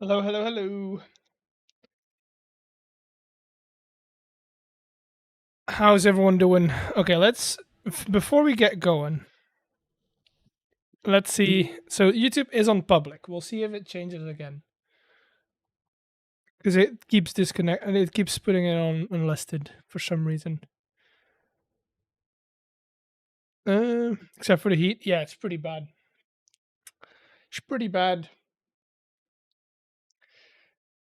Hello, hello, hello. How's everyone doing? Okay, before we get going, let's see. So YouTube is on public. We'll see if it changes again because it keeps disconnect and it keeps putting it on unlisted for some reason. Except for the heat, yeah, it's pretty bad. It's pretty bad.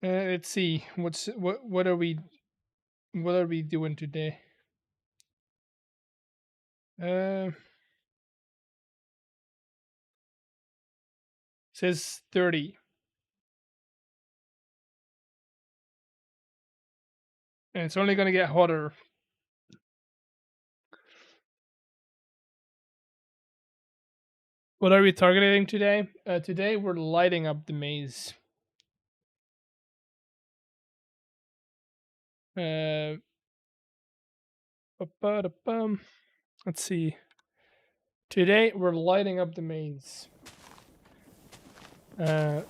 Let's see. What are we doing today? Says 30, and it's only gonna get hotter. What are we targeting today? Today we're lighting up the maze. Uh, ba-ba-da-bum. Let's see. Today we're lighting up the maze. Did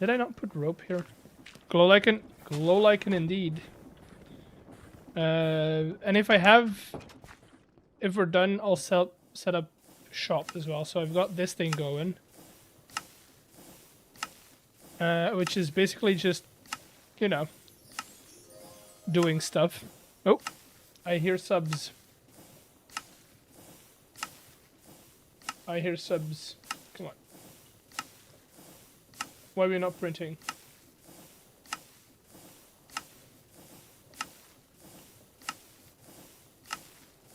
I not put rope here? Glow lichen indeed. And if we're done, I'll set up shop as well. So I've got this thing going, which is basically just, you know, doing stuff. Oh, I hear subs. I hear subs. Come on. Why are we not printing?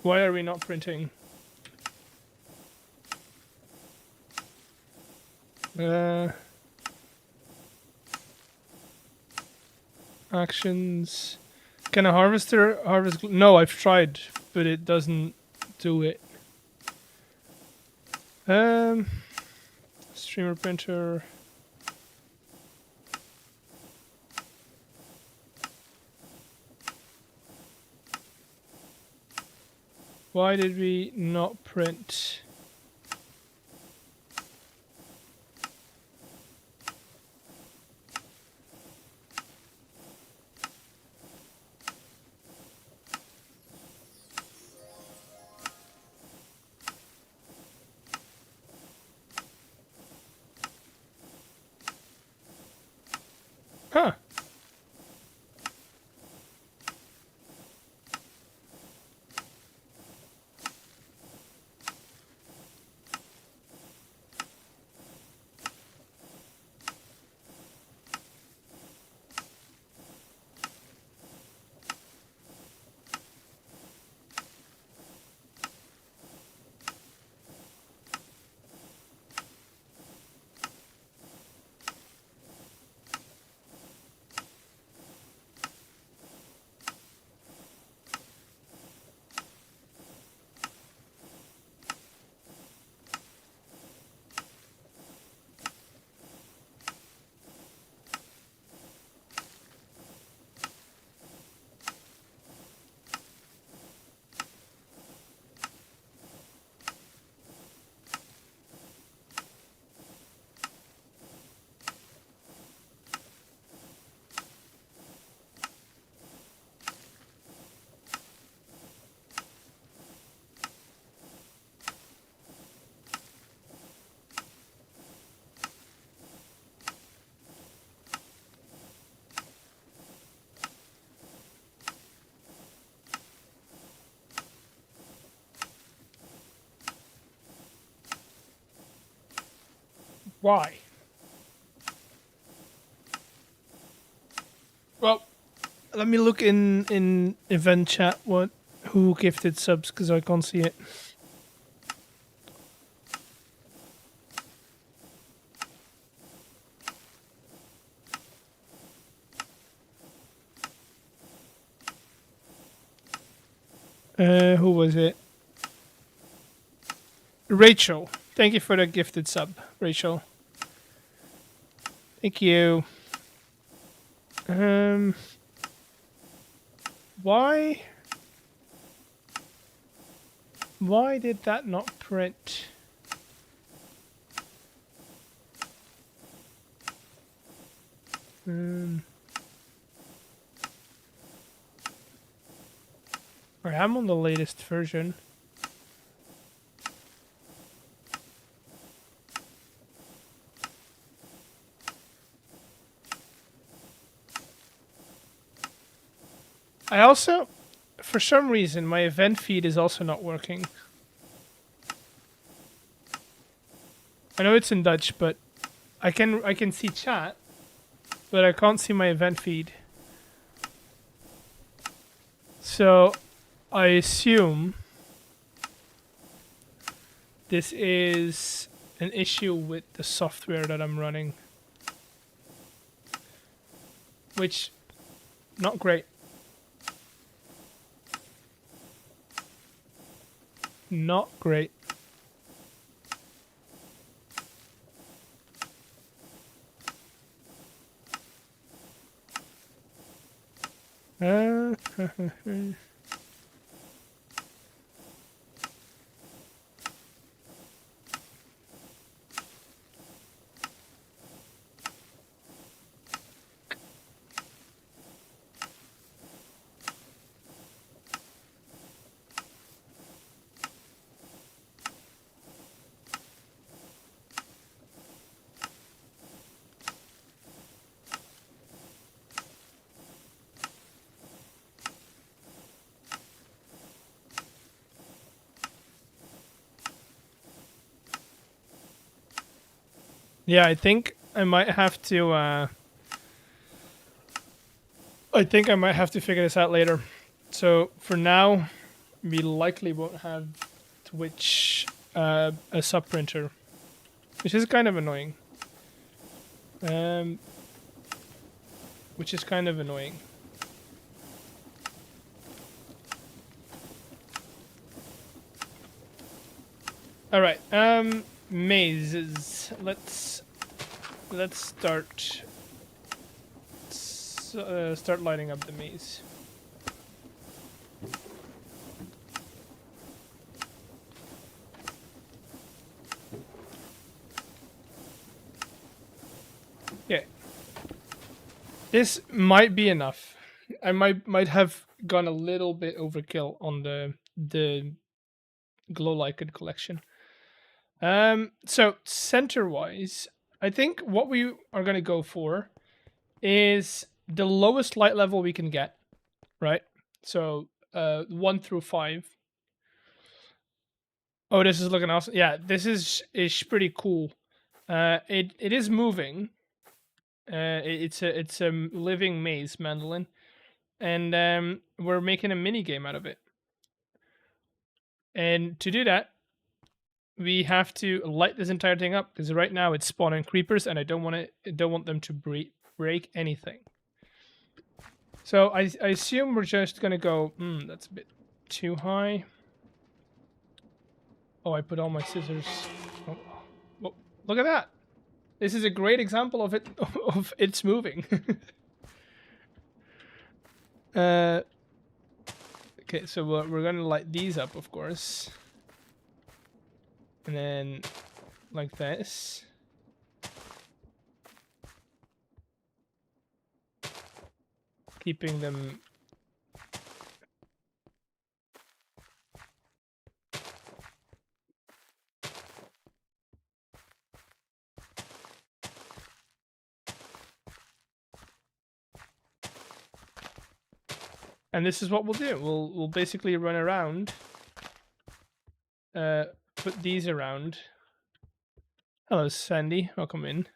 Why are we not printing? Actions. Can a harvester harvest? No, I've tried, but it doesn't do it. Streamer printer. Why did we not print? Huh. Why? Well, let me look in event chat who gifted subs because I can't see it. Who was it? Rachel. Thank you for the gifted sub, Rachel. Thank you. Why? Why did that not print? I am on the latest version. I also, for some reason, my event feed is also not working. I know it's in Dutch, but I can see chat, but I can't see my event feed. So I assume this is an issue with the software that I'm running, which not great. Not great. Yeah, I think I might have to. I think I might have to figure this out later. So for now, we likely won't have Twitch a sub printer, which is kind of annoying. Which is kind of annoying. All right. Mazes. Let's start. Start lighting up the maze. Okay. This might be enough. I might have gone a little bit overkill on the glow lichen collection. So center wise, I think what we are gonna go for is the lowest light level we can get, right? So 1 through 5. Oh, this is looking awesome. Yeah, this is pretty cool. It is moving. It's a living maze mandolin, and we're making a mini game out of it. And to do that, we have to light this entire thing up because right now it's spawning creepers, and I don't want them to break anything. So I assume we're just gonna go. That's a bit too high. Oh, I put all my scissors. Oh, look at that! This is a great example of it of it's moving. Okay, so we're gonna light these up, of course, and then like this. Keeping them. And this is what we'll do. We'll basically run around. Put these around. Hello, Sandy. Welcome in.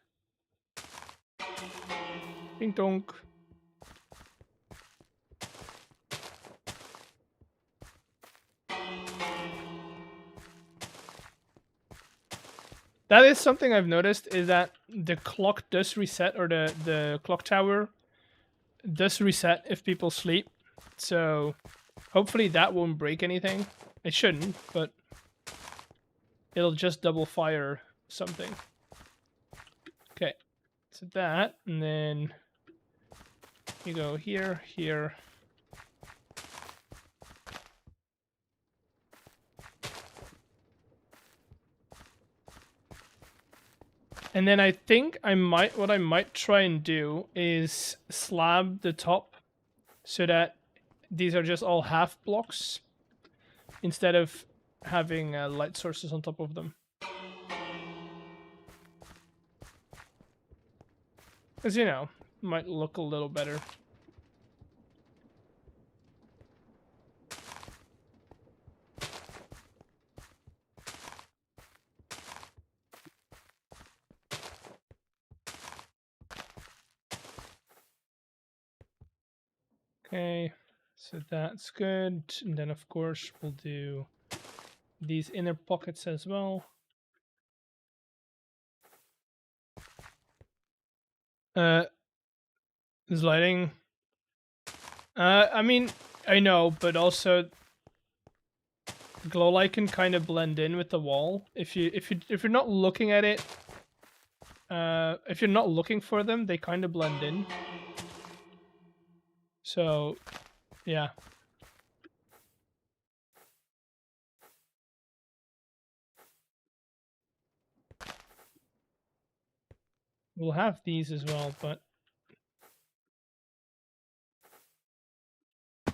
Ding donk. That is something I've noticed, is that the clock does reset, or the clock tower does reset if people sleep. So hopefully that won't break anything. It shouldn't, but it'll just double fire something. Okay, so that, and then you go here, here. And then I think what I might try and do is slab the top so that these are just all half blocks instead of having light sources on top of them. Because, you know, might look a little better. Okay, so that's good. And then, of course, we'll do these inner pockets as well. Is lighting. I mean, I know, but also glow light can kind of blend in with the wall. If you're not looking at it, if you're not looking for them, they kind of blend in. So, yeah. We'll have these as well, but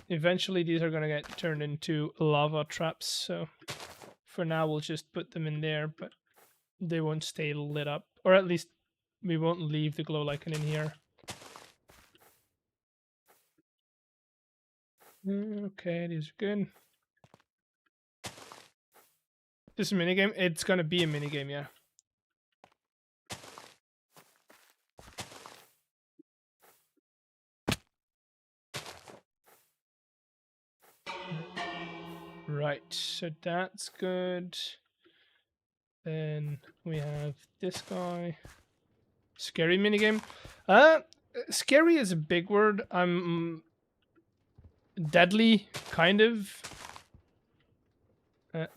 eventually these are going to get turned into lava traps. So for now, we'll just put them in there, but they won't stay lit up. Or at least we won't leave the glow lichen in here. Okay, these are good. This is a minigame? It's going to be a minigame, yeah. Right, so that's good. Then we have this guy. Scary minigame. Scary is a big word. Deadly, kind of.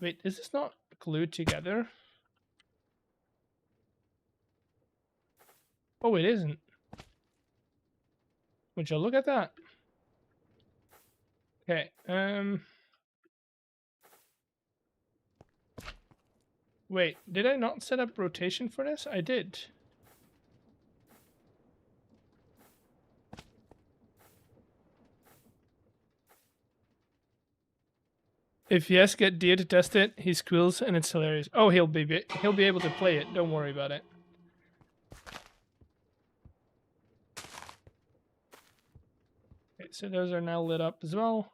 Wait, is this not glued together? Oh, it isn't. Would you look at that? Okay, wait, did I not set up rotation for this? I did. If yes, get Dio to test it. He squeals and it's hilarious. Oh, he'll be able to play it. Don't worry about it. Okay, so those are now lit up as well.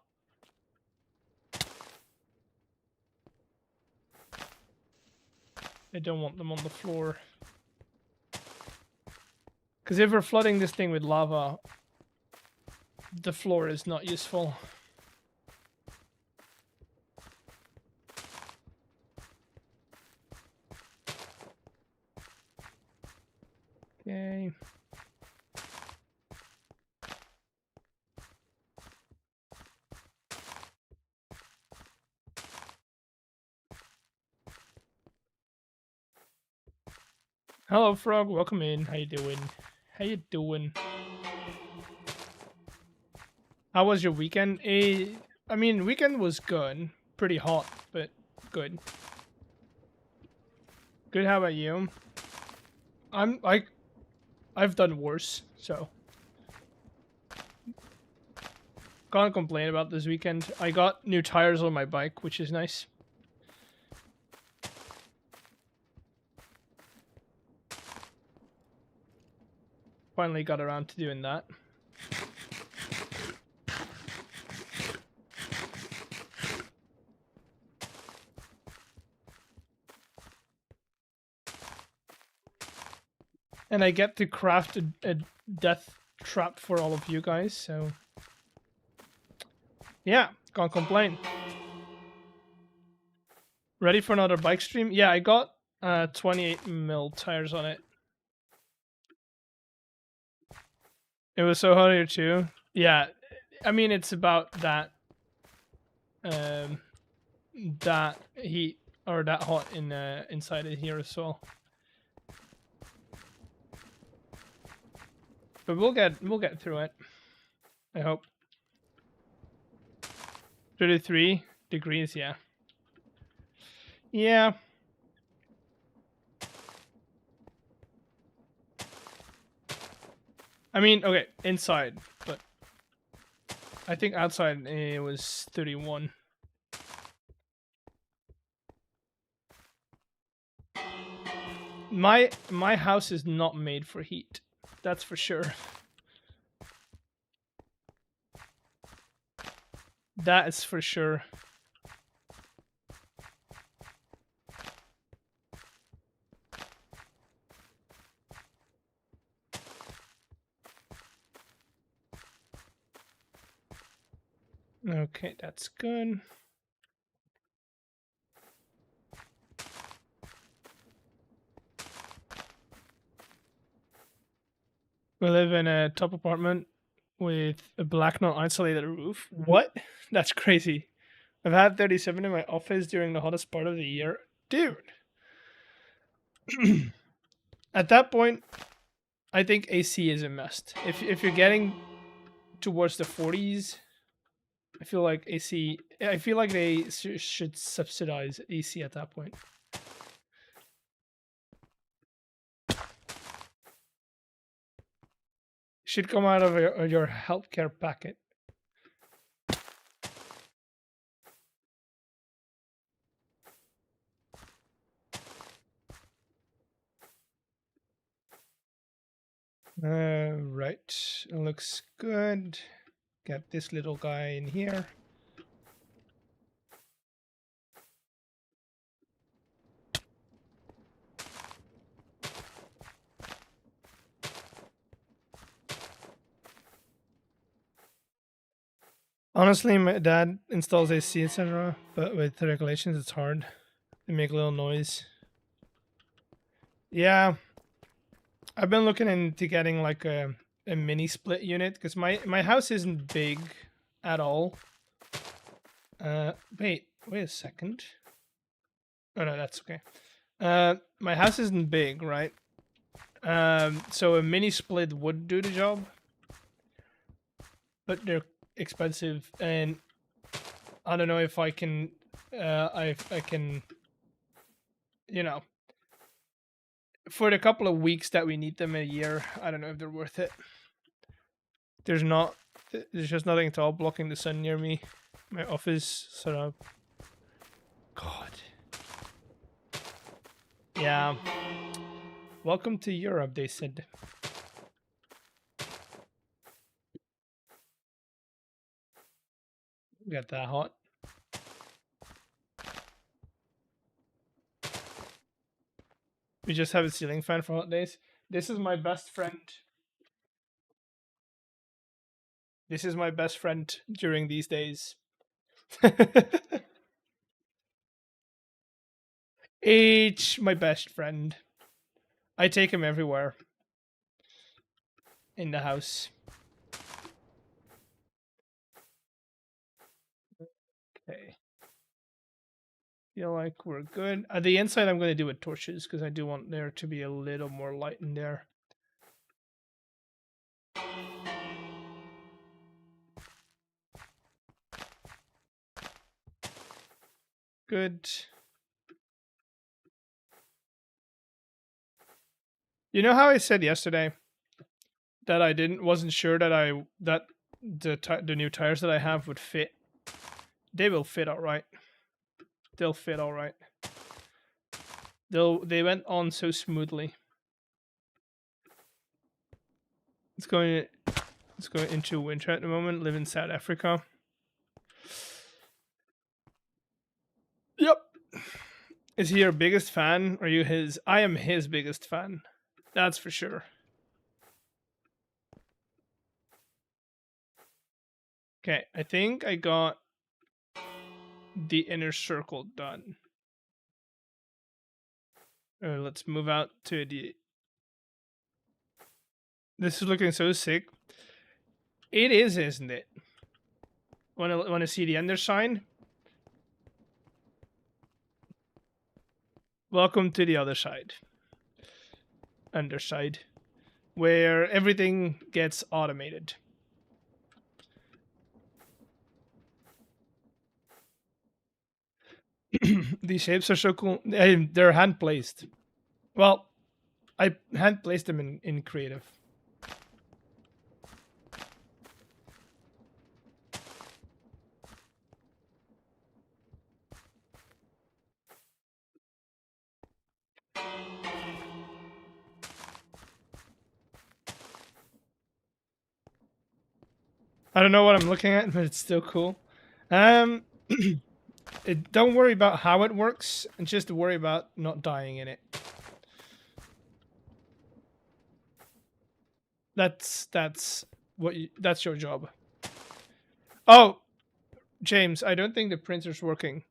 I don't want them on the floor. Because if we're flooding this thing with lava, the floor is not useful. Okay. Hello, Frog. Welcome in. How you doing? How you doing? How was your weekend? I mean, weekend was good. Pretty hot, but good. Good. How about you? I've done worse, so can't complain about this weekend. I got new tires on my bike, which is nice. Finally got around to doing that. And I get to craft a death trap for all of you guys, so yeah, can't complain. Ready for another bike stream? Yeah, I got 28mm tires on it. It was so hot here too. Yeah, I mean it's about that that heat or that hot in inside of here as well. But we'll get through it. I hope. 33 degrees, yeah. Yeah. I mean, okay, inside, but I think outside it was 31. My house is not made for heat. That's for sure. That is for sure. Okay, that's good. We live in a top apartment with a black non-isolated roof. What? That's crazy. I've had 37 in my office during the hottest part of the year. Dude. At that point, I think AC is a must. If you're getting towards the 40s, I feel like AC. I feel like they should subsidize AC at that point. Should come out of your healthcare packet. Right. Looks good. Get this little guy in here. Honestly, my dad installs AC, etc. But with the regulations, it's hard. They make a little noise. Yeah, I've been looking into getting like a mini split unit because my house isn't big at all. Wait a second. Oh no, that's okay. My house isn't big, right? So a mini split would do the job, but they're expensive, and I don't know if I can. I can, you know, for the couple of weeks that we need them a year. I don't know if they're worth it. There's not. There's just nothing at all blocking the sun near me. My office sort of. God. Yeah. Welcome to Europe, they said. Get that hot. We just have a ceiling fan for hot days. This is my best friend. This is my best friend during these days. H, my best friend. I take him everywhere. In the house. Okay. Feel like we're good. The inside I'm going to do with torches because I do want there to be a little more light in there. Good. You know how I said yesterday that I wasn't sure that the new tires that I have would fit. They will fit all right. They'll fit all right. They went on so smoothly. It's going into winter at the moment. Live in South Africa. Yep. Is he your biggest fan? Or are you his? I am his biggest fan. That's for sure. Okay, I think I got the inner circle done. Let's move out to the. This is looking so sick. It is, isn't it? Want to see the underside? Welcome to the other side. Underside, where everything gets automated. These shapes are so cool. They're hand placed. Well, I hand placed them in creative. I don't know what I'm looking at, but it's still cool. Don't worry about how it works, and just worry about not dying in it. That's that's your job. Oh, James, I don't think the printer's working.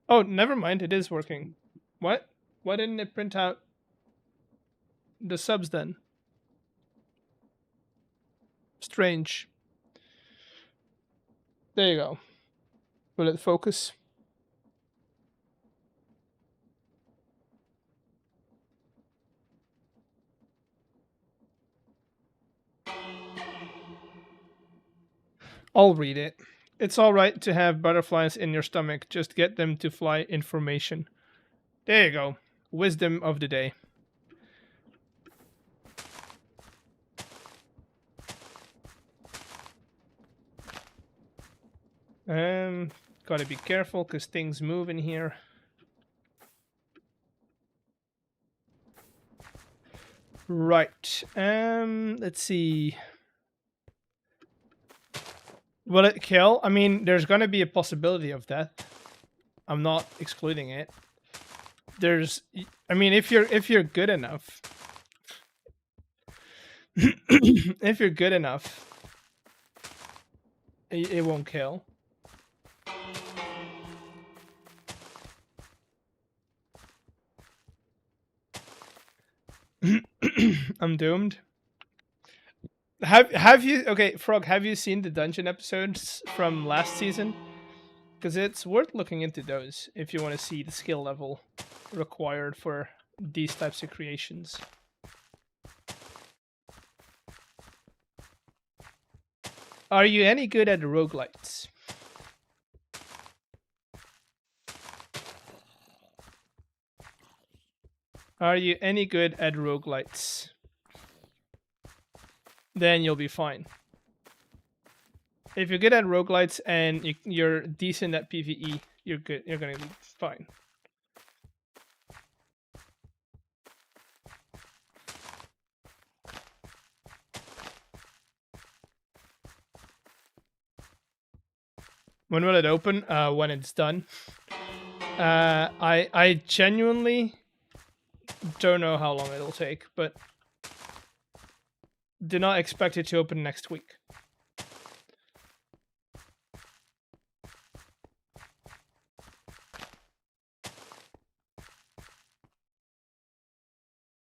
Oh, never mind, it is working. What? Why didn't it print out the subs then? Strange. There you go. Will it focus? I'll read it. It's alright to have butterflies in your stomach, just get them to fly information. There you go. Wisdom of the day. Gotta be careful because things move in here. Right. Let's see. Will it kill? I mean, there's gonna be a possibility of that. I'm not excluding it. I mean, if you're good enough, if you're good enough, it won't kill. I'm doomed. Have you okay, Frog? Have you seen the dungeon episodes from last season? Because it's worth looking into those if you want to see the skill level required for these types of creations. Are you any good at roguelites? Are you any good at roguelites? Then you'll be fine. If you're good at roguelites and you're decent at PvE, you're good. You're gonna be fine. When will it open? When it's done. I genuinely don't know how long it'll take, but do not expect it to open next week.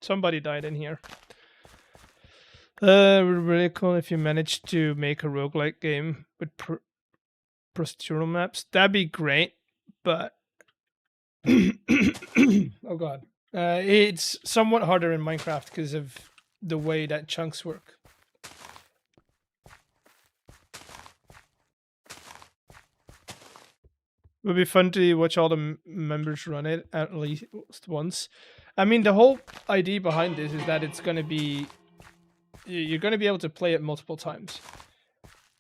Somebody died in here. Really cool if you managed to make a roguelike game with procedural maps. That'd be great, but oh god, it's somewhat harder in Minecraft because of the way that chunks work. It would be fun to watch all the members run it at least once. I mean, the whole idea behind this is that it's going to be... You're going to be able to play it multiple times.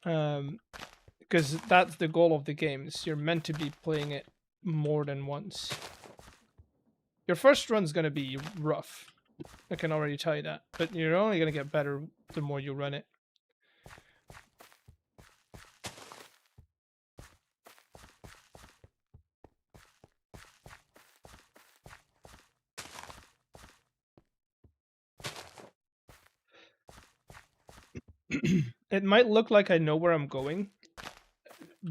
Because that's the goal of the games. You're meant to be playing it more than once. Your first run's going to be rough. I can already tell you that. But you're only going to get better the more you run it. It might look like I know where I'm going.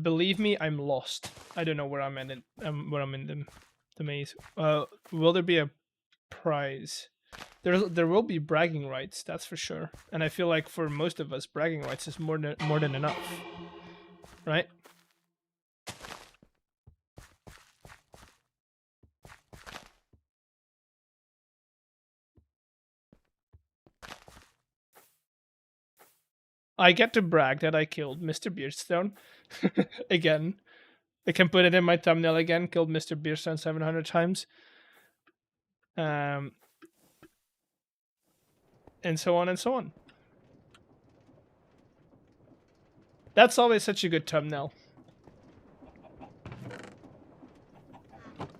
Believe me, I'm lost. I don't know where I'm in. Where I'm in the maze. Will there be a prize? There will be bragging rights, that's for sure. And I feel like for most of us, bragging rights is more than enough, right? I get to brag that I killed Mr. Beardstone again. I can put it in my thumbnail again. Killed Mr. Beardstone 700 times. And so on and so on. That's always such a good thumbnail.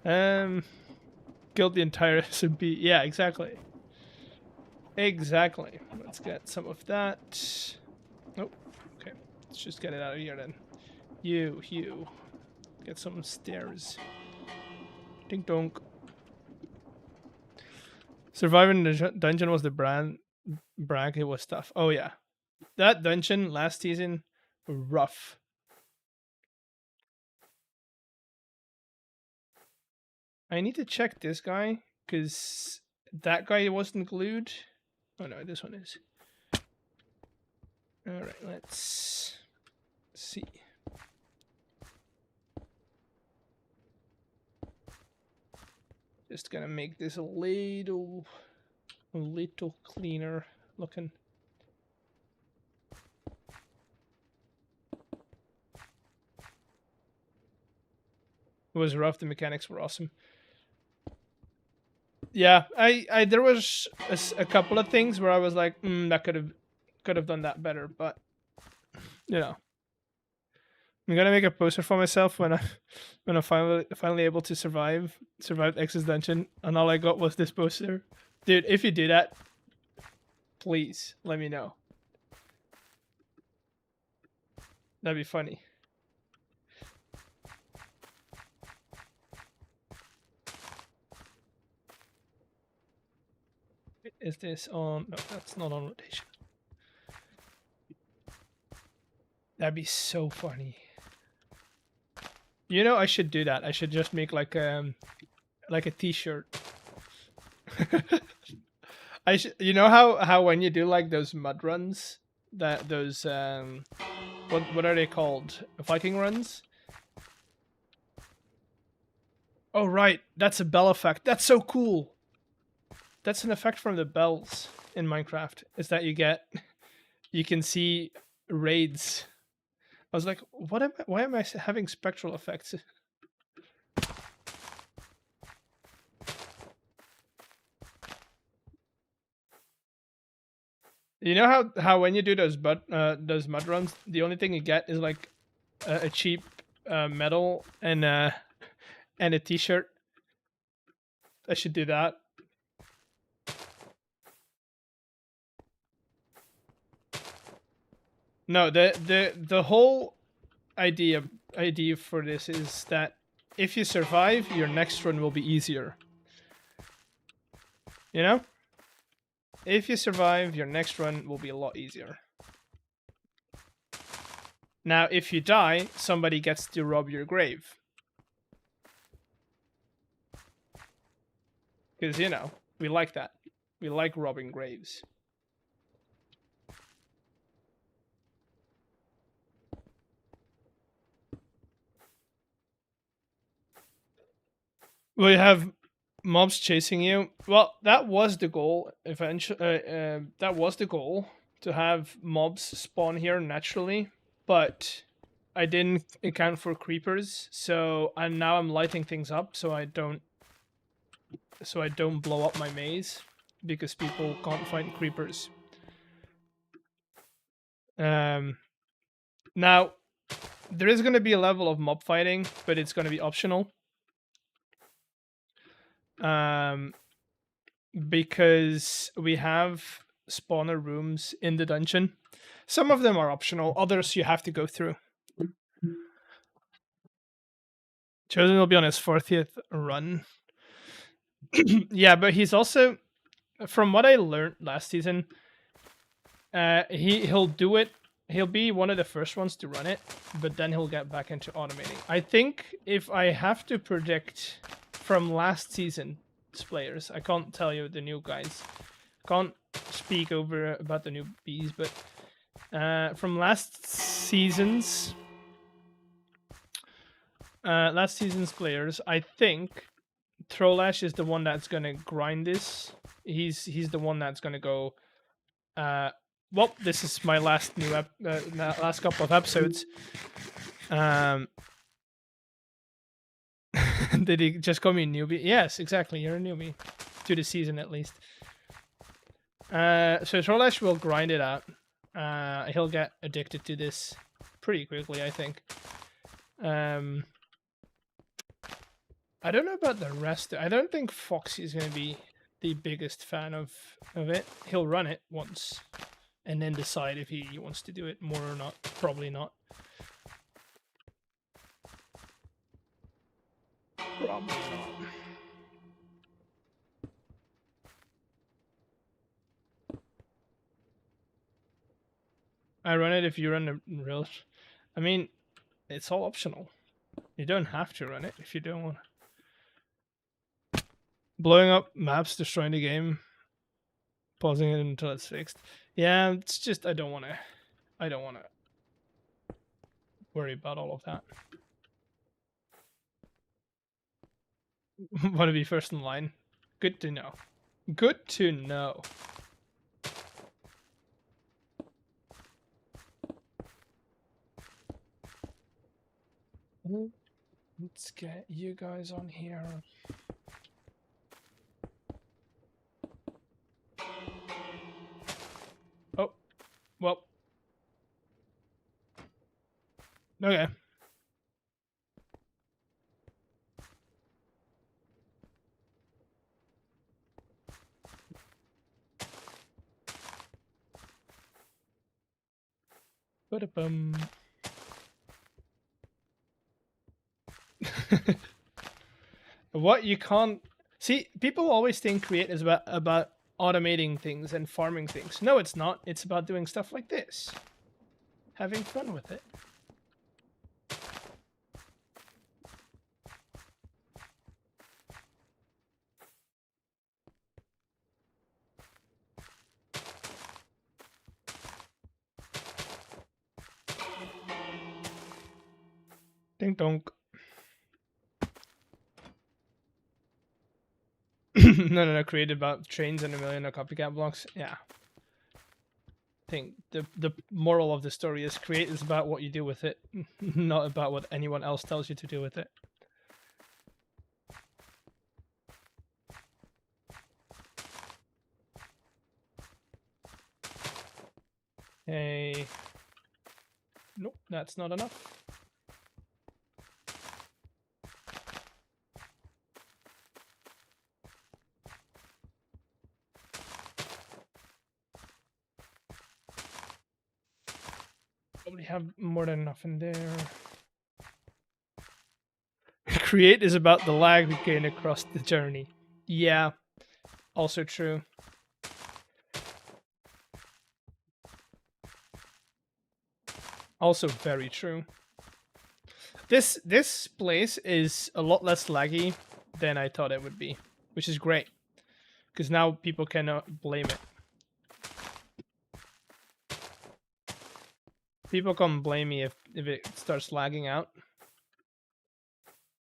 Killed the entire SMP. Yeah, exactly. Exactly. Let's get some of that. Nope. Okay. Let's just get it out of here then. You. Get some stairs. Ding donk. Surviving the dungeon was the brag. It was tough. Oh yeah, that dungeon last season, rough. I need to check this guy because that guy wasn't glued. Oh no, this one is. All right, let's see. Just gonna make this a little cleaner looking. It was rough. The mechanics were awesome. Yeah, I there was a couple of things where I was like, that could have done that better, but you know, I'm gonna make a poster for myself when I'm finally able to survive X's dungeon, and all I got was this poster. Dude, if you do that, please let me know. That'd be funny. Is this on? No, that's not on rotation. That'd be so funny. You know, I should do that. I should just make like a t-shirt. I should. You know how when you do like those mud runs, that those what are they called? Viking runs. Oh right, that's a bell effect. That's so cool. That's an effect from the bells in Minecraft. Is that you can see raids. I was like, why am I having spectral effects? You know how when you do those mud runs, the only thing you get is like a cheap medal and a t-shirt. I should do that. No, the whole idea for this is that if you survive, your next run will be easier. You know? If you survive, your next run will be a lot easier. Now, if you die, somebody gets to rob your grave. Because, you know, we like that. We like robbing graves. Will you have mobs chasing you? Well, that was the goal. Eventually, that was the goal, to have mobs spawn here naturally. But I didn't account for creepers, so now I'm lighting things up so I don't blow up my maze because people can't find creepers. Now there is going to be a level of mob fighting, but it's going to be optional. Because we have spawner rooms in the dungeon. Some of them are optional, others you have to go through. Chosen will be on his 40th run. Yeah, but he's also, from what I learned last season, he'll do it. He'll be one of the first ones to run it, but then he'll get back into automating. I think if I have to predict from last season's players, I can't tell you the new guys. Can't speak about the newbies, but from last season's players, I think Throlash is the one that's gonna grind this. He's the one that's gonna go. Well, this is my last last couple of episodes. Did he just call me newbie? Yes, exactly. You're a newbie to the season at least. So Throlash will grind it out. He'll get addicted to this pretty quickly, I think. I don't know about the rest. I don't think Foxy is going to be the biggest fan of it. He'll run it once, and then decide if he wants to do it more or not. Probably not. Probably not. I run it if you run the real. I mean, it's all optional. You don't have to run it if you don't want. Blowing up maps, destroying the game, pausing it until it's fixed. Yeah, it's just I don't want to worry about all of that. Want to be first in line? Good to know. Good to know. Let's get you guys on here. Oh, well. Okay. Ba-da-bum. What you can't see, people always think create is about automating things and farming things. No, it's not. It's about doing stuff like this, having fun with it. Ding donk. No. Created about trains and a million of copycat blocks. Yeah. I think the moral of the story is create is about what you do with it, not about what anyone else tells you to do with it. Hey. Nope, that's not enough. Probably have more than enough in there. Create is about the lag we gain across the journey. Yeah, also true. Also very true. This place is a lot less laggy than I thought it would be, which is great. Because now people cannot blame it. People can blame me if it starts lagging out.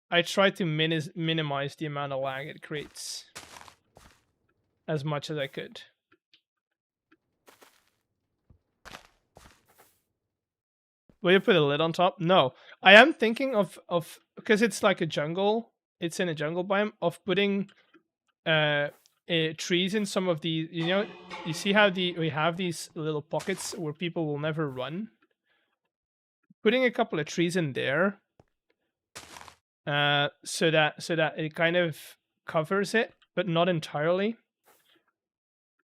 I try to minimize the amount of lag it creates as much as I could. Will you put a lid on top? No. I am thinking of because it's like a jungle. It's in a jungle biome, of putting trees in some of the, you know, you see how we have these little pockets where people will never run. Putting a couple of trees in there, so that it kind of covers it, but not entirely,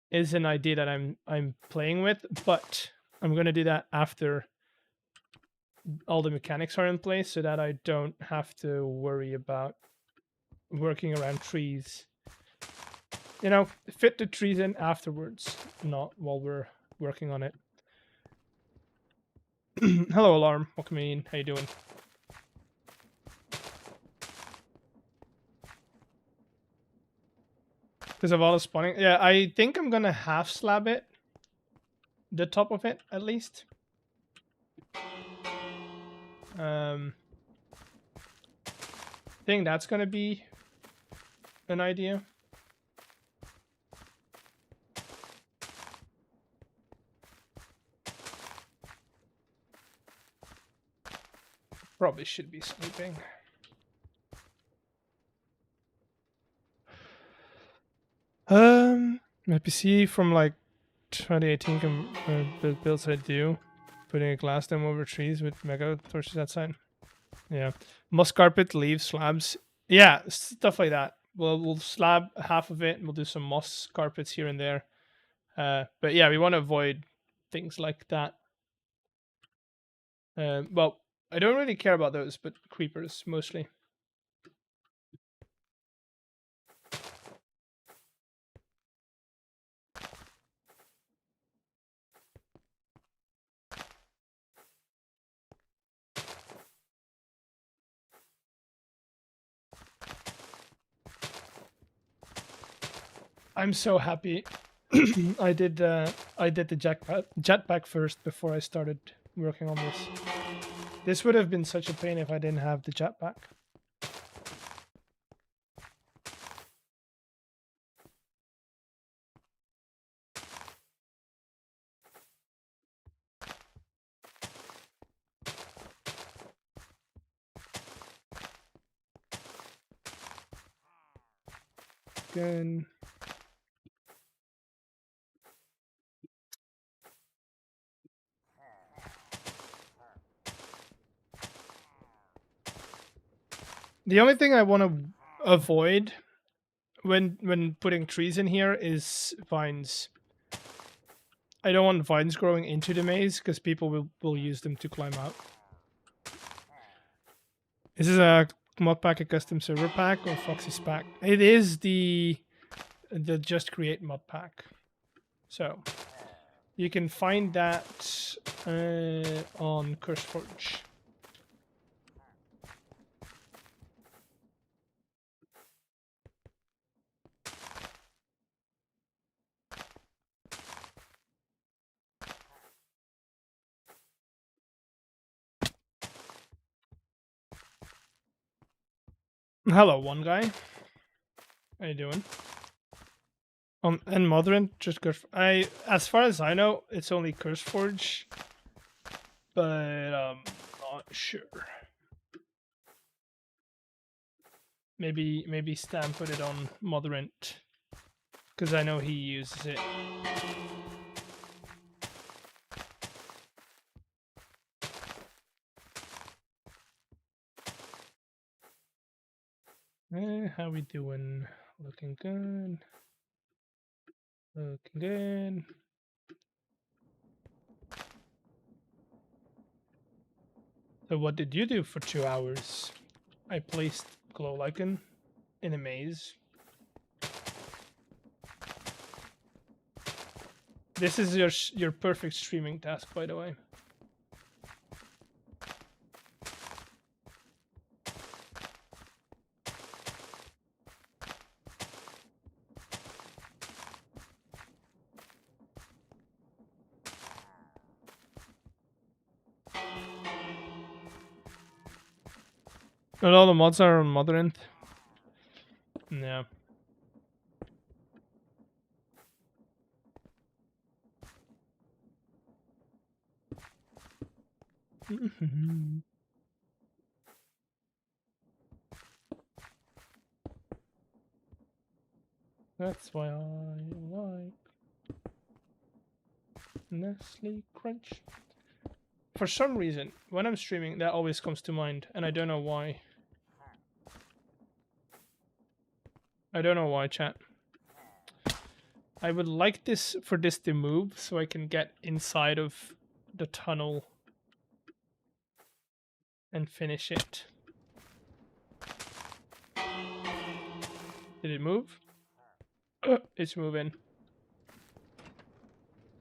is an idea that I'm playing with. But I'm gonna do that after all the mechanics are in place, so that I don't have to worry about working around trees. You know, fit the trees in afterwards, not while we're working on it. Hello, Alarm. Welcome in. How you doing? Because of all the spawning. Yeah, I think I'm gonna half slab it. The top of it, at least. I think that's gonna be an idea. Probably should be sleeping. My PC from like 2018 builds I do. Putting a glass dome over trees with mega torches outside. Yeah. Moss carpet, leaves, slabs. Yeah, stuff like that. We'll slab half of it and we'll do some moss carpets here and there. But yeah, we want to avoid things like that. Well, I don't really care about those, but creepers mostly. I'm so happy. I did the jetpack first before I started working on this. This would have been such a pain if I didn't have the jetpack. Good. The only thing I want to avoid when putting trees in here is vines. I don't want vines growing into the maze because people will use them to climb out. This is a Modpack, a custom server pack, or Foxy's pack. It is the Just Create Modpack. So you can find that on CurseForge. Hello, one guy. How you doing? And Modern, just as far as I know, it's only CurseForge, but I'm not sure. Maybe Stan put it on Moderant, because I know he uses it. How we doing? Looking good. Looking good. So what did you do for 2 hours? I placed glow lichen in a maze. This is your perfect streaming task, by the way. Not all the mods are on Modern. Yeah. That's why I like Nestle Crunch. For some reason, when I'm streaming, that always comes to mind, and I don't know why. I don't know why, chat. I would like this for this to move so I can get inside of the tunnel and finish it. Did it move? It's moving.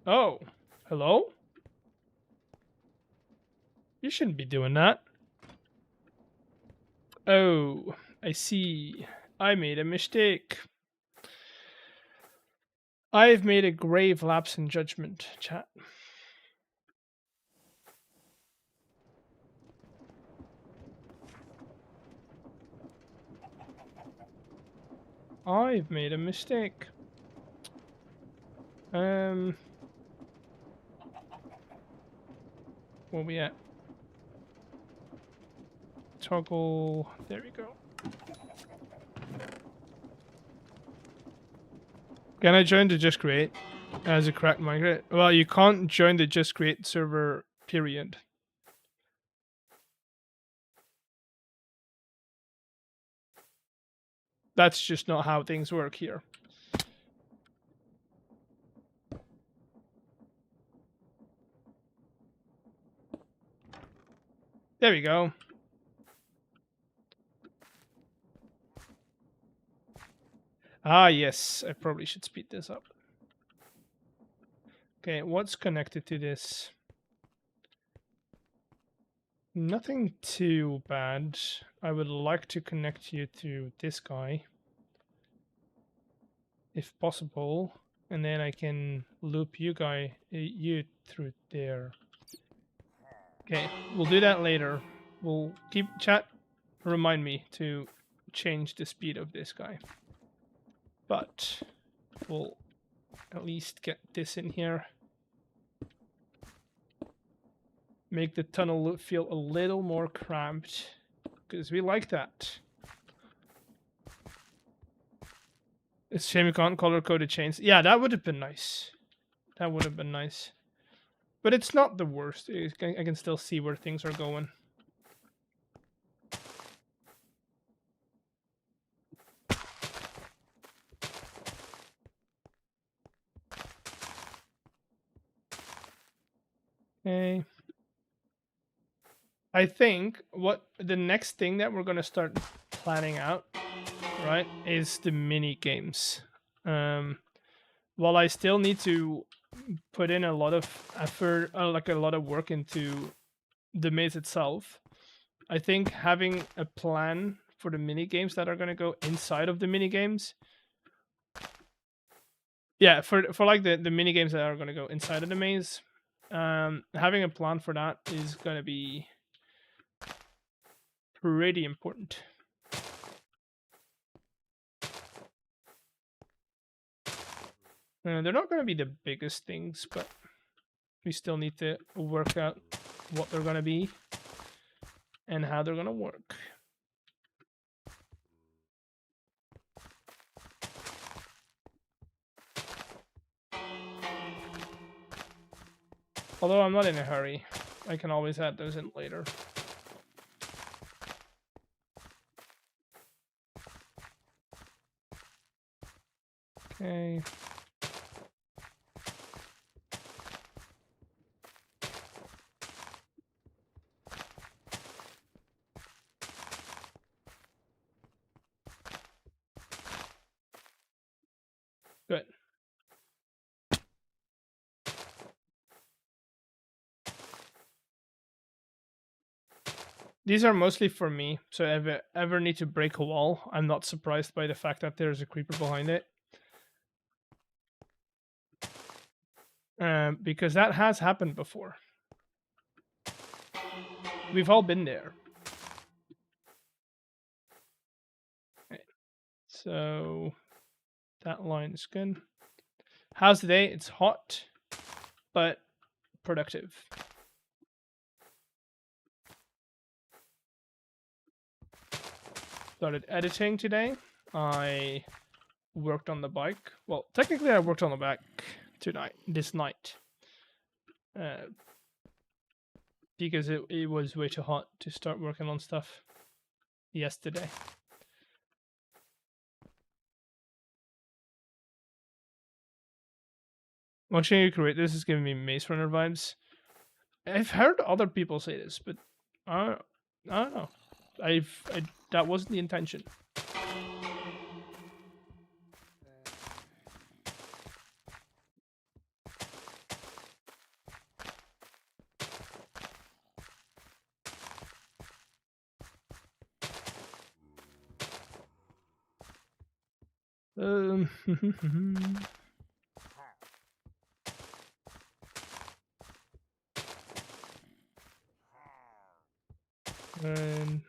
Oh, hello? You shouldn't be doing that. Oh, I see. I made a mistake. I've made a grave lapse in judgment, chat. I've made a mistake. Where we at? Toggle. There we go. Can I join the Just Create as a cracked migrate? Well, you can't join the Just Create server, period. That's just not how things work here. There we go. Ah, yes. I probably should speed this up. Okay, what's connected to this? Nothing too bad. I would like to connect you to this guy, if possible, and then I can loop you through there. Okay, we'll do that later. We'll keep chat. Remind me to change the speed of this guy. But we'll at least get this in here. Make the tunnel feel a little more cramped, because we like that. It's a shame you can't color coded chains. Yeah, that would have been nice. That would have been nice. But it's not the worst. I can still see where things are going. Okay. I think what the next thing that we're going to start planning out, right, is the mini games. While I still need to put in a lot of effort, like a lot of work into the maze itself, I think having a plan for the mini games that are going to go inside of the mini games, yeah, for like the mini games that are going to go inside of the maze, having a plan for that is going to be pretty important. They're not going to be the biggest things, but we still need to work out what they're going to be and how they're going to work. Although I'm not in a hurry. I can always add those in later. Okay. Good. These are mostly for me, so if I ever need to break a wall, I'm not surprised by the fact that there's a creeper behind it. Because that has happened before. We've all been there. Okay. So that line is good. How's the day? It's hot, but productive. Started editing today. I worked on the bike. Well, technically I worked on the bike this night. Because it was way too hot to start working on stuff yesterday. Watching you create this is giving me Maze Runner vibes. I've heard other people say this, but I don't know. That wasn't the intention. And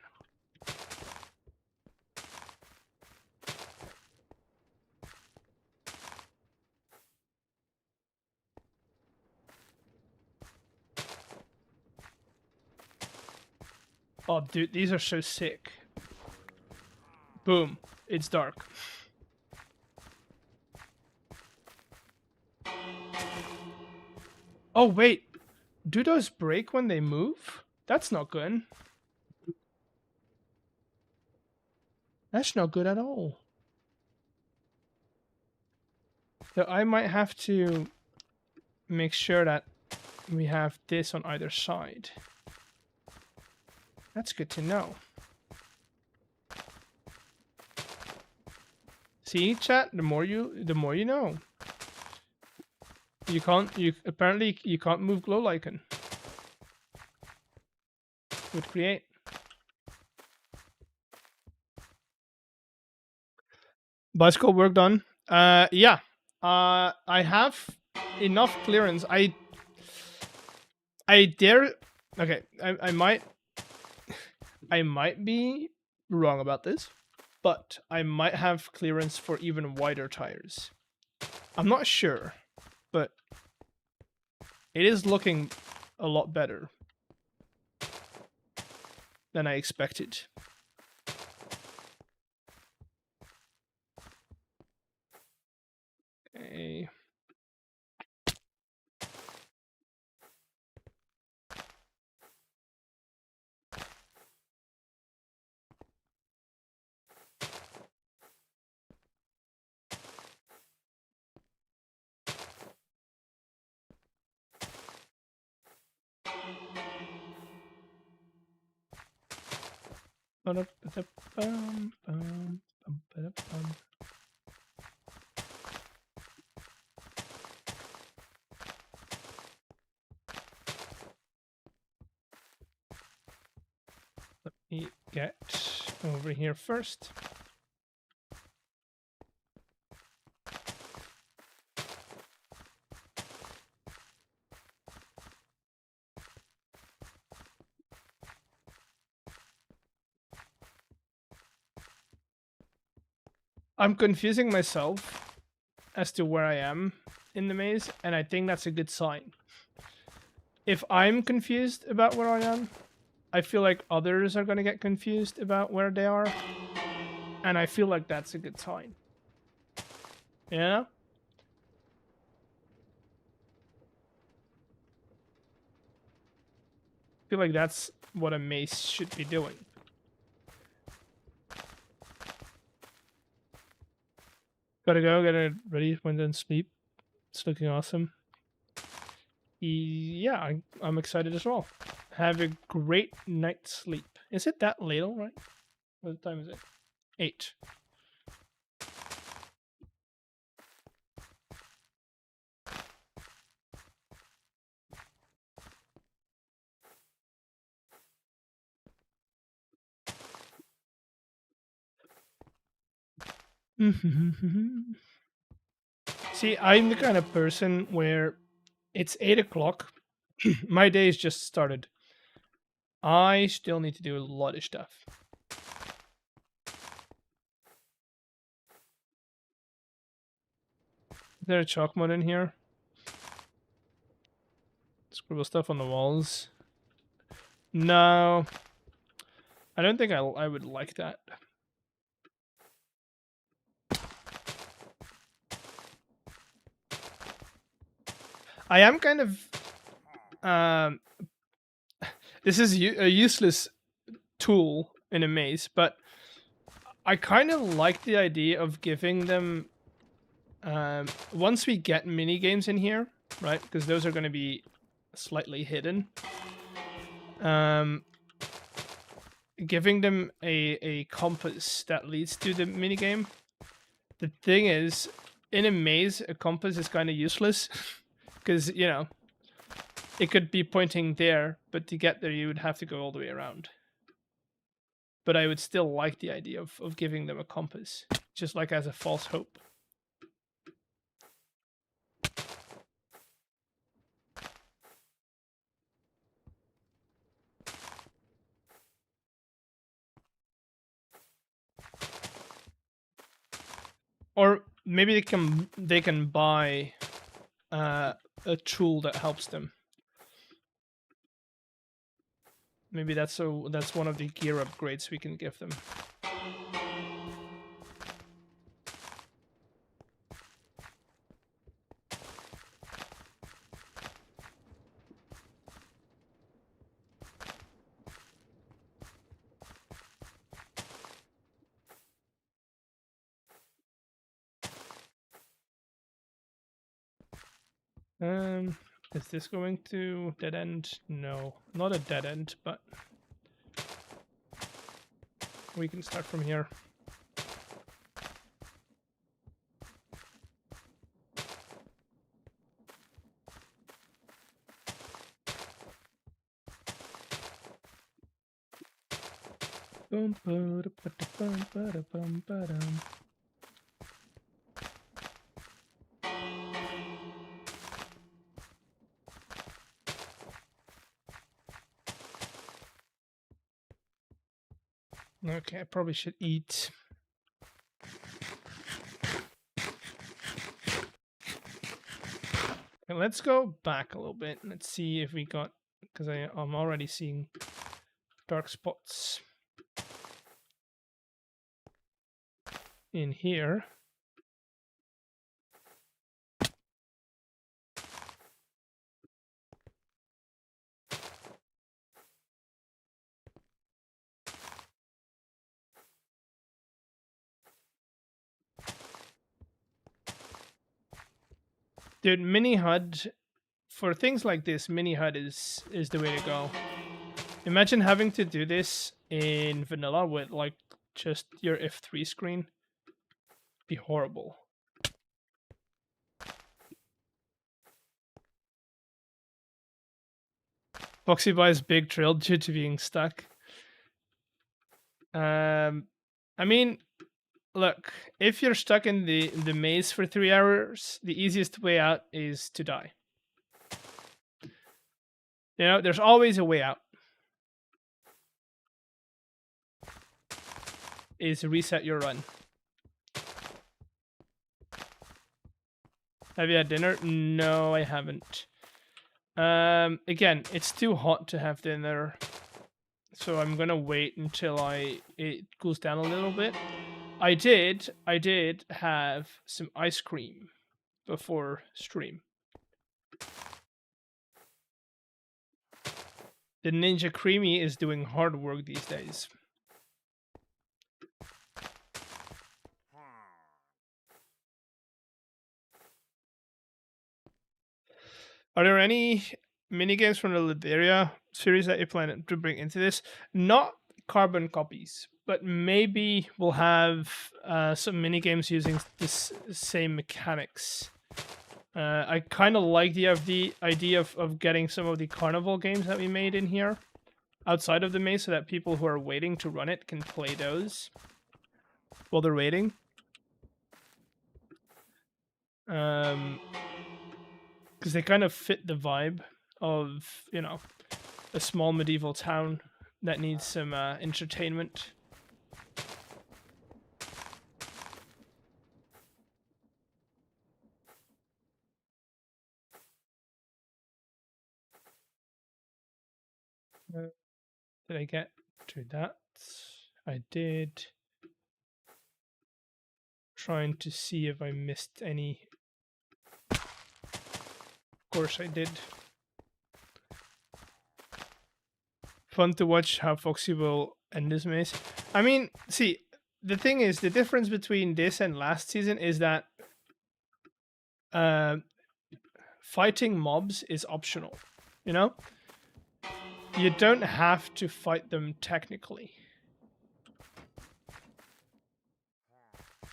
oh, dude, these are so sick. Boom, it's dark. Oh, wait. Do those break when they move? That's not good. That's not good at all. So I might have to make sure that we have this on either side. That's good to know. See, chat, the more you know. Apparently you can't move glow lichen with create. Bicycle work done. Yeah. I have enough clearance. I dare. Okay, I might be wrong about this, but I might have clearance for even wider tires. I'm not sure, but it is looking a lot better than I expected. Okay. Let me get over here first. I'm confusing myself as to where I am in the maze, and I think that's a good sign. If I'm confused about where I am, I feel like others are going to get confused about where they are, and I feel like that's a good sign. Yeah? I feel like that's what a maze should be doing. Gotta go, get it ready, went and sleep. It's looking awesome. Yeah, I'm excited as well. Have a great night's sleep. Is it that late, right? What time is it? 8. See, I'm the kind of person where it's 8 o'clock. My day's just started. I still need to do a lot of stuff. Is there a chalk mod in here? Scribble stuff on the walls. No. I don't think I would like that. I am kind of... this is a useless tool in a maze, but I kind of like the idea of giving them... once we get mini games in here, right? Because those are going to be slightly hidden. Giving them a compass that leads to the minigame. The thing is, in a maze, a compass is kind of useless. Because, you know, it could be pointing there, but to get there you would have to go all the way around. But I would still like the idea of giving them a compass, just like as a false hope. Or maybe they can buy a tool that helps them. Maybe that's one of the gear upgrades we can give them. Is this going to dead end? No, not a dead end, but We can start from here. Bum, ba-da-ba-da-bum, ba-da-bum, ba-dum. Okay, I probably should eat. Okay, let's go back a little bit. Let's see if we got, because I'm already seeing dark spots in here. Dude, mini HUD, for things like this, mini HUD is the way to go. Imagine having to do this in vanilla with like just your F3 screen. Be horrible. Foxy buys big trail due to being stuck. I mean, look, if you're stuck in the maze for 3 hours, the easiest way out is to die. You know, there's always a way out. Is reset your run. Have you had dinner? No, I haven't. Again, it's too hot to have dinner, so I'm gonna wait until it cools down a little bit. I did have some ice cream before stream. The Ninja Creamy is doing hard work these days. Are there any minigames from the Lyderia series that you plan to bring into this? Not carbon copies, but maybe we'll have some minigames using this same mechanics. I kind of like the idea of getting some of the carnival games that we made in here outside of the maze, so that people who are waiting to run it can play those while they're waiting. Because they kind of fit the vibe of, you know, a small medieval town that needs some entertainment. Did I get to that? I did. Trying to see if I missed any. Of course I did. Fun to watch how Foxy will end this maze. I mean, see, the thing is, the difference between this and last season is that fighting mobs is optional, you know? You don't have to fight them technically.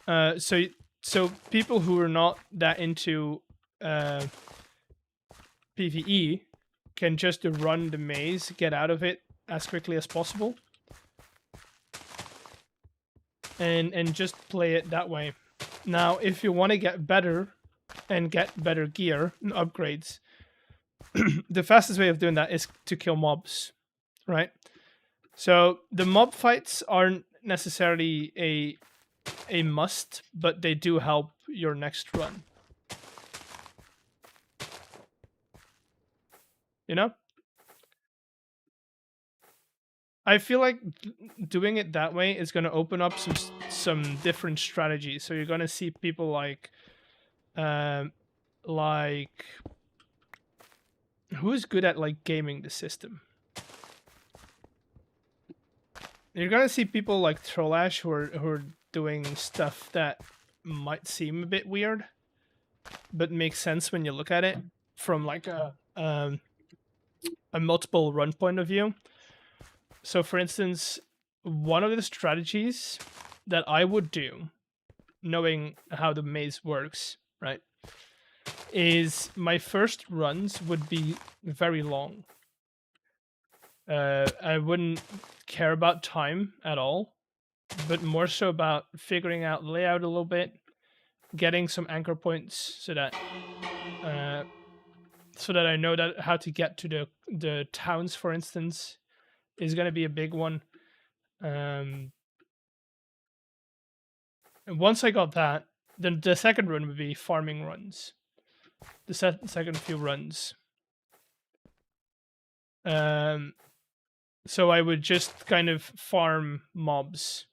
So people who are not that into PvE can just run the maze, get out of it as quickly as possible, and just play it that way. Now, if you want to get better and get better gear and upgrades, the fastest way of doing that is to kill mobs, right? So the mob fights aren't necessarily a must, but they do help your next run. You know? I feel like doing it that way is going to open up some different strategies. So you're going to see people like who's good at like gaming the system. You're going to see people like Throlash who are doing stuff that might seem a bit weird, but makes sense when you look at it from like a multiple run point of view. So, for instance, one of the strategies that I would do, knowing how the maze works, right, is my first runs would be very long. I wouldn't care about time at all, but more so about figuring out layout a little bit, getting some anchor points so that I know that how to get to the towns, for instance, is going to be a big one. And once I got that, then the second run would be farming runs. The second few runs. So I would just kind of farm mobs.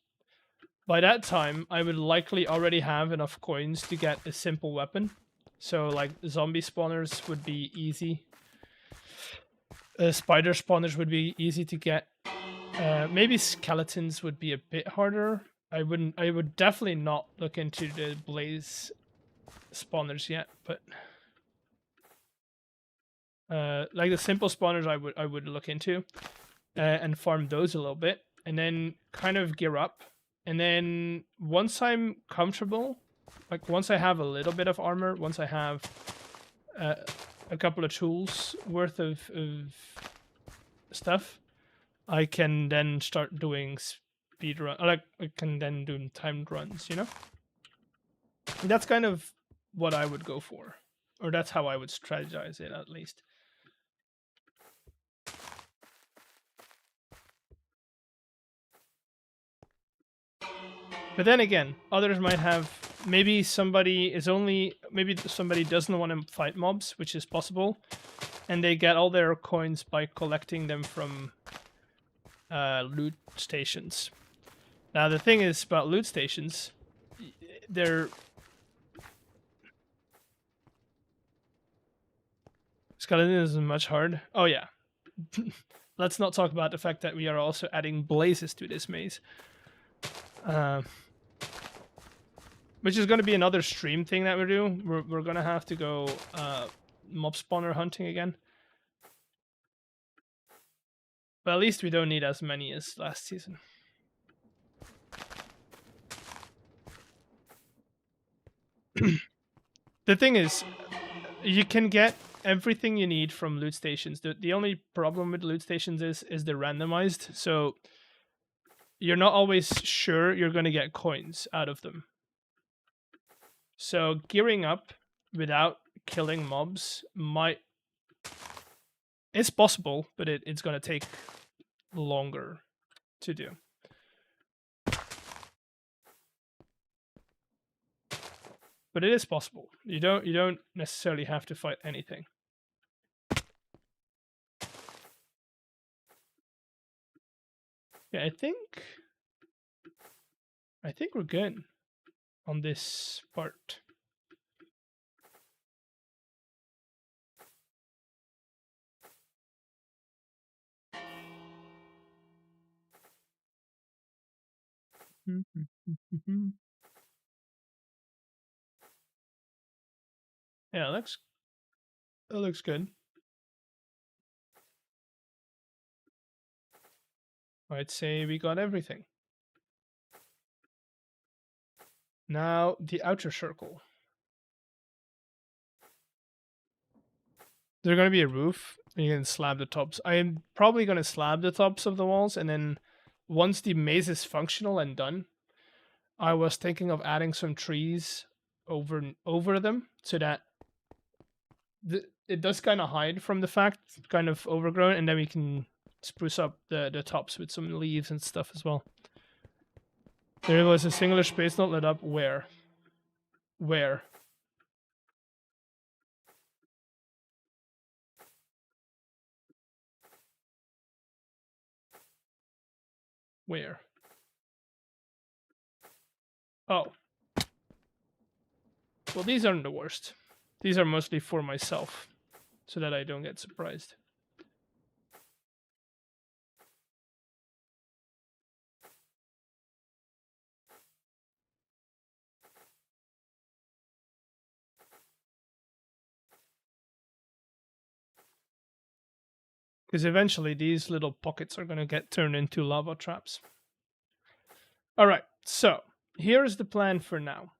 By that time, I would likely already have enough coins to get a simple weapon. So like zombie spawners would be easy. Spider spawners would be easy to get. Maybe skeletons would be a bit harder. I would definitely not look into the blaze spawners yet, but like the simple spawners I would look into and farm those a little bit, and then kind of gear up. And then once I'm comfortable, like once I have a little bit of armor, once I have a couple of tools worth of stuff, I can then start doing speed run. Like I can then do timed runs. You know, that's kind of what I would go for, or that's how I would strategize it at least. But then again, others might have, maybe somebody doesn't want to fight mobs, which is possible, and they get all their coins by collecting them from loot stations. Now the thing is about loot stations, they're skeleton isn't much hard. Oh yeah. Let's not talk about the fact that we are also adding blazes to this maze. Which is going to be another stream thing that we do. We're going to have to go mob spawner hunting again. But at least we don't need as many as last season. The thing is, you can get everything you need from loot stations. The only problem with loot stations is they're randomized. So you're not always sure you're going to get coins out of them. So gearing up without killing mobs it's possible, but it's going to take longer to do. But it is possible. You don't necessarily have to fight anything. Yeah, I think we're good on this part. Yeah, that looks good. I'd say we got everything. Now the outer circle. There's going to be a roof, and you can slab the tops. I am probably going to slab the tops of the walls, and then once the maze is functional and done, I was thinking of adding some trees over them so that it does kind of hide from the fact it's kind of overgrown, and then we can spruce up the tops with some leaves and stuff as well. There was a singular space not lit up. Where? Where? Where? Oh. Well, these aren't the worst. These are mostly for myself, so that I don't get surprised. Because eventually these little pockets are going to get turned into lava traps. All right, so here's the plan for now.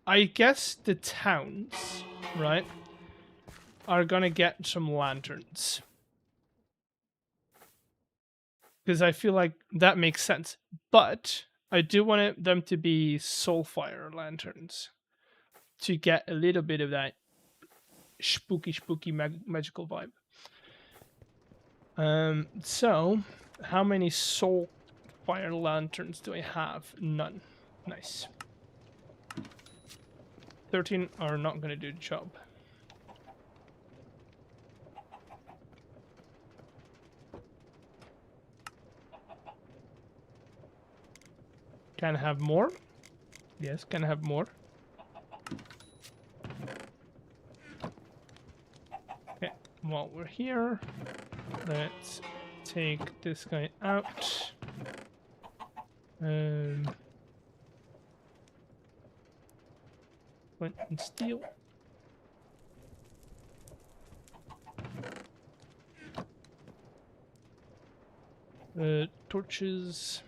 I guess the towns, right, are gonna get some lanterns. Because I feel like that makes sense. But I do want them to be soulfire lanterns to get a little bit of that spooky magical vibe. So how many soul fire lanterns do I have? None. Nice. 13 are not going to do the job. Can I have more? Yes, can I have more? Okay, while we're here, let's take this guy out. Flint and steel. Torches.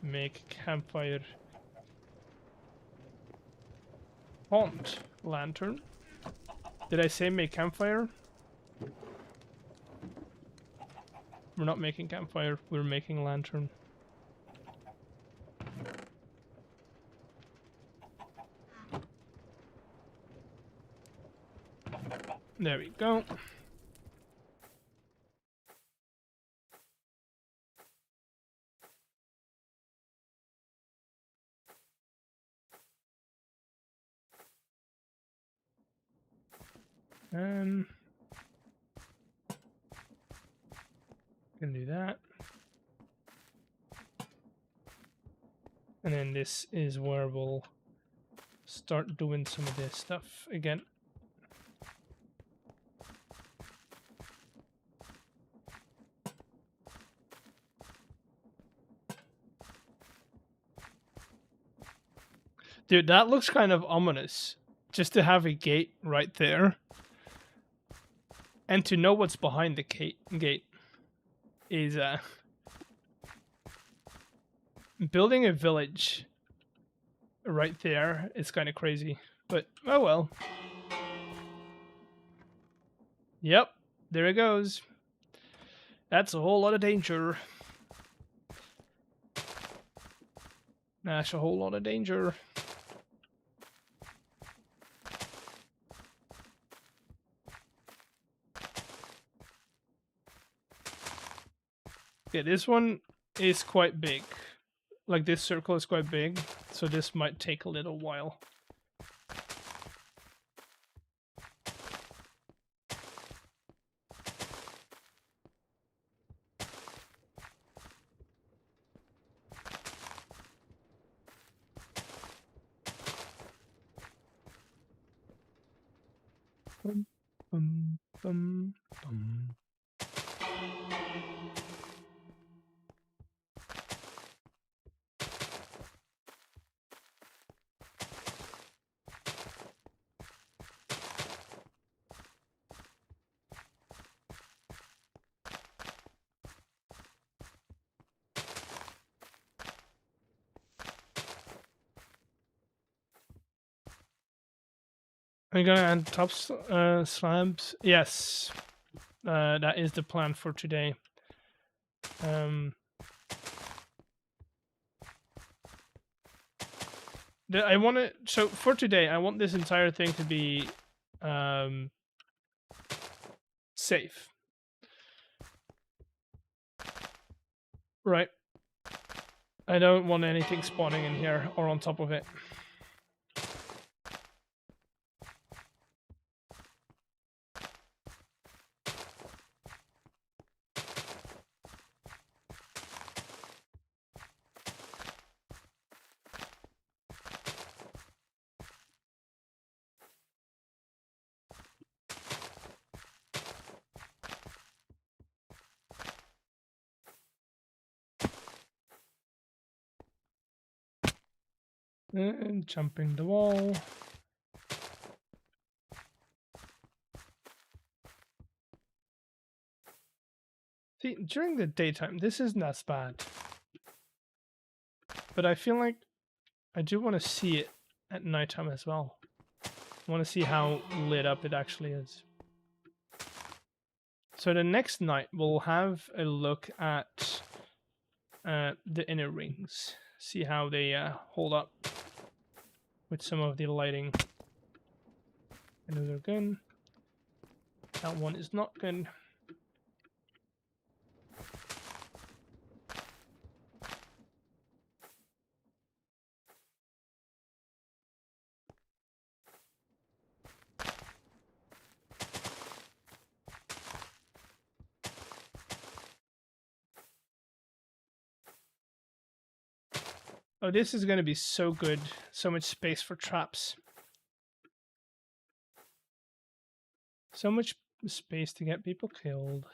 Make campfire. Haunt lantern. Did I say make campfire? We're not making campfire, we're making lantern. There we go. Can do that. And then this is where we'll start doing some of this stuff again. Dude, that looks kind of ominous. Just to have a gate right there. And to know what's behind the gate is building a village right there is kind of crazy. But oh well. Yep, there it goes. That's a whole lot of danger. That's a whole lot of danger. Yeah, this one is quite big. Like, this circle is quite big, so this might take a little while. Bum, bum, bum, bum. Are you gonna add top slabs? Yes. That is the plan for today. I want it. So for today, I want this entire thing to be safe. Right. I don't want anything spawning in here or on top of it. And jumping the wall. See, during the daytime, this isn't as bad. But I feel like I do want to see it at nighttime as well. I want to see how lit up it actually is. So the next night we'll have a look at the inner rings. See how they hold up with some of the lighting. I know they're good. That one is not good. Oh, this is going to be so good. So much space for traps. So much space to get people killed.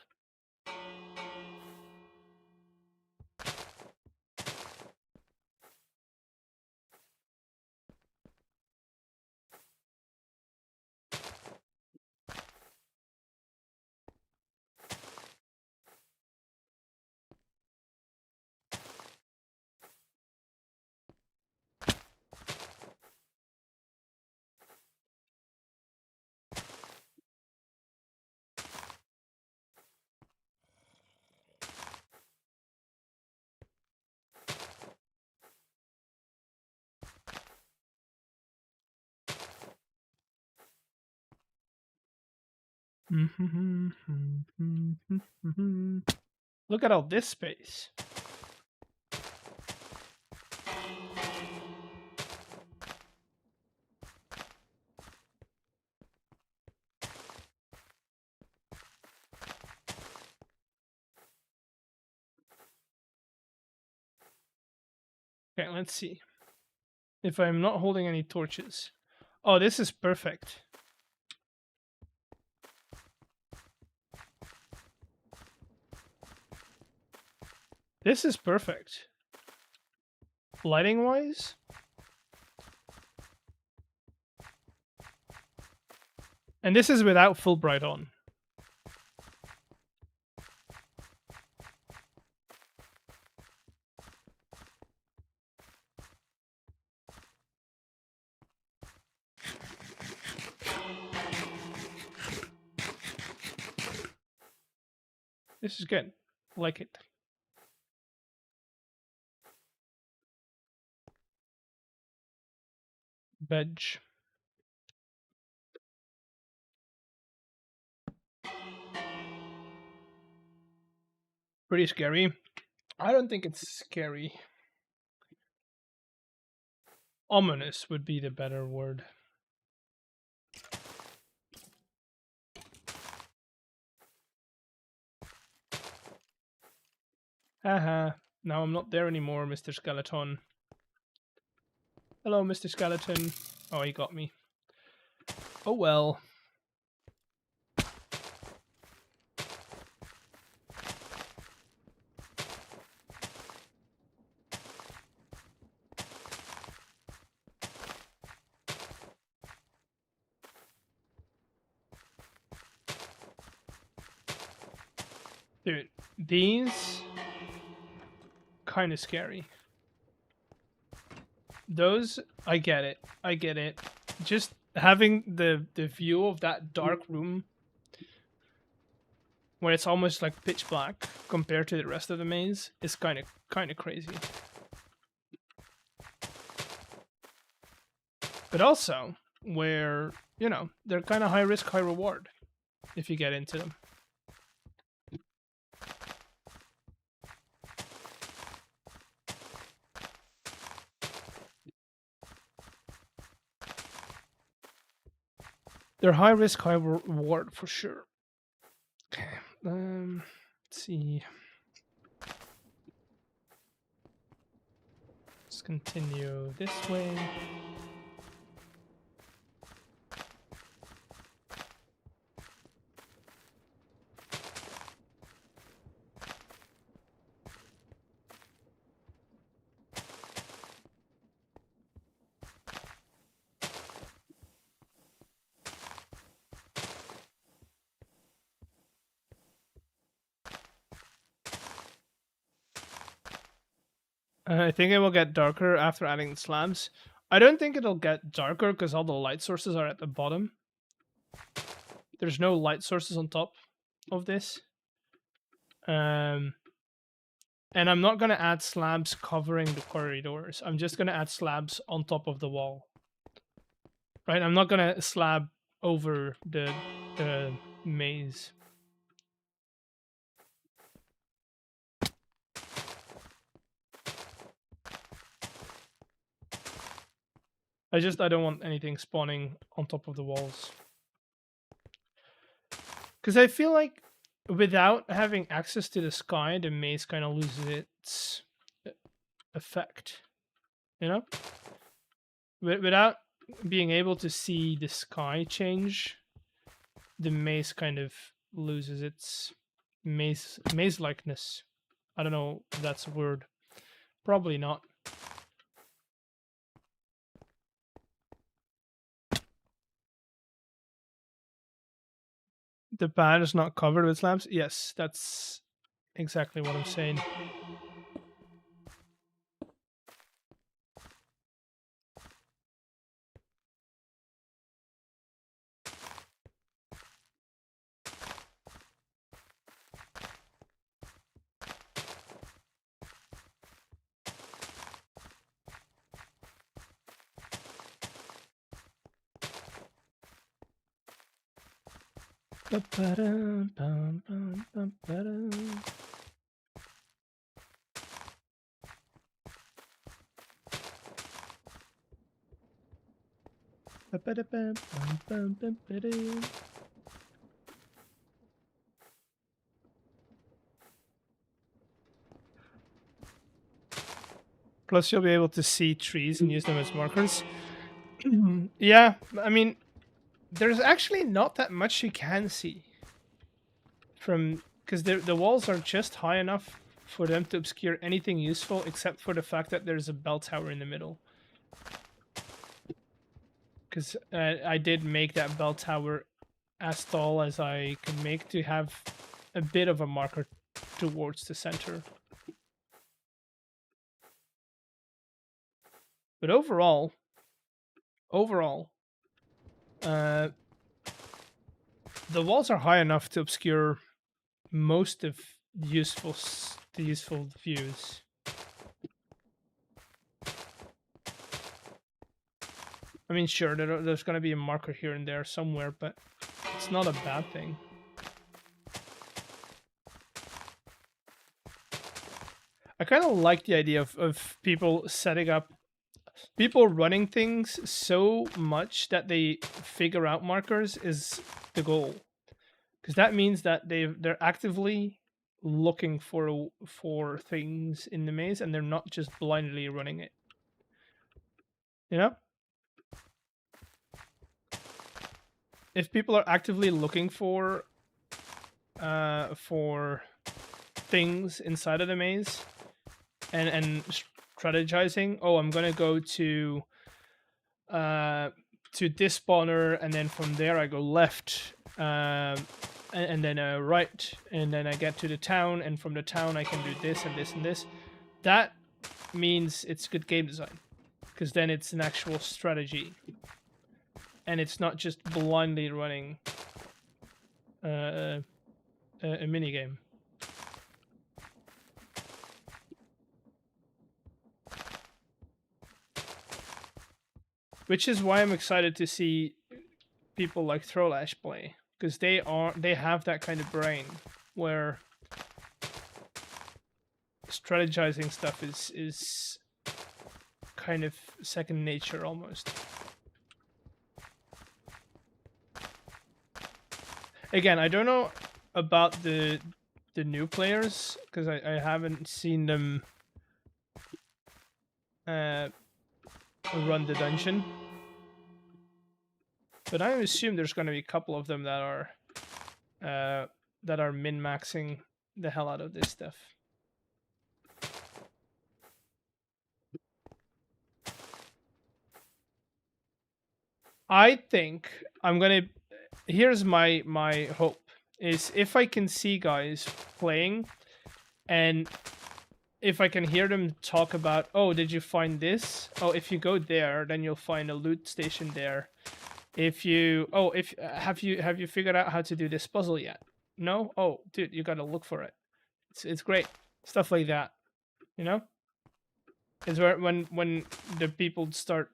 Look at all this space. Okay, let's see. If I'm not holding any torches. Oh, this is perfect. This is perfect. Lighting wise. And this is without full bright on. This is good. Like it. Veg. Pretty scary. I don't think it's scary. Ominous would be the better word. Haha. Now I'm not there anymore, Mr. Skeleton. Hello, Mr. Skeleton. Oh, he got me. Oh well. Dude, these kind of scary. Those, I get it. I get it. Just having the view of that dark room where it's almost like pitch black compared to the rest of the maze is kind of crazy. But also where, you know, they're kind of high risk, high reward if you get into them. They're high risk, high reward for sure. Okay, let's see. Let's continue this way. I think it will get darker after adding slabs. I don't think it'll get darker because all the light sources are at the bottom. There's no light sources on top of this. And I'm not going to add slabs covering the corridors. I'm just going to add slabs on top of the wall. Right? I'm not going to slab over the maze. I don't want anything spawning on top of the walls. Because I feel like without having access to the sky, the maze kind of loses its effect. You know? Without being able to see the sky change, the maze kind of loses its maze-likeness. I don't know if that's a word. Probably not. The pad is not covered with slabs? Yes, that's exactly what I'm saying. Plus, you'll be able to see trees and use them as markers. Yeah, I mean, there's actually not that much you can see from, because the walls are just high enough for them to obscure anything useful, except for the fact that there's a bell tower in the middle. Because I did make that bell tower as tall as I could make to have a bit of a marker towards the center. But overall, the walls are high enough to obscure most of the useful views. I mean, sure, there's going to be a marker here and there somewhere, but it's not a bad thing. I kind of like the idea of people setting up, people running things so much that they figure out markers is the goal. Because that means that they're actively looking for things in the maze and they're not just blindly running it. You know? If people are actively looking for things inside of the maze and strategizing, oh, I'm gonna go to this spawner, and then from there I go left, and then right, and then I get to the town, and from the town I can do this and this and this. That means it's good game design, because then it's an actual strategy. And it's not just blindly running a minigame. Which is why I'm excited to see people like Throlash play, because they have that kind of brain where strategizing stuff is kind of second nature almost. Again, I don't know about the new players, because I haven't seen them run the dungeon. But I assume there's going to be a couple of them that are min-maxing the hell out of this stuff. I think I'm gonna. Here's my hope is if I can see guys playing and if I can hear them talk about, oh, did you find this? Oh, if you go there, then you'll find a loot station there. If you, oh, if have you figured out how to do this puzzle yet? No? Oh, dude, you gotta look for it. It's great. Stuff like that. You know? Is where when the people start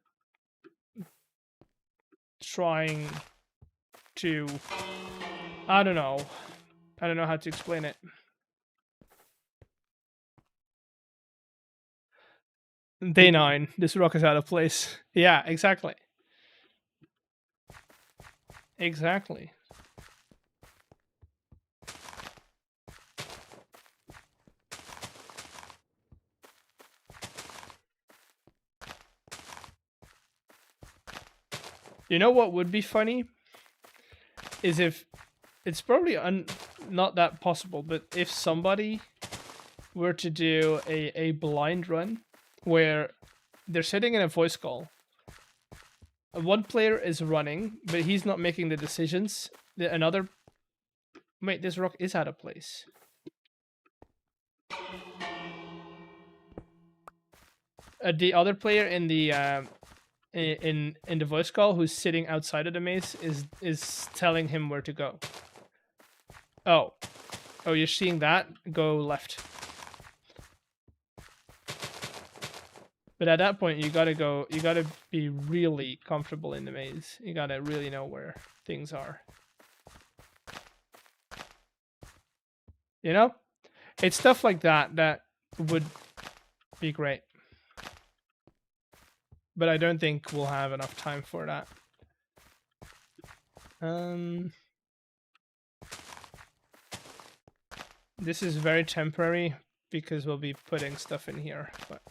trying to, I don't know how to explain it. Day 9, this rock is out of place. Yeah, exactly. Exactly. You know what would be funny? Is if it's probably not that possible, but if somebody were to do a blind run where they're sitting in a voice call, one player is running, but he's not making the decisions. Another, wait, this rock is out of place. The other player in the in the voice call who's sitting outside of the maze is telling him where to go. Oh, you're seeing that? Go left. But at that point, you gotta be really comfortable in the maze. You gotta really know where things are. You know? It's stuff like that that would be great. But I don't think we'll have enough time for that. This is very temporary because we'll be putting stuff in here, but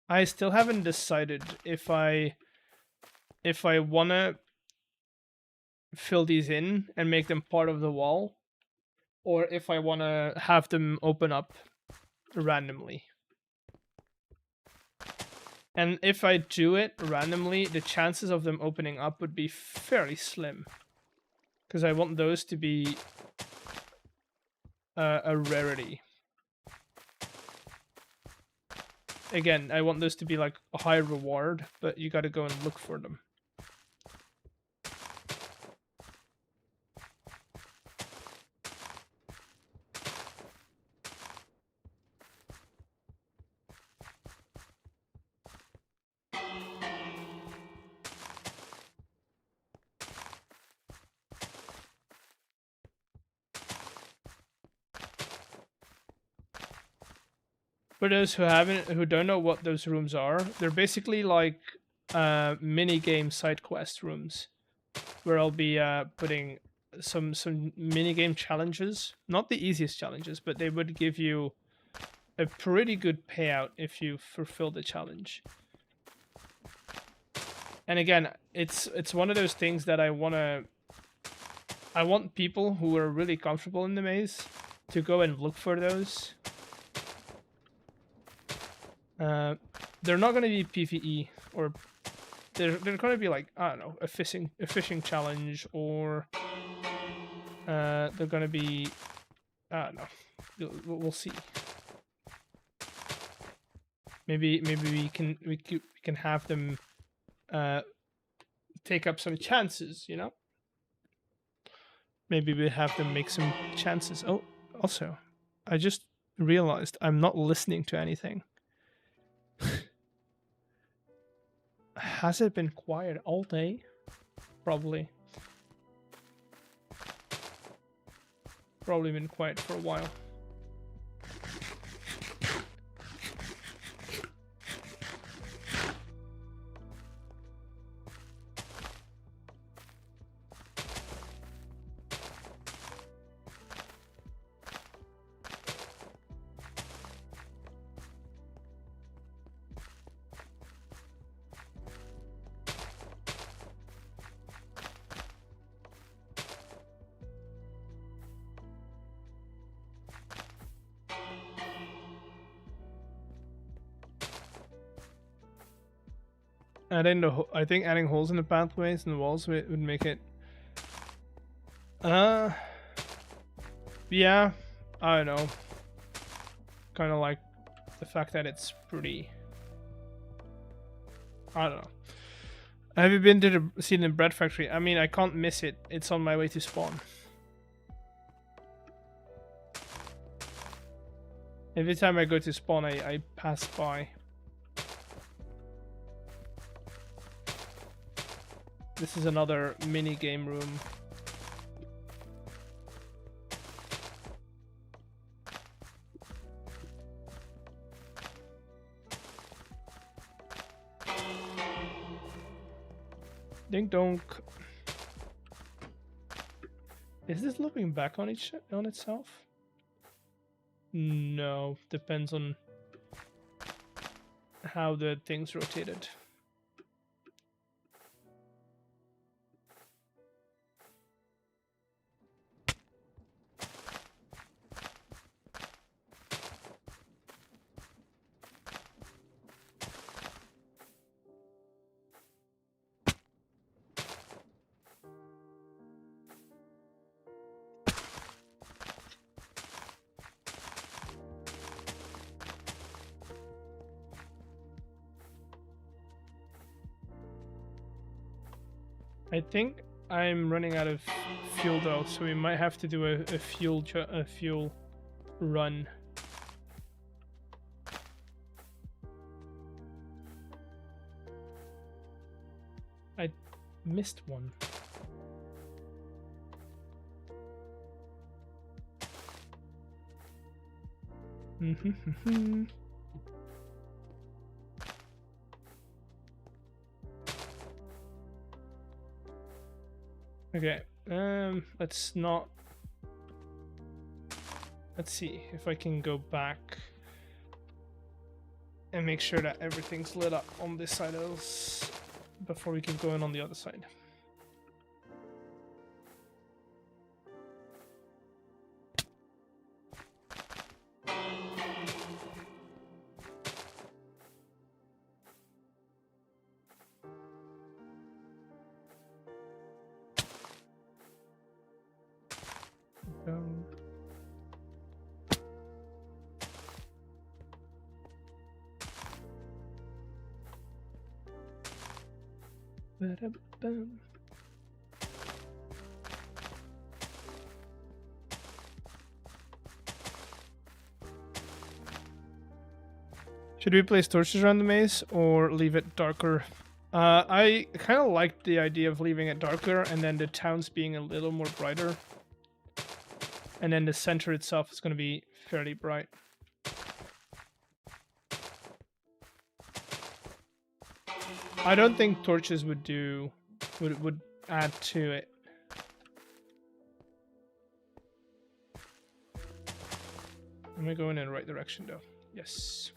I still haven't decided if I wanna fill these in and make them part of the wall, or if I wanna have them open up randomly. And if I do it randomly, the chances of them opening up would be fairly slim. Because I want those to be a rarity. Again, I want those to be like a high reward, but you gotta go and look for them. For those who don't know what those rooms are, they're basically like mini game side quest rooms, where I'll be putting some mini game challenges. Not the easiest challenges, but they would give you a pretty good payout if you fulfill the challenge. And again, it's one of those things that I want people who are really comfortable in the maze to go and look for those. They're not going to be PvE, or they're going to be like, I don't know, a fishing challenge, or they're going to be, I don't know, we'll see. Maybe we can have them take up some chances, you know? Maybe we have them make some chances. Oh, also, I just realized I'm not listening to anything. Has it been quiet all day? Probably. Probably been quiet for a while. I think adding holes in the pathways and the walls would make it Yeah, I don't know. Kind of like the fact that it's pretty. I don't know. Have you been to the seen the bread factory? I mean, I can't miss it. It's on my way to spawn. Every time I go to spawn, I pass by. This is another mini game room. Ding donk. Is this looping back on itself? No, depends on how the thing's rotated. I think I'm running out of fuel though, so we might have to do a fuel run. I missed one. Okay, let's see if I can go back and make sure that everything's lit up on this side else before we keep going on the other side. Should we place torches around the maze or leave it darker? I kind of like the idea of leaving it darker and then the towns being a little more brighter. And then the center itself is going to be fairly bright. I don't think torches would add to it. Am I going in the right direction though? Yes.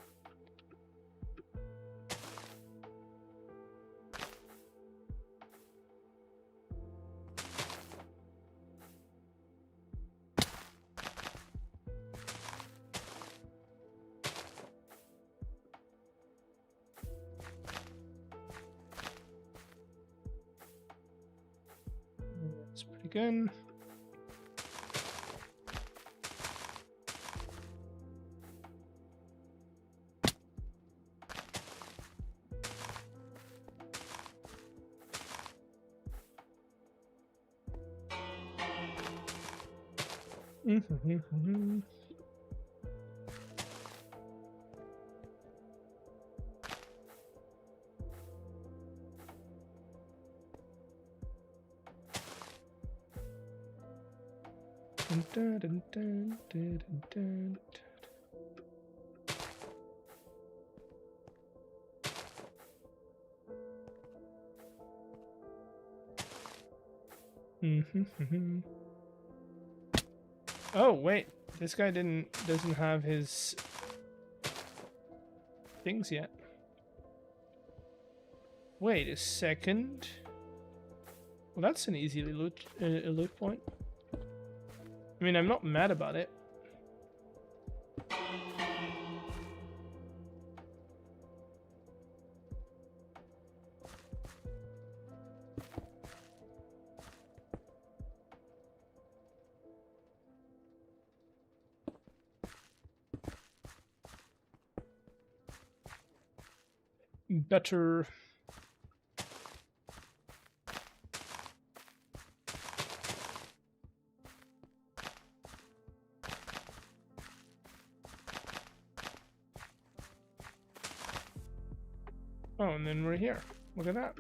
That's pretty good. Oh wait, this guy doesn't have his things yet. Wait a second. Well, that's an easy loot point. I mean, I'm not mad about it. better. Oh, and then we're here. Look at that.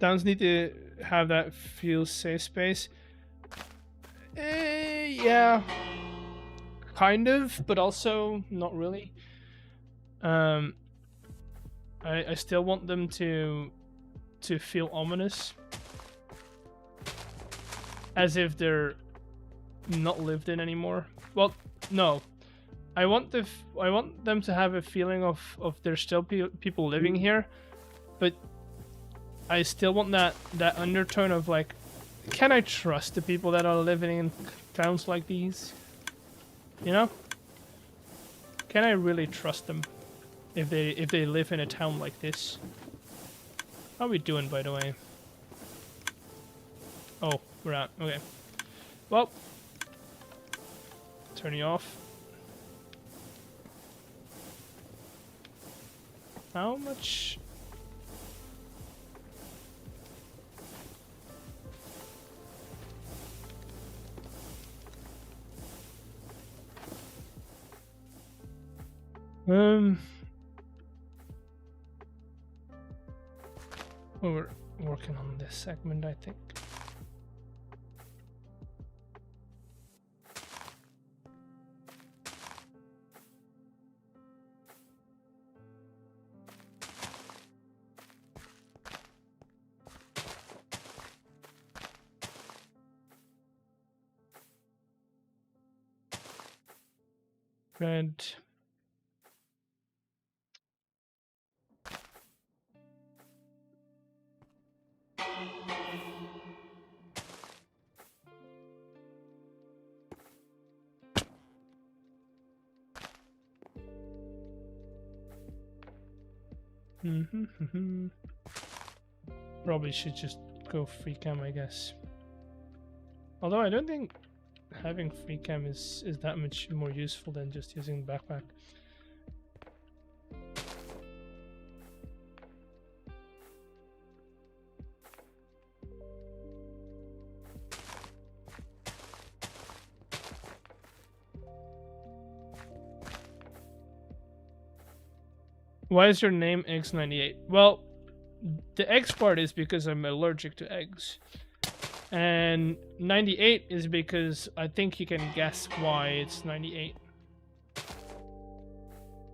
Towns need to have that feel safe space. Yeah, kind of, but also not really. I still want them to feel ominous, as if they're not lived in anymore. Well, no, I want them to have a feeling of there's still people living here, but I still want that undertone of like, can I trust the people that are living in towns like these? You know? Can I really trust them if they live in a town like this? How are we doing, by the way? Oh, we're out. Okay. Well, turn you off. How much? We're working on this segment, I think. Red. Probably should just go free cam, I guess. Although I don't think having free cam is that much more useful than just using the backpack. Why is your name Eggs98? Well, the eggs part is because I'm allergic to eggs. And 98 is because I think you can guess why it's 98. I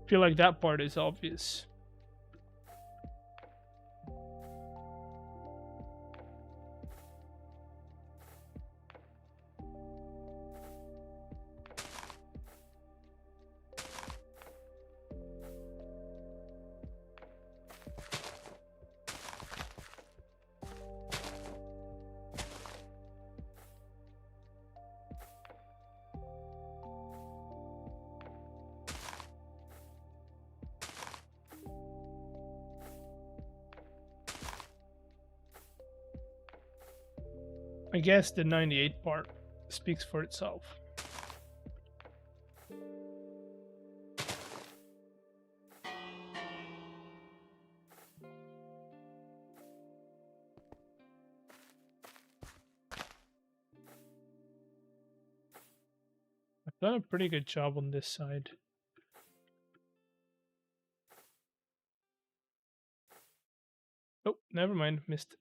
feel like that part is obvious. I guess the 98 part speaks for itself. I've done a pretty good job on this side. Oh, never mind. Missed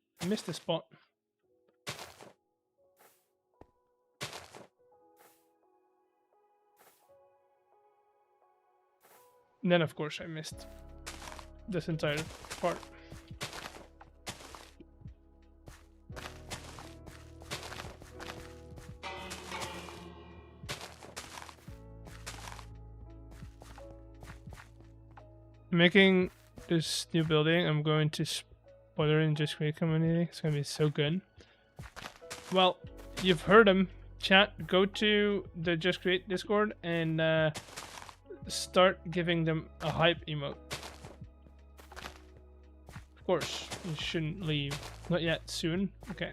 a spot. And then, of course, I missed this entire part. Making this new building, I'm going to spoiler in Just Create community. It's going to be so good. Well, you've heard him. Chat, go to the Just Create Discord and start giving them a hype emote. Of course, you shouldn't leave. Not yet. Soon. Okay.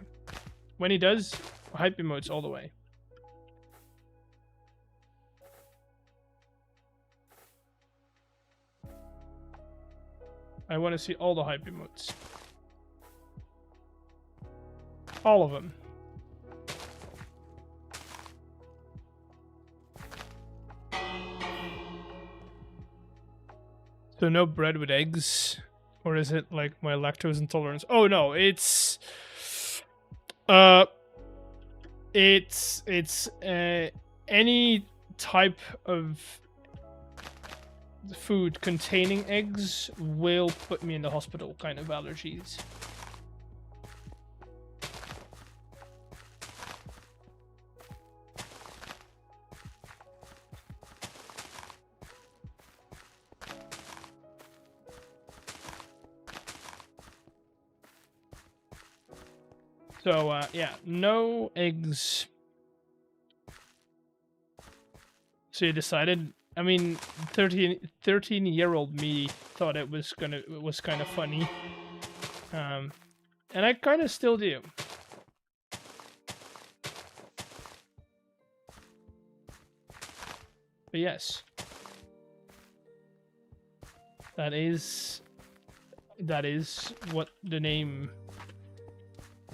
When he does, hype emotes all the way. I want to see all the hype emotes. All of them. So no bread with eggs? Or is it like my lactose intolerance? Oh no, it's any type of food containing eggs will put me in the hospital kind of allergies. So, yeah, no eggs. So you decided, I mean, 13-year-old me thought it was kind of funny. And I kind of still do. But yes. That is what the name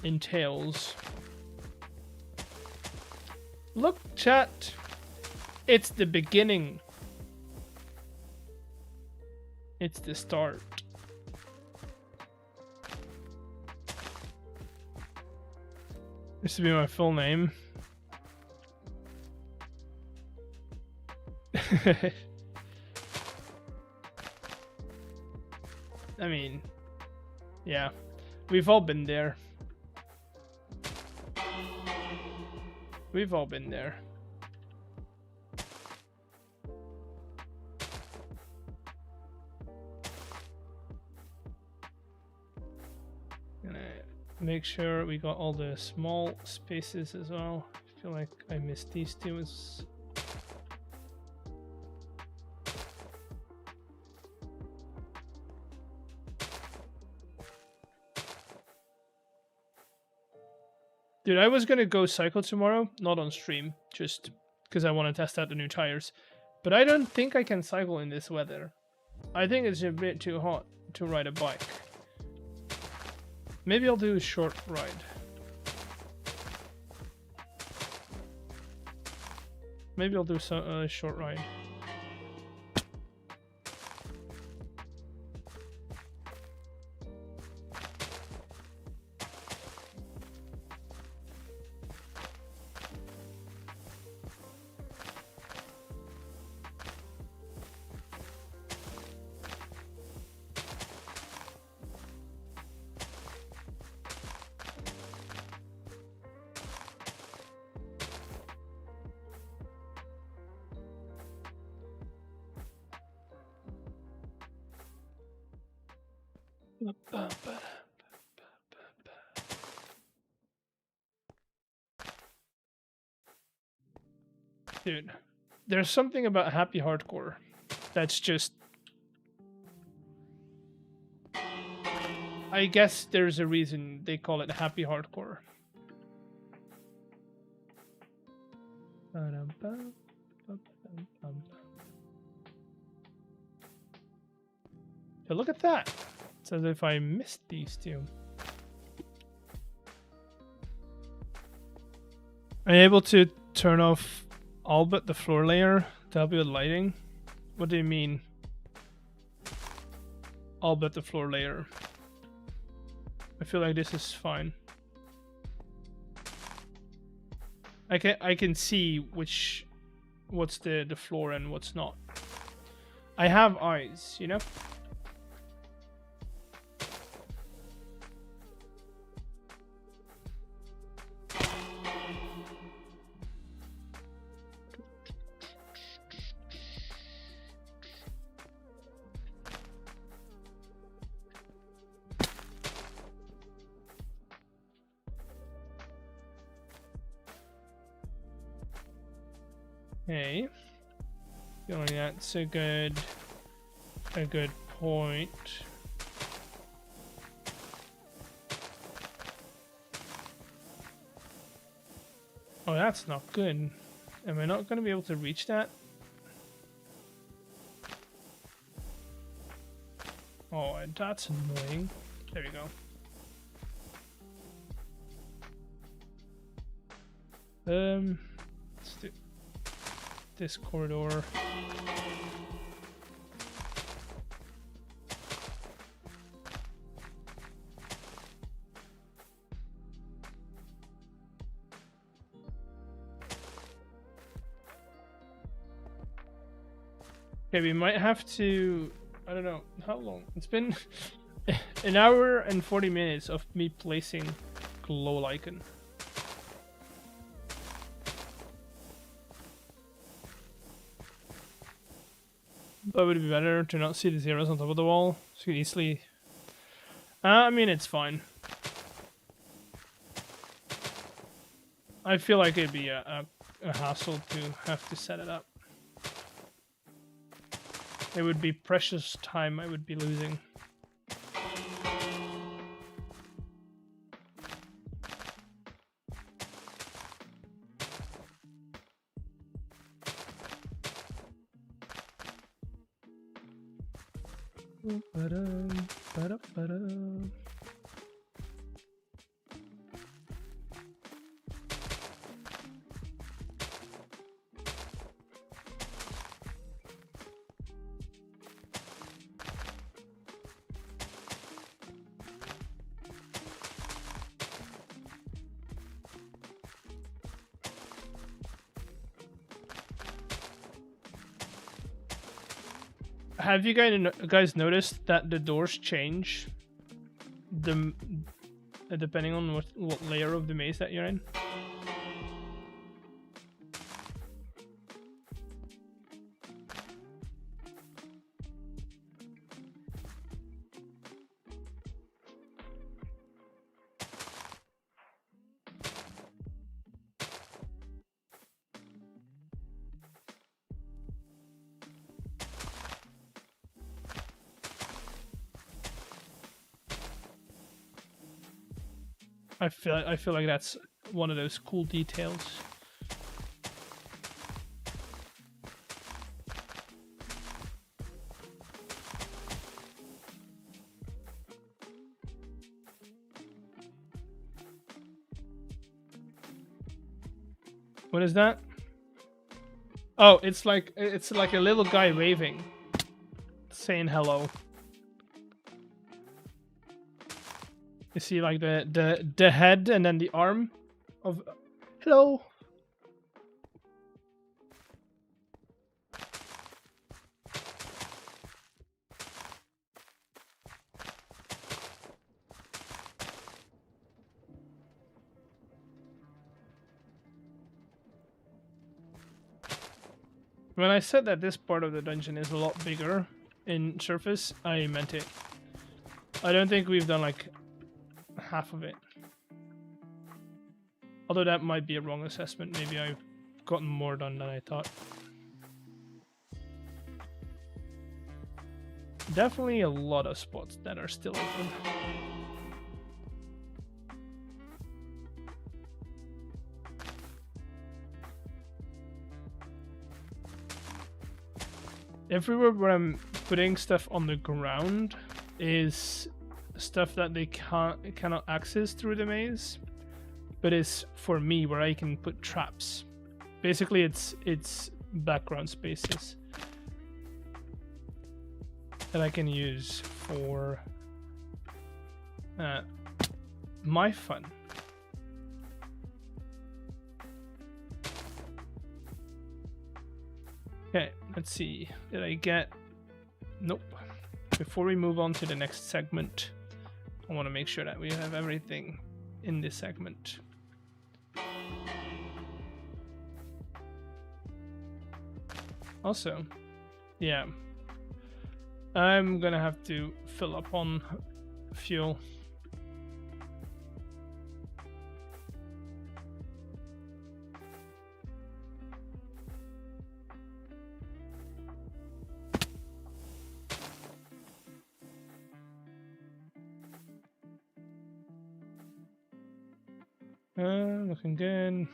entails. Look, chat. It's the beginning. It's the start. This should be my full name. I mean, yeah, we've all been there. We've all been there. Gonna make sure we got all the small spaces as well. I feel like I missed these two. Dude, I was gonna go cycle tomorrow, not on stream, just because I want to test out the new tires. But I don't think I can cycle in this weather. I think it's a bit too hot to ride a bike. Maybe I'll do a short ride. Maybe I'll do a short ride. Dude, there's something about happy hardcore that's just... I guess there's a reason they call it happy hardcore. So look at that. It's as if I missed these two. Are you able to turn off all but the floor layer to help you with lighting? What do you mean? All but the floor layer. I feel like this is fine. I can see what's the floor and what's not. I have eyes, you know? Okay, feeling that's a good point. Oh, that's not good. Am I not going to be able to reach that? Oh, and that's annoying. There we go. Let's do this corridor. Okay, we might have to... I don't know how long. It's been an hour and 40 minutes of me placing glow lichen. But would it be better to not see the zeros on top of the wall? So you can easily... I mean, it's fine. I feel like it'd be a hassle to have to set it up. It would be precious time I would be losing. Have you guys noticed that the doors change depending on what layer of the maze that you're in? I feel like that's one of those cool details. What is that? Oh, it's like a little guy waving, saying hello. You see, like the head and then the arm of hello. When I said that this part of the dungeon is a lot bigger in surface, I meant it. I don't think we've done like half of it. Although that might be a wrong assessment. Maybe I've gotten more done than I thought. Definitely a lot of spots that are still open. Everywhere where I'm putting stuff on the ground is stuff that they cannot access through the maze, but is for me where I can put traps. Basically, it's background spaces that I can use for my fun. Okay, let's see. Did I get... Nope. Before we move on to the next segment, I want to make sure that we have everything in this segment. Also, yeah, I'm gonna have to fill up on fuel. Looking good.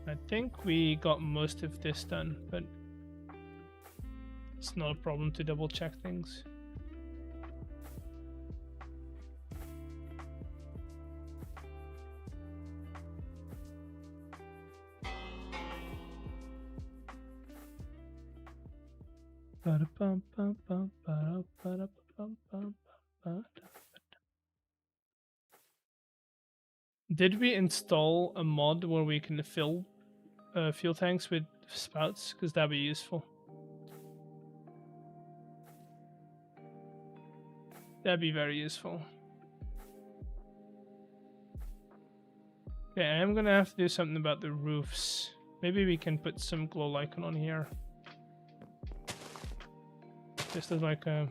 I think we got most of this done, but It's not a problem to double check things. Did we install a mod where we can fill fuel tanks with spouts? Because that'd be useful. That'd be very useful. Okay, I'm gonna have to do something about the roofs. Maybe we can put some glow lichen on here. Just as like a...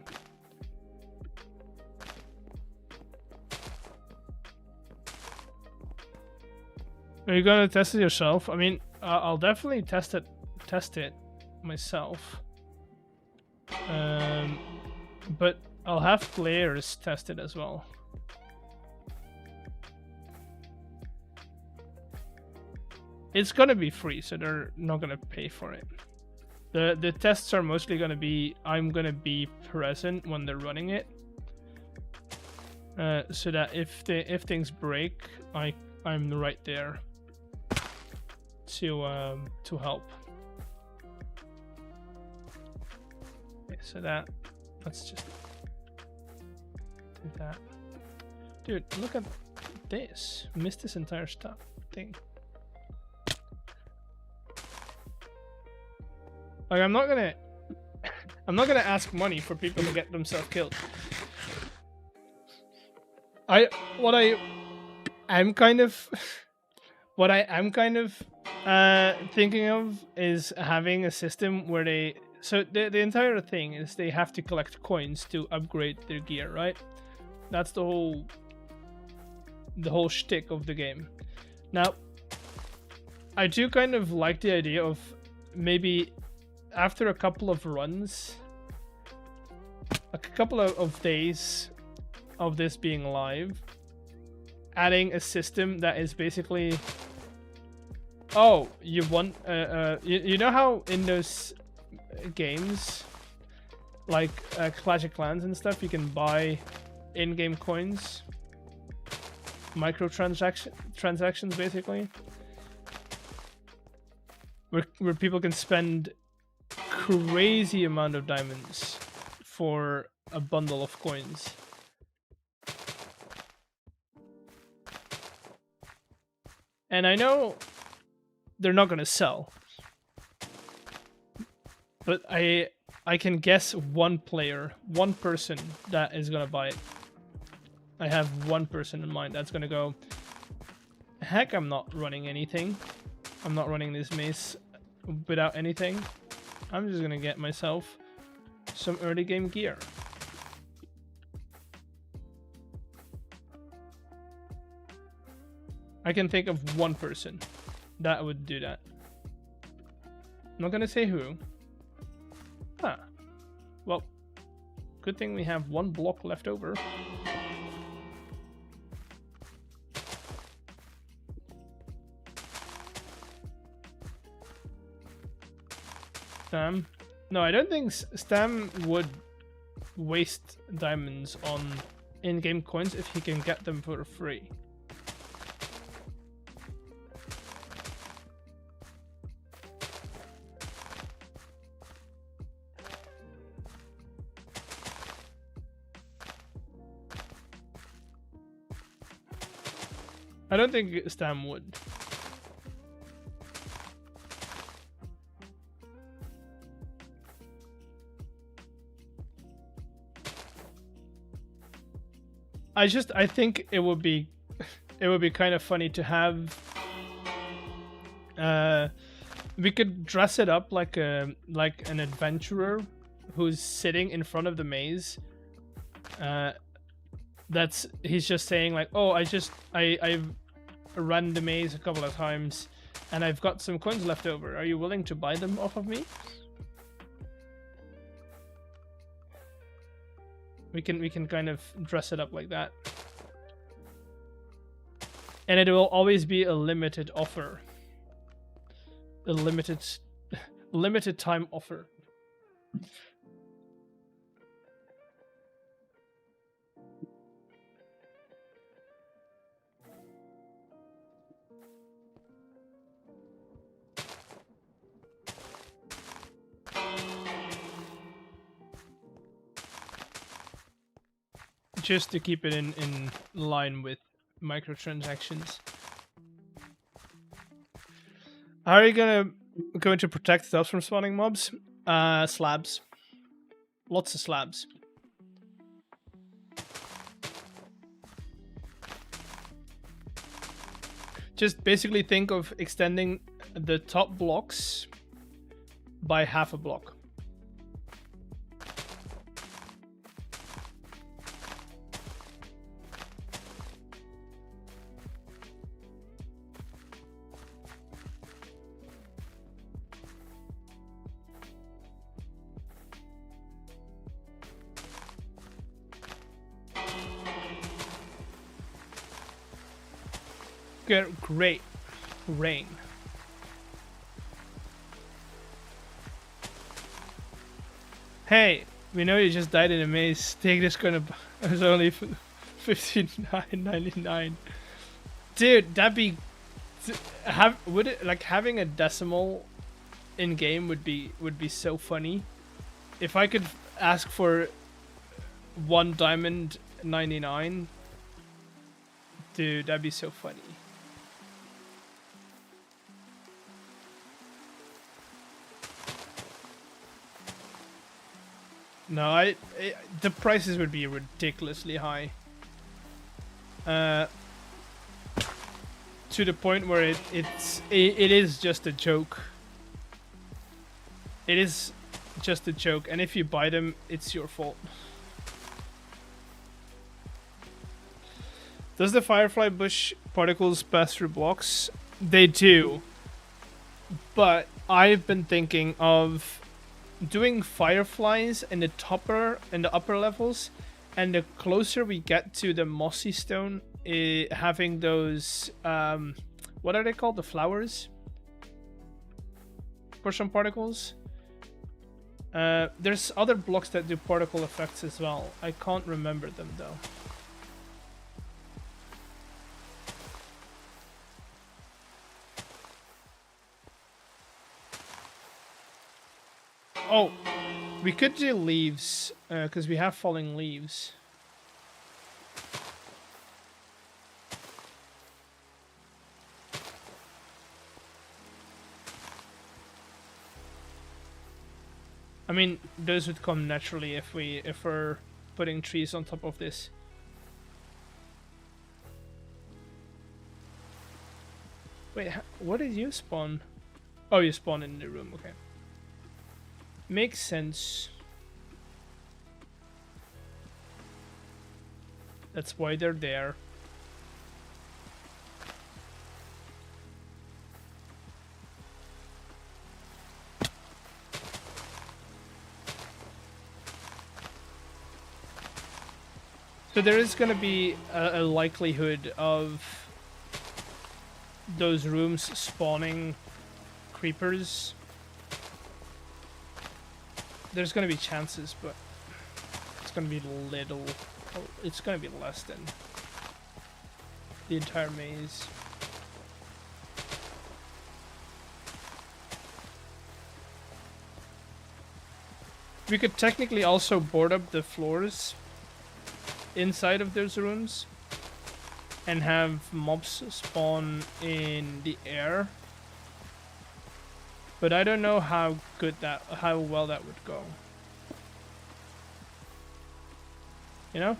Are you gonna test it yourself? I mean, I'll definitely test it myself. But I'll have players test it as well. It's gonna be free, so they're not gonna pay for it. The tests are mostly gonna be, I'm gonna be present when they're running it, so that if things break, I'm right there to help. Okay, so let's just do that. Dude, look at this. Missed this entire thing. Like, I'm not gonna ask money for people to get themselves killed. What I am kind of thinking of is having a system where the entire thing is they have to collect coins to upgrade their gear, right? That's the whole shtick of the game. Now, I do kind of like the idea of maybe after a couple of runs, a couple of days of this being live, adding a system that is basically, oh, you want you know how in those games like Clash of Clans and stuff, you can buy in-game coins, transactions basically, where people can spend crazy amount of diamonds for a bundle of coins. And I know they're not going to sell, but I can guess one person that is going to buy it. I have one person in mind that's going to go, heck, I'm not running anything. I'm not running this maze without anything. I'm just gonna get myself some early game gear. I can think of one person that would do that. I'm not gonna say who. Huh. Well, good thing we have one block left over. Stam? No, I don't think Stam would waste diamonds on in-game coins if he can get them for free. I don't think Stam would. I think it would be kind of funny to have. We could dress it up like an adventurer who's sitting in front of the maze. He's just saying like, oh, I've run the maze a couple of times and I've got some coins left over. Are you willing to buy them off of me? We can kind of dress it up like that. And it will always be a limited offer. A limited time offer. just to keep it in line with microtransactions. How are you going to protect us from spawning mobs? Slabs. Lots of slabs. Just basically think of extending the top blocks by half a block. Get great rain. Hey, we know you just died in a maze. Take this kind of. It was only $59.99. Dude, that'd be. Would it like having a decimal in game would be so funny. If I could ask for 1 diamond 99, dude, that'd be so funny. No, the prices would be ridiculously high. To the point where it is just a joke. It is just a joke, and if you buy them, it's your fault. Does the firefly bush particles pass through blocks? They do. But I've been thinking of doing fireflies in the upper levels, and the closer we get to the mossy stone, having those what are they called? The flowers for some particles. There's other blocks that do particle effects as well. I can't remember them though. Oh, we could do leaves, because we have falling leaves. I mean, those would come naturally if we're putting trees on top of this. Wait, what did you spawn? Oh, you spawned in the room, okay. Makes sense. That's why they're there. So there is going to be a likelihood of those rooms spawning creepers. There's going to be chances, but it's going to be little. It's going to be less than the entire maze. We could technically also board up the floors inside of those rooms and have mobs spawn in the air. But I don't know how well that would go. You know?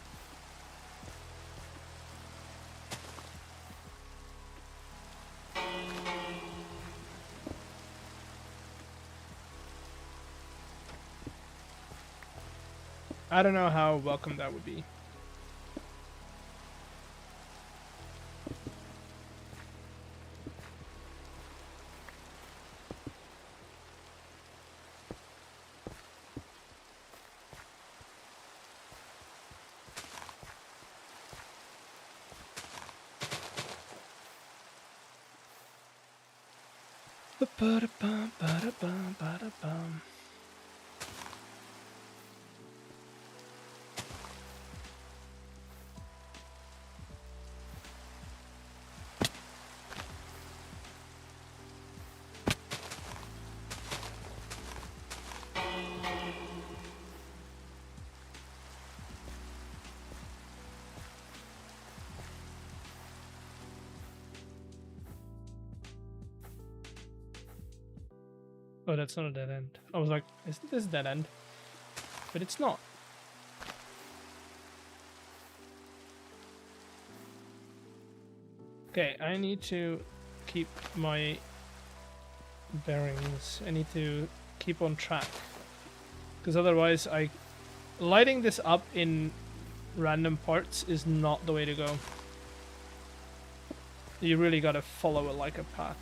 I don't know how welcome that would be. Ba-da-bum, ba-da-bum, ba-da-bum. Oh, that's not a dead end. I was like, isn't this a dead end? But it's not. Okay, I need to keep my bearings. I need to keep on track. Because otherwise, lighting this up in random parts is not the way to go. You really gotta follow it like a path.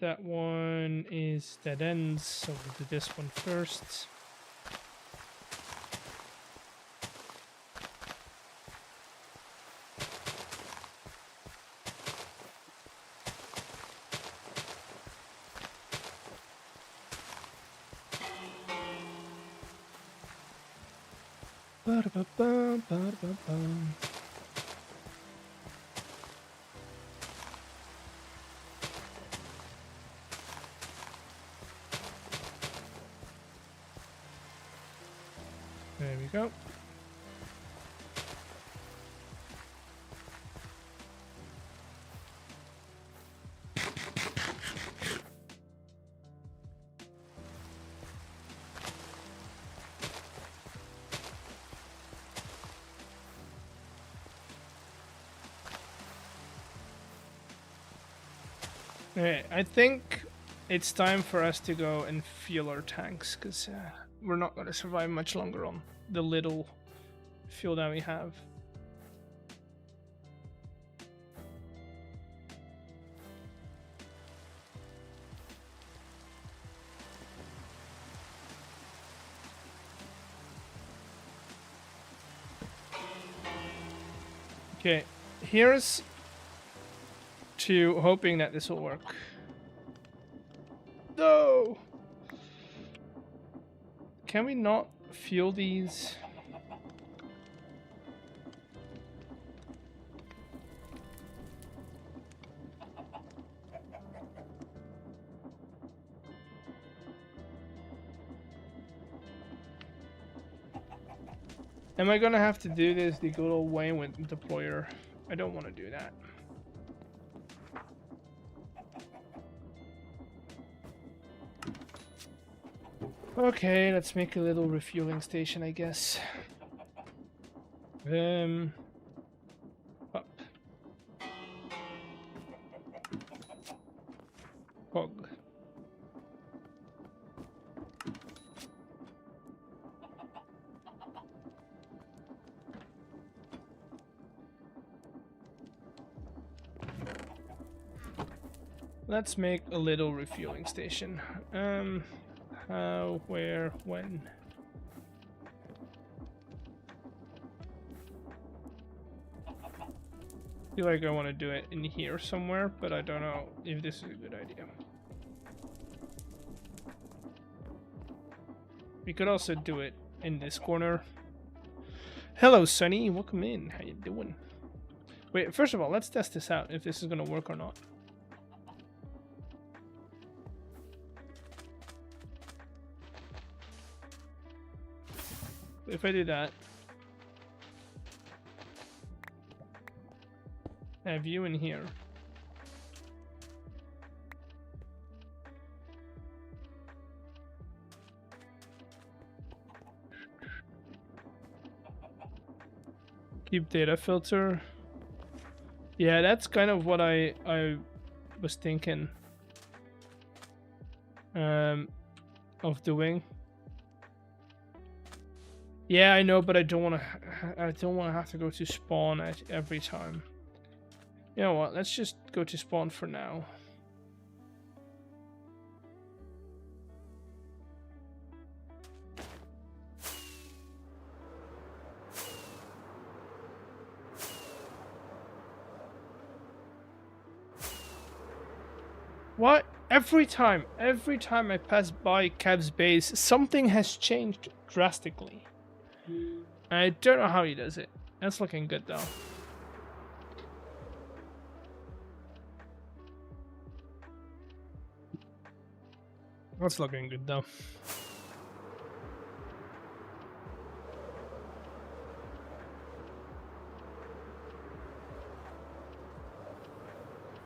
That one is dead ends, so we'll do this one first. Ba-da-ba-bum, ba-da-ba-bum. There we go. Okay, I think it's time for us to go and fuel our tanks, because we're not going to survive much longer on the little fuel that we have. Okay, here's to hoping that this will work. No! Can we not fuel these? Am I gonna have to do this the good old way with deployer? I don't want to do that. Okay, let's make a little refueling station, I guess. Up. Hog. Let's make a little refueling station. How, where, when? I feel like I want to do it in here somewhere, but I don't know if this is a good idea. We could also do it in this corner. Hello, Sunny. Welcome in. How you doing? Wait, first of all, let's test this out, if this is going to work or not. If I do that, I have you in here. Keep data filter. Yeah, that's kind of what I was thinking of doing. Yeah, I know, but I don't want to have to go to spawn at every time. You know what? Let's just go to spawn for now. What? Every time I pass by Cav's base, something has changed drastically. I don't know how he does it. That's looking good though. That's looking good though.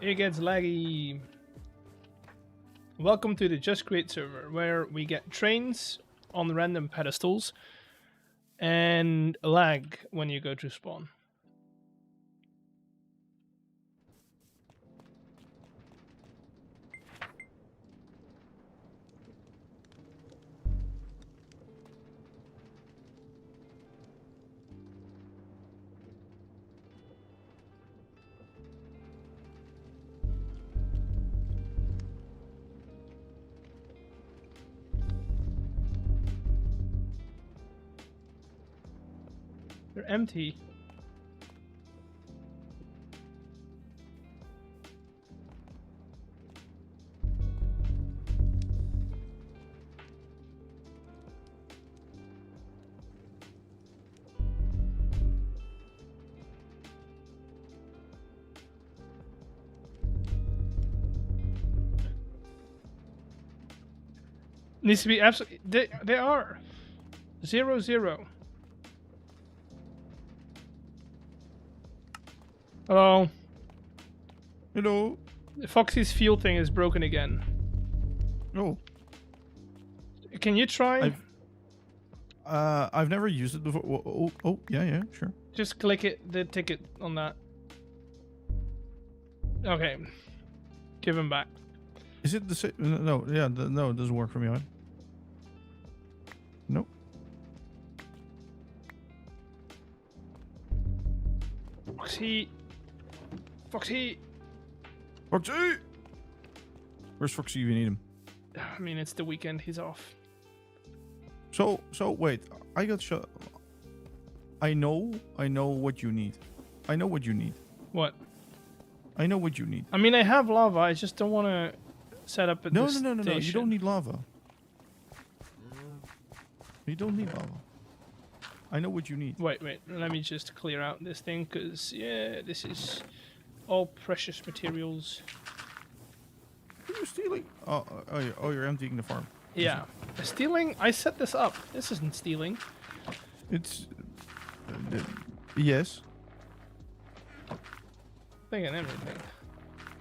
It gets laggy. Welcome to the Just Create server, where we get trains on random pedestals and lag when you go to spawn. They're empty. Needs to be absolutely. They are 0-0. Hello. Hello. Foxy's fuel thing is broken again. Oh. Can you try? I've never used it before. Oh, yeah, sure. Just click it, the ticket on that. Okay. Give him back. Is it the same? No, yeah, no, it doesn't work for me. Right? Nope. Foxy. Foxy. Foxy. Where's Foxy if you need him? I mean, it's the weekend. He's off. So wait. I got shot. I know what you need. I know what you need. What? I know what you need. I mean, I have lava. I just don't want to set up at No. this You station. don't need lava. You don't need lava. I know what you need. Wait. Let me just clear out this thing, because, yeah, this is all precious materials. What are you stealing? Oh, you're emptying the farm. Yeah. Stealing? I set this up. This isn't stealing. It's... yes. Thinking everything.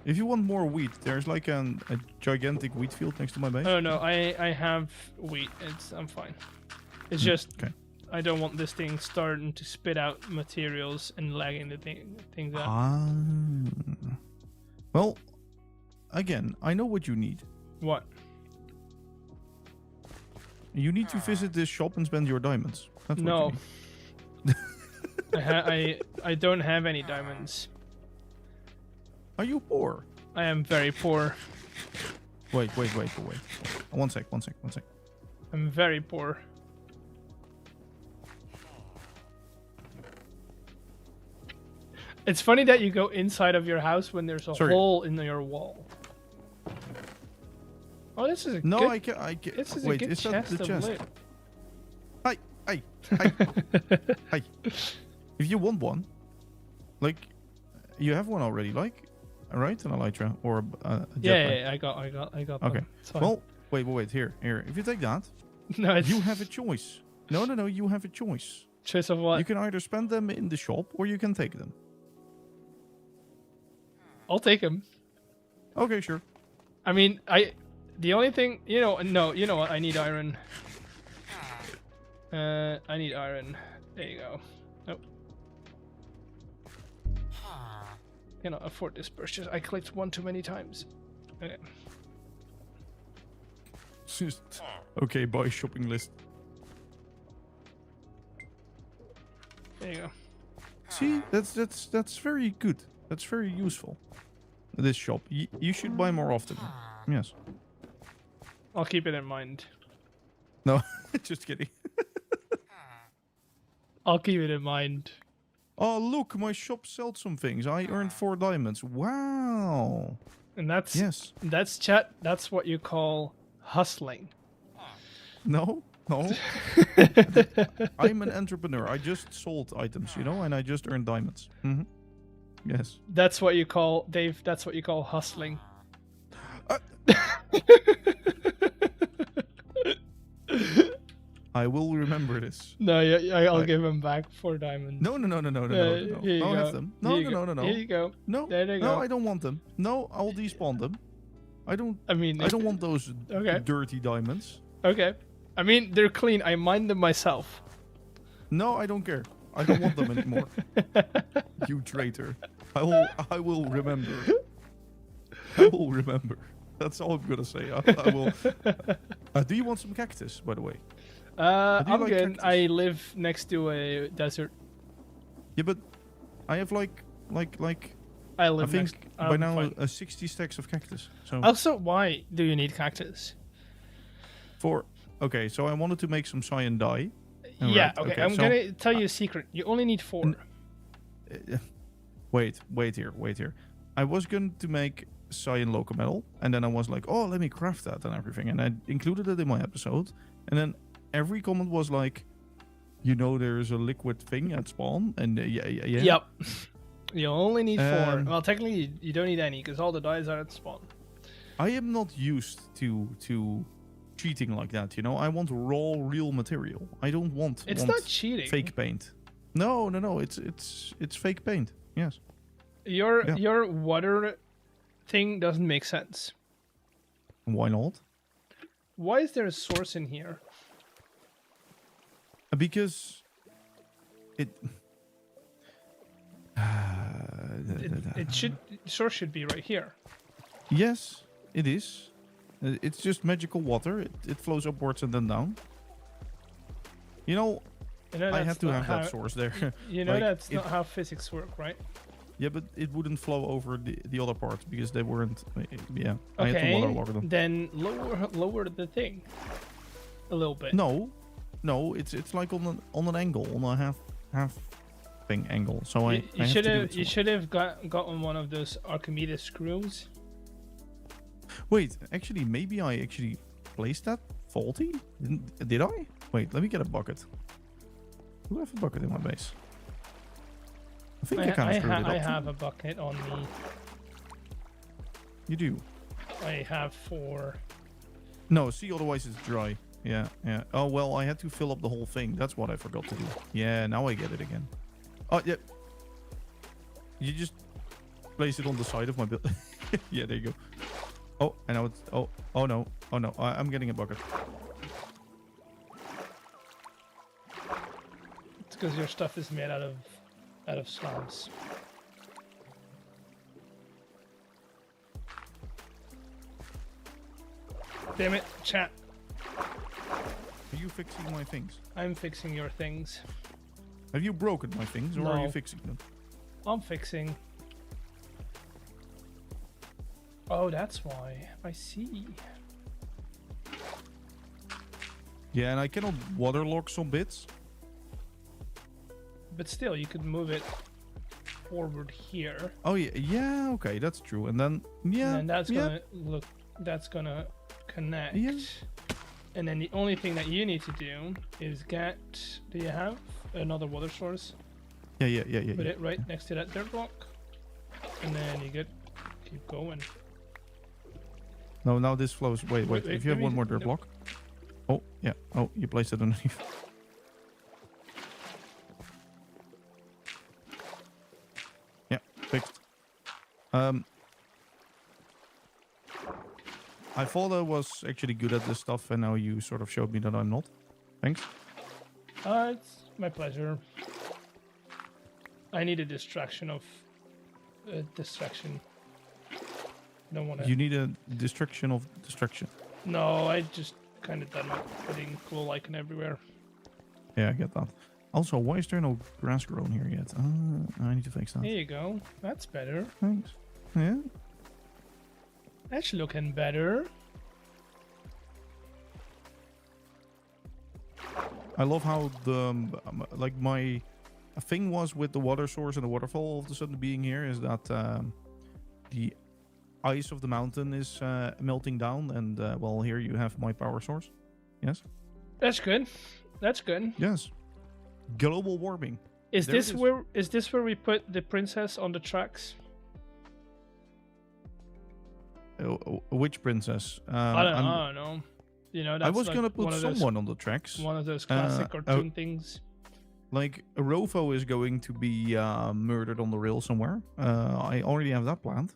If you want more wheat, there's like a gigantic wheat field next to my base. Oh, no, I have wheat. I'm fine. It's just... Okay. I don't want this thing starting to spit out materials and lagging the things out. Ah. Well, again, I know what you need. What? You need to visit this shop and spend your diamonds. That's what No. you need. I don't have any diamonds. Are you poor? I am very poor. Wait. One sec. I'm very poor. It's funny that you go inside of your house when there's a hole in your wall. Oh, this is a no, good... I can't. This is wait, a good is that chest the of chest? loot. Hey. Hey. If you want one, like, you have one already, like, right? An elytra or a jetpack. Yeah, I got Okay. them. It's fine. Well, wait. Here. If you take that, no, you have a choice. No. You have a choice. Choice of what? You can either spend them in the shop or you can take them. I'll take them. Okay, sure. I mean, the only thing, you know what? I need iron. I need iron. There you go. Nope. Cannot afford this purchase. I clicked one too many times. Okay. Okay, buy shopping list. There you go. See, that's very good. That's very useful. This shop. You should buy more often. Yes. I'll keep it in mind. No, just kidding. I'll keep it in mind. Oh, look, my shop sold some things. I earned 4 diamonds. Wow. And Yes. that's chat. That's what you call hustling. No. No. I'm an entrepreneur. I just sold items, you know, and I just earned diamonds. Yes. That's what you call Dave. That's what you call hustling. Uh, I will remember this. No, I'll give him back 4 diamonds. No. Here you I'll go. have them. No. Here you go. No. There you No, go. I don't want them. No, I'll despawn them. I don't want those Okay. dirty diamonds. Okay. I mean, they're clean. I mine them myself. No, I don't care. I don't want them anymore. You traitor. I will remember. I will remember. That's all I'm gonna say. I will. Do you want some cactus, by the way? I'm like good. cactus? I live next to a desert. Yeah, but I have like I I live think next. by I'm now fine. 60 stacks of cactus. So Also, why do you need cactus? okay, so I wanted to make some cyan dye. Yeah. Alright, Okay. I'm so gonna tell you a secret. You only need 4. Wait here. I was going to make cyan local metal, and then I was like, oh, let me craft that and everything, and I included it in my episode, and then every comment was like, you know, there's a liquid thing at spawn, and yeah. Yep. You only need 4. Um, Well, technically, you don't need any because all the dyes are at spawn. I am not used to cheating like that, you know. I want raw, real material. I don't want It's not cheating. fake paint. No. It's fake paint. Yes. Your water thing doesn't make sense. Why not? Why is there a source in here? Because it. Source should be right here. Yes, it is. It's just magical water. It flows upwards and then down. You know, You know, I that's had to not have how, that source there. You know Like, that's not how physics work, right? Yeah, but it wouldn't flow over the other parts because they weren't. Yeah, I had to Okay, waterlog them. then lower the thing a little bit. No, it's like on an angle, on a half thing angle. So You should have gotten one of those Archimedes screws. Wait, actually, maybe I actually placed that faulty. Did I? Wait, let me get a bucket. Do I have a bucket in my base? I think I kind of screwed it up. I too. have a bucket on me. You do? I have 4. No, see, otherwise it's dry. Yeah. Oh, well, I had to fill up the whole thing. That's what I forgot to do. Yeah, now I get it again. Oh, yeah. You just place it on the side of my build. Yeah, there you go. Oh, and now it's... Oh, no. Oh, no. I'm getting a bucket. It's because your stuff is made out of slabs. Damn it, chat. Are you fixing my things? I'm fixing your things. Have you broken my things, or are you No. fixing them? I'm fixing. Oh, that's why. I see. Yeah, and I cannot waterlog some bits. But still, you could move it forward here. Oh, yeah, okay, that's true. And then, yeah, And then that's yeah. gonna look. That's gonna connect. Yeah. And then the only thing that you need to do is get. Do you have another water source? Yeah. Put it right next to that dirt block, and then you get. Keep going. No, now this flows. Wait. Wait, If you have let me- one more dirt no. block. Oh, yeah. Oh, you placed it underneath. Yeah, fixed. I thought I was actually good at this stuff, and now you sort of showed me that I'm not. Thanks. It's my pleasure. I need a distraction of. Distraction. Don't want to. You need a destruction of destruction. No, I just kind of done with putting glow icon everywhere. Yeah, I get that. Also, why is there no grass grown here yet? I need to fix that. There you go. That's better. Thanks. Yeah. That's looking better. I love how the like my thing was with the water source and the waterfall all of a sudden being here is that the ice of the mountain is melting down, and well, here you have my power source. Yes. That's good. That's good. Yes. Global warming. Is There it this is. where we put the princess on the tracks? Which princess? I don't know. You know, that's I was like gonna put one of someone on the tracks. one of those classic cartoon things. Like Rofo is going to be murdered on the rail somewhere. I already have that planned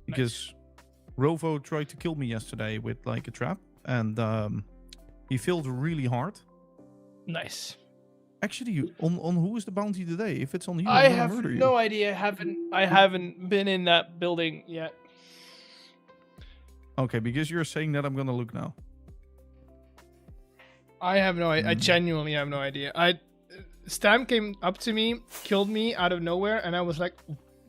because Rofo tried to kill me yesterday with like a trap, and he failed really hard. Nice. Actually, on who is the bounty today? If it's on you, I I'm gonna have murder you. no idea. I haven't been in that building yet. Okay, because you're saying that, I'm gonna look now. I have no idea. I genuinely have no idea. Stam came up to me, killed me out of nowhere, and I was like,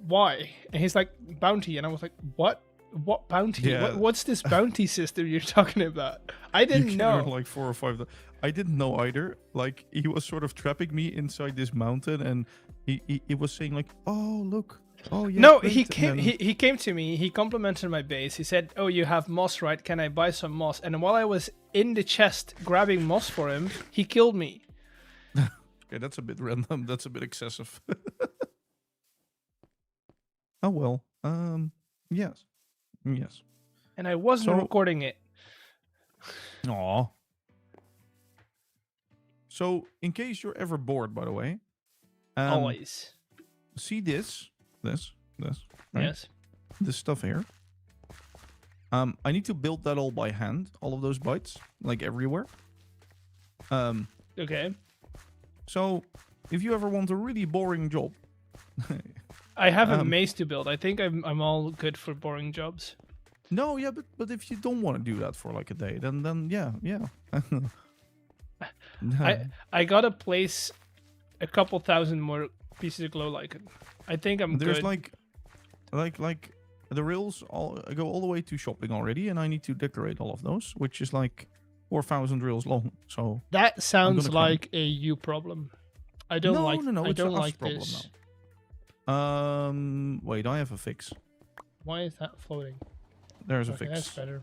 why? And he's like, bounty. And I was like, what? What bounty? Yeah. What's this bounty system you're talking about? I didn't know. Like 4 or 5. I didn't know either. Like, he was sort of trapping me inside this mountain, and he was saying like, oh, look. Oh, yeah. No, great. he And came. then- He came to me. He complimented my base. He said, "Oh, you have moss, right? Can I buy some moss?" And while I was in the chest grabbing moss for him, he killed me. Okay, that's a bit random. That's a bit excessive. Oh well. Yes. Yes. And I wasn't So- recording it. Aw. So, in case you're ever bored, by the way, Always. see this, right? Yes. This stuff here. I need to build that all by hand, all of those bytes, like everywhere. Okay. So, if you ever want a really boring job, I have a maze to build. I think I'm all good for boring jobs. no, yeah, but if you don't want to do that for like a day, then yeah. I gotta place a couple thousand more pieces of glow lichen. I think I'm There's good. like the rails go all the way to shopping already, and I need to decorate all of those, which is like 4,000 rails long. So That sounds gonna climb. like a you problem. I don't no, like. no, I it's don't an us like problem this. now. Wait, I have a fix. Why is that floating? There's a Okay, fix. that's better.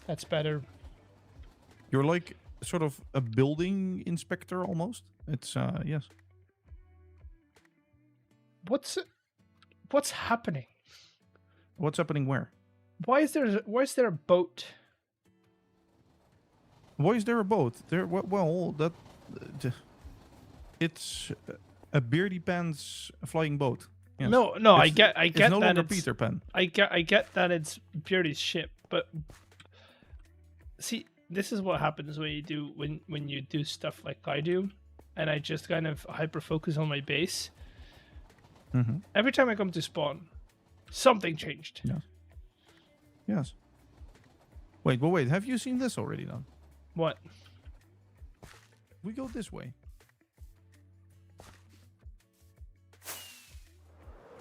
That's better. You're like sort of a building inspector almost. It's yes. What's happening? What's happening where? Why is there a boat? Why is there a boat? Well, that it's a beardy pants flying boat. Yes. No, I get It's that no longer it's Peter Pan. I get that it's Beardy's ship, but see, this is what happens when you do stuff like I do, and I just kind of hyper focus on my base. Mm-hmm. Every time I come to spawn, something changed. Yeah. Yes. Wait. Have you seen this already then? What? We go this way.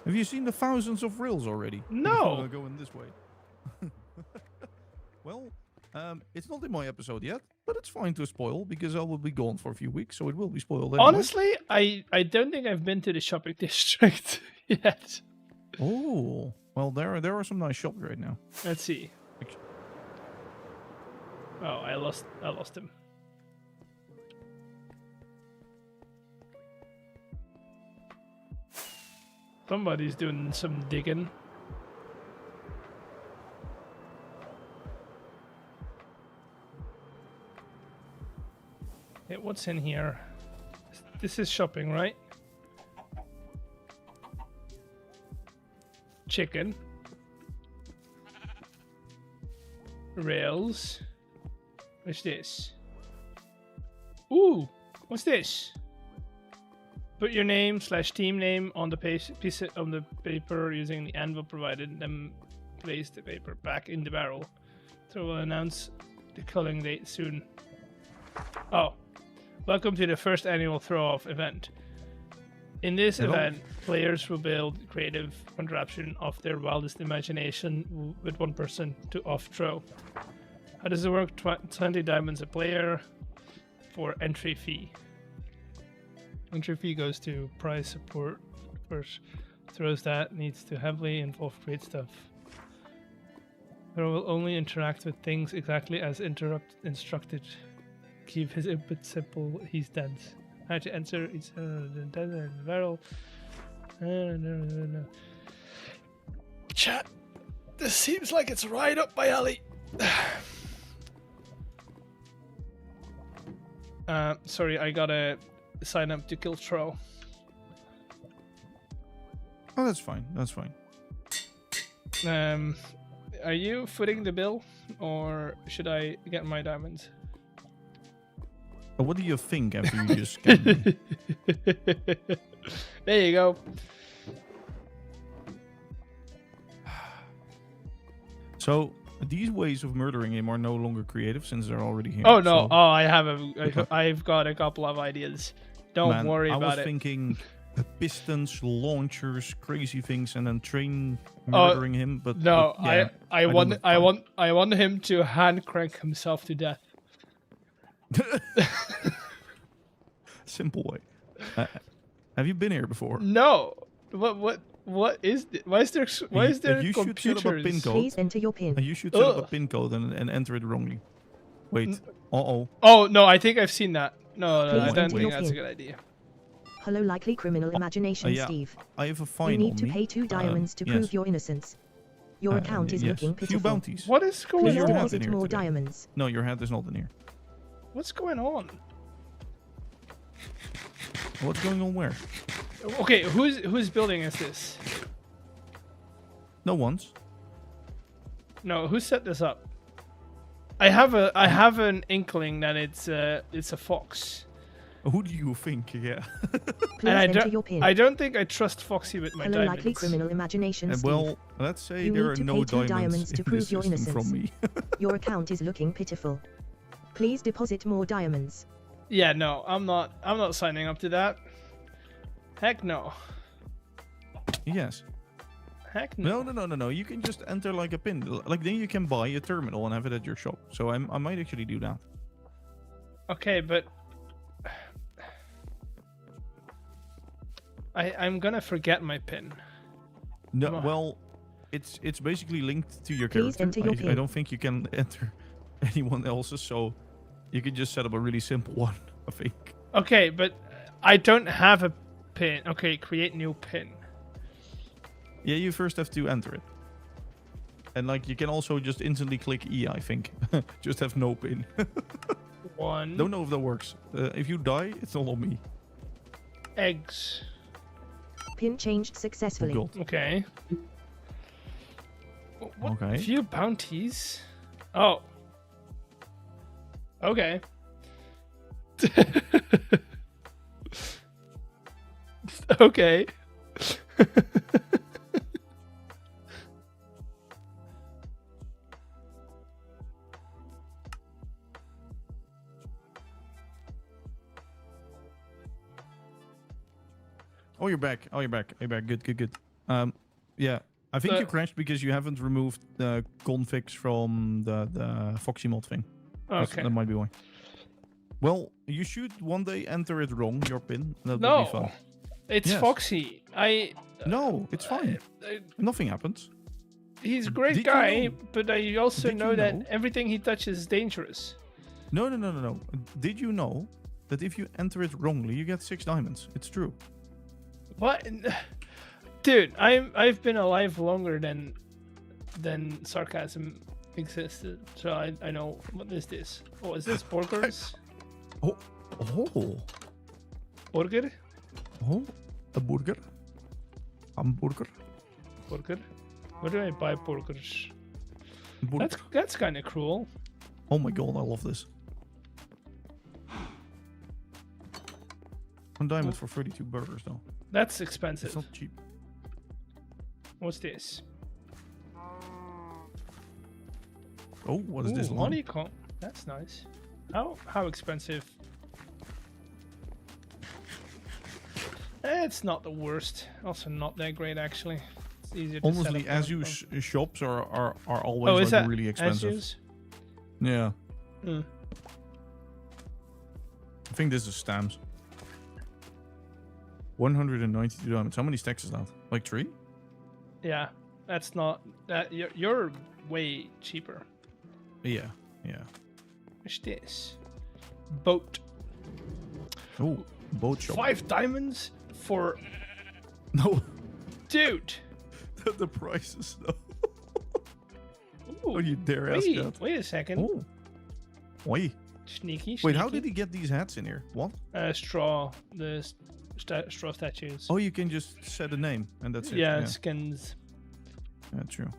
Have you seen the thousands of rails already? No. We're going this way. Well, it's not in my episode yet, but it's fine to spoil because I will be gone for a few weeks, so it will be spoiled anyway. Honestly, I don't think I've been to the shopping district yet. Oh, well, there are some nice shops right now. Let's see. Oh, I lost him. Somebody's doing some digging. Hey, what's in here? This is shopping, right? Chicken. Rails. What's this? Ooh, what's this? Put your name / team name on the piece of the paper using the anvil provided, then place the paper back in the barrel. So we'll announce the culling date soon. Oh, welcome to the first annual throw-off event. In this event, players will build creative contraption of their wildest imagination with one person to off-throw. How does it work? 20 diamonds a player for entry fee. Entry fee goes to prize support. First throws that needs to heavily involve great stuff. Or will only interact with things exactly as instructed. Keep his input simple. He's dense. How to enter each barrel. No. Chat. This seems like it's right up my alley. Sorry, I gotta sign up to kill Throw. Oh, that's fine. That's fine. Are you footing the bill, or should I get my diamonds? What do you think after you just scanned me? There you go. So these ways of murdering him are no longer creative since they're already here. Oh no! So, Oh, I've got a couple of ideas. Don't worry I about was it. thinking pistons, launchers, crazy things, and then train murdering him. But No, but, yeah, I want him to hand crank himself to death. Simple way. Have you been here before? No. What is this? Why is there You should set up a pin computers? code. Please enter your PIN. You should set up a pin code and enter it wrongly. Wait. Uh-oh. Oh no, I think I've seen that. No, Please I don't enter think your that's a PIN. good idea. Hello, likely criminal imagination, yeah. Steve. I have a You fine need on to me. pay 2 diamonds to yes. prove your innocence. Your account is yes. looking Few pitiful. bounties. What is going Please your hat on? in deposit here more today. diamonds. No, your hat is not in here. What's going on? What's going on where? Okay, whose building is this? No one's. No, who set this up? I have an inkling that it's a fox. Who do you think? Yeah. Please enter your PIN. I don't think I trust Foxy with my Hello, diamonds. likely criminal imagination, And Steve. well, let's say You there need are to no pay 2 diamonds to in prove this your system innocence. from me. Your account is looking pitiful. Please deposit more diamonds. Yeah, no, I'm not signing up to that. Heck no. Yes. Heck no. No. You can just enter like a pin. Like then you can buy a terminal and have it at your shop. So I might actually do that. Okay, but I'm gonna forget my pin. No, Come on. well, it's basically linked to your Please character. enter your I PIN. don't think you can enter anyone else's, so you can just set up a really simple one, I think. Okay, but I don't have a pin. Okay, create new pin. Yeah, you first have to enter it. And like you can also just instantly click E, I think. Just have no pin. One. Don't know if that works. If you die, it's all on me. Eggs. PIN changed Oh successfully. god. Okay. What? Okay. Few bounties. Oh. Okay. Okay. Oh, you're back. You're back. Good. Yeah. I think you crashed because you haven't removed the configs from the Foxy mod thing. Okay. That might be why. Well, you should one day enter it wrong, your pin. That would be No, fun. it's Yes. Foxy. No, it's fine. Nothing happens. He's a great Did you guy, know- but I also Did know you that know- everything he touches is dangerous. No. Did you know that if you enter it wrongly, you get 6 diamonds? It's true. What, dude? I've been alive longer than sarcasm existed, so I know. What is this? Oh, is this burgers? Oh. Burger? Oh. A burger. Hamburger. Burger? Where do I buy burgers? Burger. That's kind of cruel. Oh my god, I love this. 1 diamond for 32 burgers, though. That's expensive. It's not cheap. What's this? Oh, what is this Ooh, line? honeycomb. That's nice. How expensive? It's not the worst. Also not that great actually. It's easier to set Honestly, up as on you phone. shops are always Oh, is like that really expensive. As Yeah, Hmm. I think this is stamps. 192 diamonds. How many stacks is that? Like 3? Yeah. That's not that you're way cheaper. Yeah, yeah. What's this? Boat. Oh, boat shop. 5 diamonds for No, dude. the prices though. Ooh, Oh, you dare ask that? wait a second. Oh, wait. Sneaky. Wait, how did he get these hats in here? What? Straw? The straw statues. Oh, you can just set a name and that's it. Yeah, skins. Yeah, true.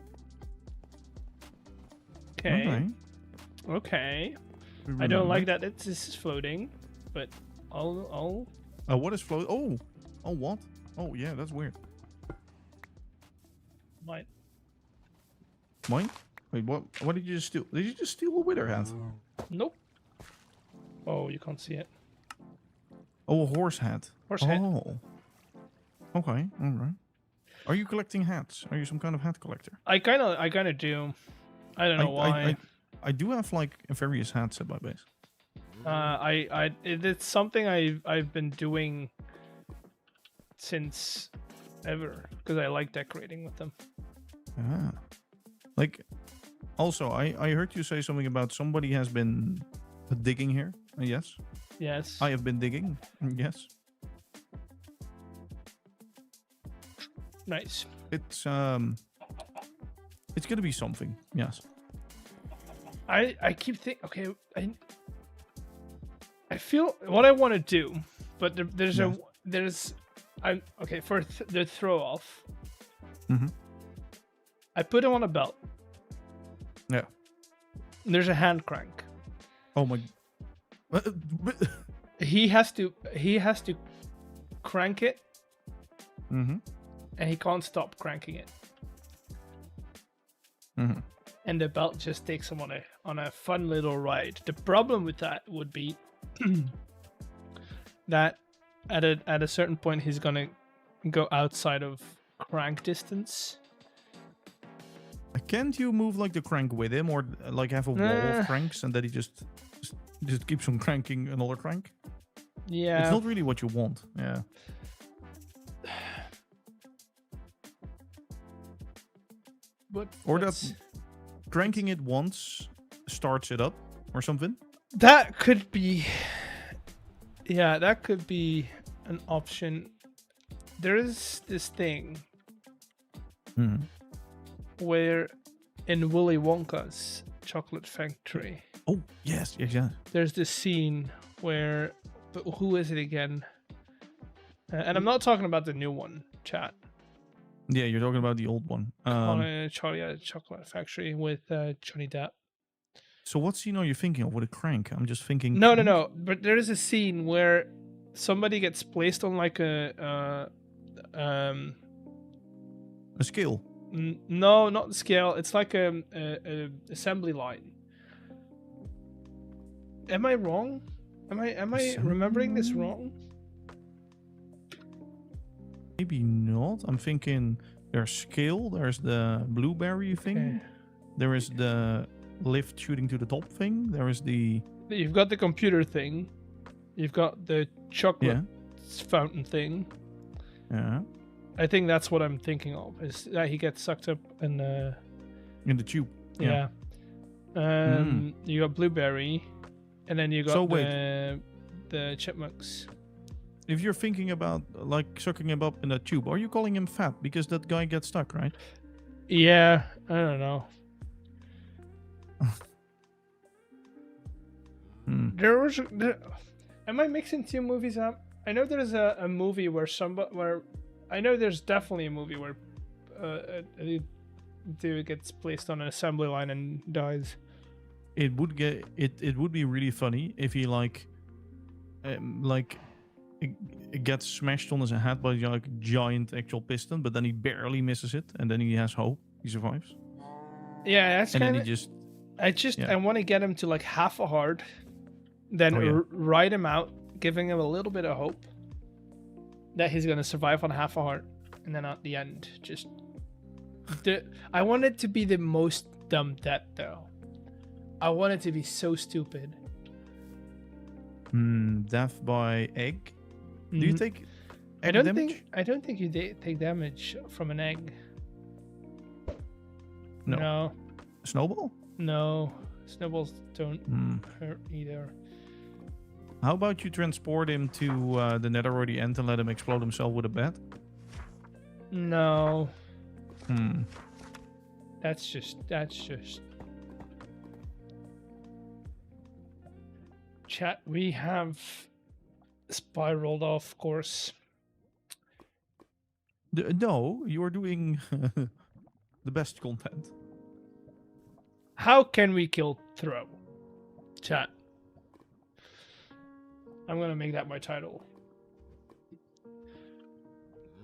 Okay. Okay. I Remember. don't like that this is floating, but I'll. What is float? Oh, what? Oh, yeah, that's weird. Might. Mine? Wait, what? What did you just steal? Did you just steal a wither hat? Nope. Oh, you can't see it. Oh, a horse hat. Horse hat. Oh. Okay, all right. Are you collecting hats? Are you some kind of hat collector? I kind of do. I don't know why. I do have like various hats at my base. It's something I've been doing since ever because I like decorating with them. Ah. Like, also, I heard you say something about somebody has been digging here. Yes. Yes. I have been digging. Yes. Nice. It's gonna be something. Yes. I keep thinking. Okay, I feel what I want to do, but I'm okay for the throw off. Mm-hmm. I put him on a belt. Yeah. There's a hand crank. Oh my. He has to crank it, Mm-hmm. and he can't stop cranking it. Mm-hmm. And the belt just takes him on a fun little ride. The problem with that would be that at a certain point he's gonna go outside of crank distance. Can't you move like the crank with him, or like have a wall of cranks and that he just keeps on cranking another crank? Yeah, it's not really what you want. Yeah. But or that cranking it once starts it up or something. That could be. Yeah, that could be an option. There is this thing where in Willy Wonka's chocolate factory. Oh, yes. There's this scene where, but who is it again? And I'm not talking about the new one, chat. Yeah, you're talking about the old one. Chocolate Factory with Johnny Depp. So what scene are you thinking of with a crank? I'm just thinking. No. But there is a scene where somebody gets placed on like a scale. No, not the scale. It's like a assembly line. Am I wrong? Am I remembering this wrong? Maybe not. I'm thinking there's scale. There's the blueberry thing. Okay. There is the lift shooting to the top thing. There is the. You've got the computer thing. You've got the chocolate fountain thing. Yeah. I think that's what I'm thinking of. Is that he gets sucked up in the tube. Yeah. You got blueberry, and then you got the chipmunks. If you're thinking about like sucking him up in a tube, are you calling him fat because that guy gets stuck, right? Yeah, I don't know. Am I mixing two movies up? I know there's a movie where I know there's definitely a movie where a dude gets placed on an assembly line and dies. It would be really funny if he it gets smashed on his head by like a giant actual piston, but then he barely misses it, and then he has hope. He survives. Yeah, that's kind of. I want to get him to like half a heart, then ride him out, giving him a little bit of hope that he's gonna survive on half a heart, and then at the end, I want it to be the most dumb death though. I want it to be so stupid. Death by egg. Do you take egg damage? I don't think you take damage from an egg. No. No. Snowball? No. Snowballs don't Hmm. hurt either. How about you transport him to the Netherworldly End and let him explode himself with a bat? No. Hmm. That's just. Chat, we have spiraled off course. No, you're doing the best content. How can we kill Throw? Chat. I'm gonna make that my title.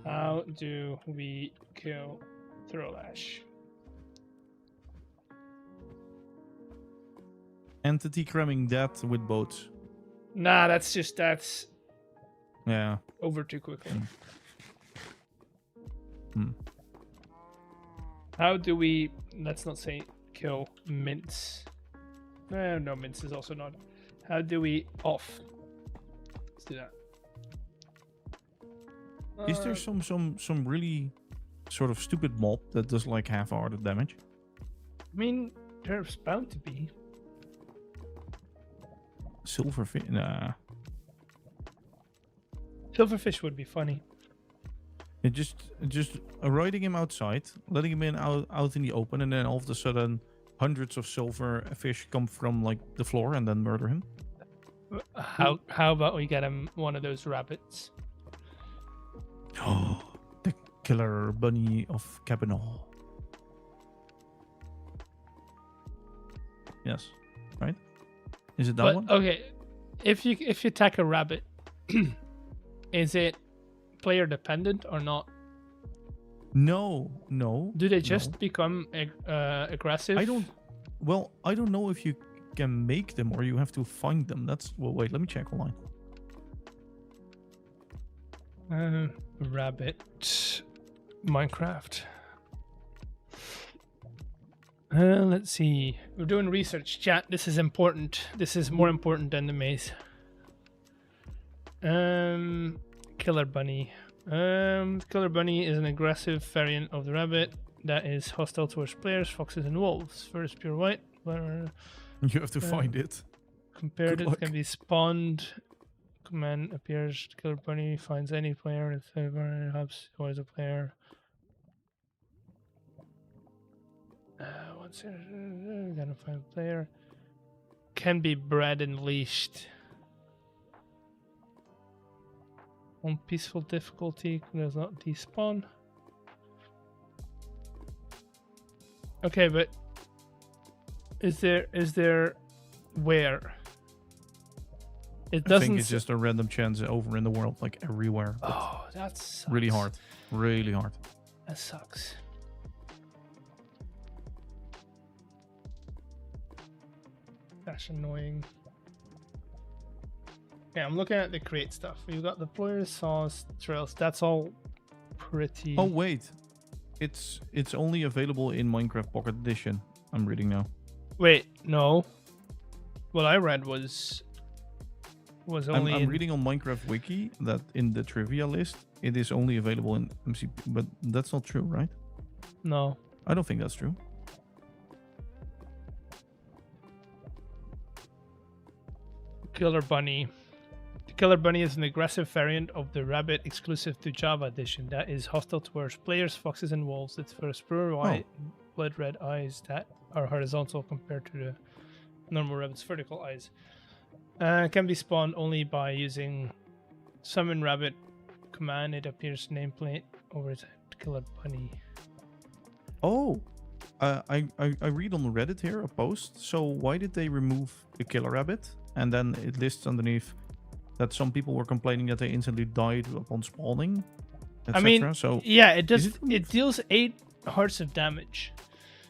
How do we kill Throlash? Entity cramming that with boats. Nah, that's Yeah. over too quickly. Hmm. How do we, let's not say kill Mince. No, Mince is also not. How do we off? Let's do that. Is there some really sort of stupid mob that does like half-hearted damage? I mean, there's bound to be. Silverfish? Nah. Silverfish would be funny. It just riding him outside, letting him in out in the open, and then all of a sudden hundreds of silver fish come from like the floor and then murder him. How about we get him one of those rabbits? Oh, the killer bunny of Cabinol. Yes, right? Is it that But one? okay, if you attack a rabbit, is it player dependent or not? No. Do they just become aggressive? I don't know if you can make them or you have to find them. Wait, let me check online. Rabbit Minecraft. Let's see. We're doing research, chat. This is important. This is more important than the maze. Killer bunny. Killer bunny is an aggressive variant of the rabbit that is hostile towards players, foxes, and wolves. First pure white. You have to find it. Compared, Good it luck. can be spawned. Command appears. Killer bunny finds any player in favor. Helps towards a player. Once identify a player. Can be bred and leashed. On peaceful difficulty, does not despawn. Okay, but is there where? It I doesn't. think it's just a random chance over in the world, like everywhere. but Oh, that's really hard. Really hard. That sucks. That's annoying. Yeah, I'm looking at the crate stuff. We've got the players, saws, trails. That's all pretty. Oh wait, it's only available in Minecraft Pocket Edition. I'm reading now. Wait, no. What I read was only. I'm reading on Minecraft Wiki that in the trivia list it is only available in MCP, but that's not true, right? No. I don't think that's true. Killer Bunny. The Killer Bunny is an aggressive variant of the rabbit exclusive to Java Edition that is hostile towards players, foxes, and wolves. Its first pure white, blood red eyes that are horizontal compared to the normal rabbit's vertical eyes. Can be spawned only by using summon rabbit command. It appears nameplate over its Killer Bunny. Oh, I read on Reddit here a post. So why did they remove the killer rabbit? And then it lists underneath that some people were complaining that they instantly died upon spawning, etc. I mean, so yeah, it does. it It deals 8 hearts of damage.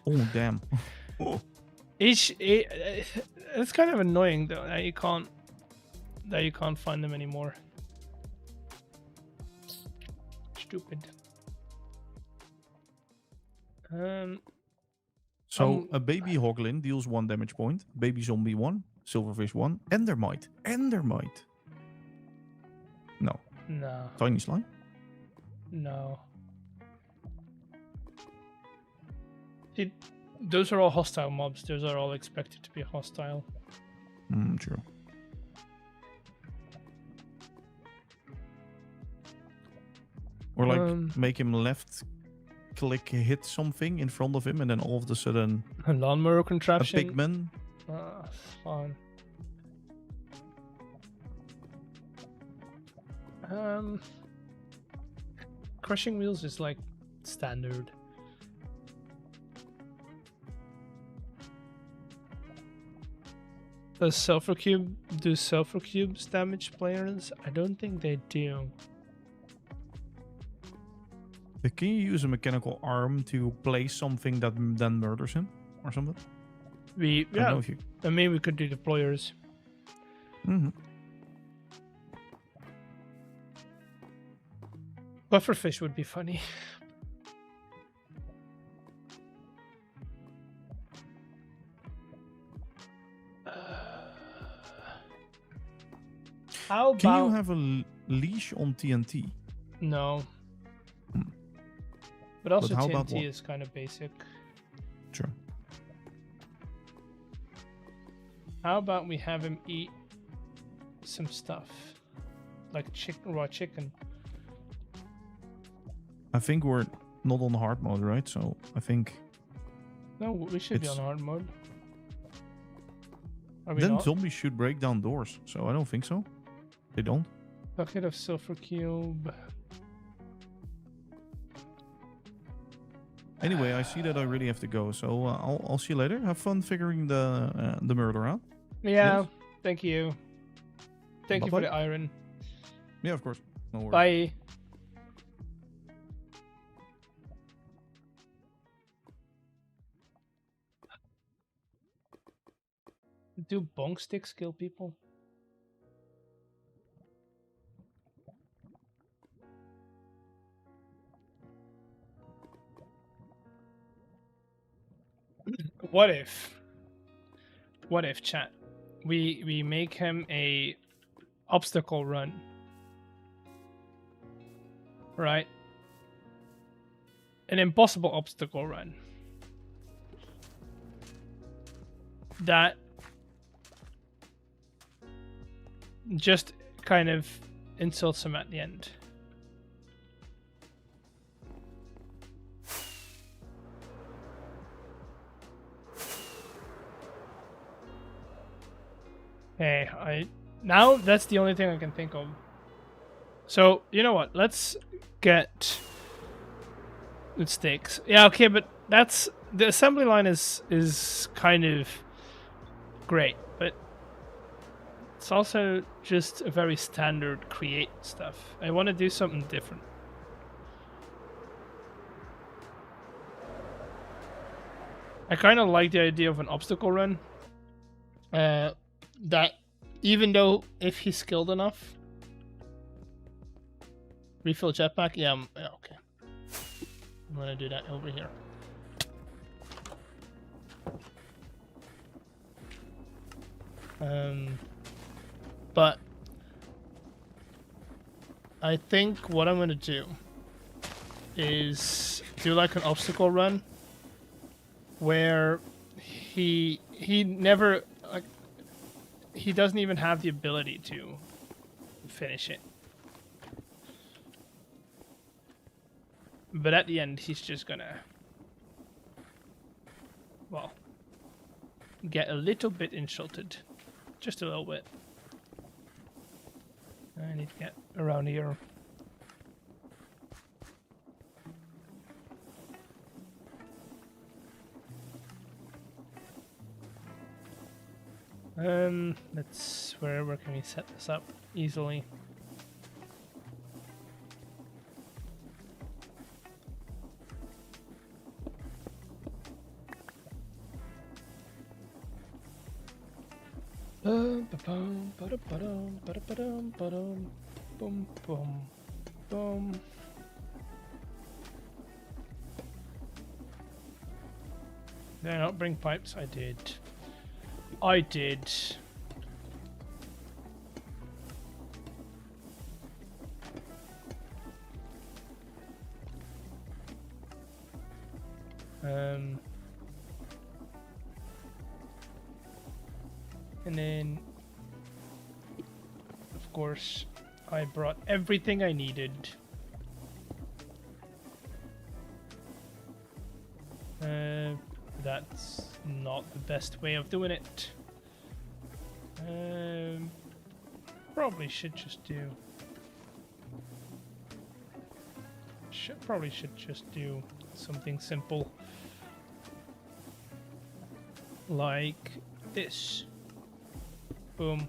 oh damn. It's kind of annoying though that you can't find them anymore. Stupid. So a baby hoglin deals 1 damage point, baby zombie 1, silverfish 1, endermite. No, No, tiny slime. no. It those are all hostile mobs. Those are all expected to be hostile. True. Or like make him left click hit something in front of him and then all of a sudden A lawnmower a contraption. pigman. Fine. Crushing wheels is like standard. Does sulfur cubes damage players? I don't think they do. But can you use a mechanical arm to place something that then murders him or something? I don't know if you... I mean, we could do deployers. Pufferfish would be funny. How about... Can you have a leash on TNT? No. But also how about TNT what? is kind of basic. Sure. How about we have him eat some stuff? Like raw chicken. I think we're not on hard mode, right? So I think... No, we should be on hard mode. Are we Then not? zombies should break down doors, so I don't think so. They don't. Bucket of sulfur cube. Anyway, I see that I really have to go, so I'll see you later. Have fun figuring the murder out. Yeah, Yes. thank you. Thank you for Bye-bye. the iron. Yeah, of course. No worries. Bye. Do bong sticks kill people? What if, chat, we make him a obstacle run, right? An impossible obstacle run that just kind of insults him at the end. Hey, now that's the only thing I can think of. So, you know what? Let's get the stakes. Yeah, okay, but that's the assembly line is kind of great, but it's also just a very standard create stuff. I want to do something different. I kind of like the idea of an obstacle run. That even though if he's skilled enough, refill jetpack. Yeah, okay. I'm gonna do that over here. But I think what I'm gonna do is do like an obstacle run where he never, like, he doesn't even have the ability to finish it. But at the end, he's just gonna, well, get a little bit insulted. Just a little bit. I need to get around here. Let's, where can we set this up easily? Boom, boom, boom. Did I not bring pipes? I did. I did. And then, of course, I brought everything I needed. That's not the best way of doing it. Probably should just do. Probably should just do something simple, like this. Boom.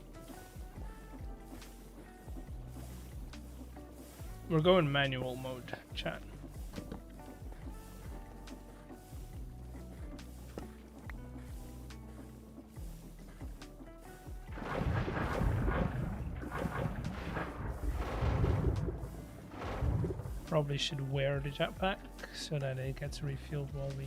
We're going manual mode, chat. Probably should wear the jetpack so that it gets refilled while we...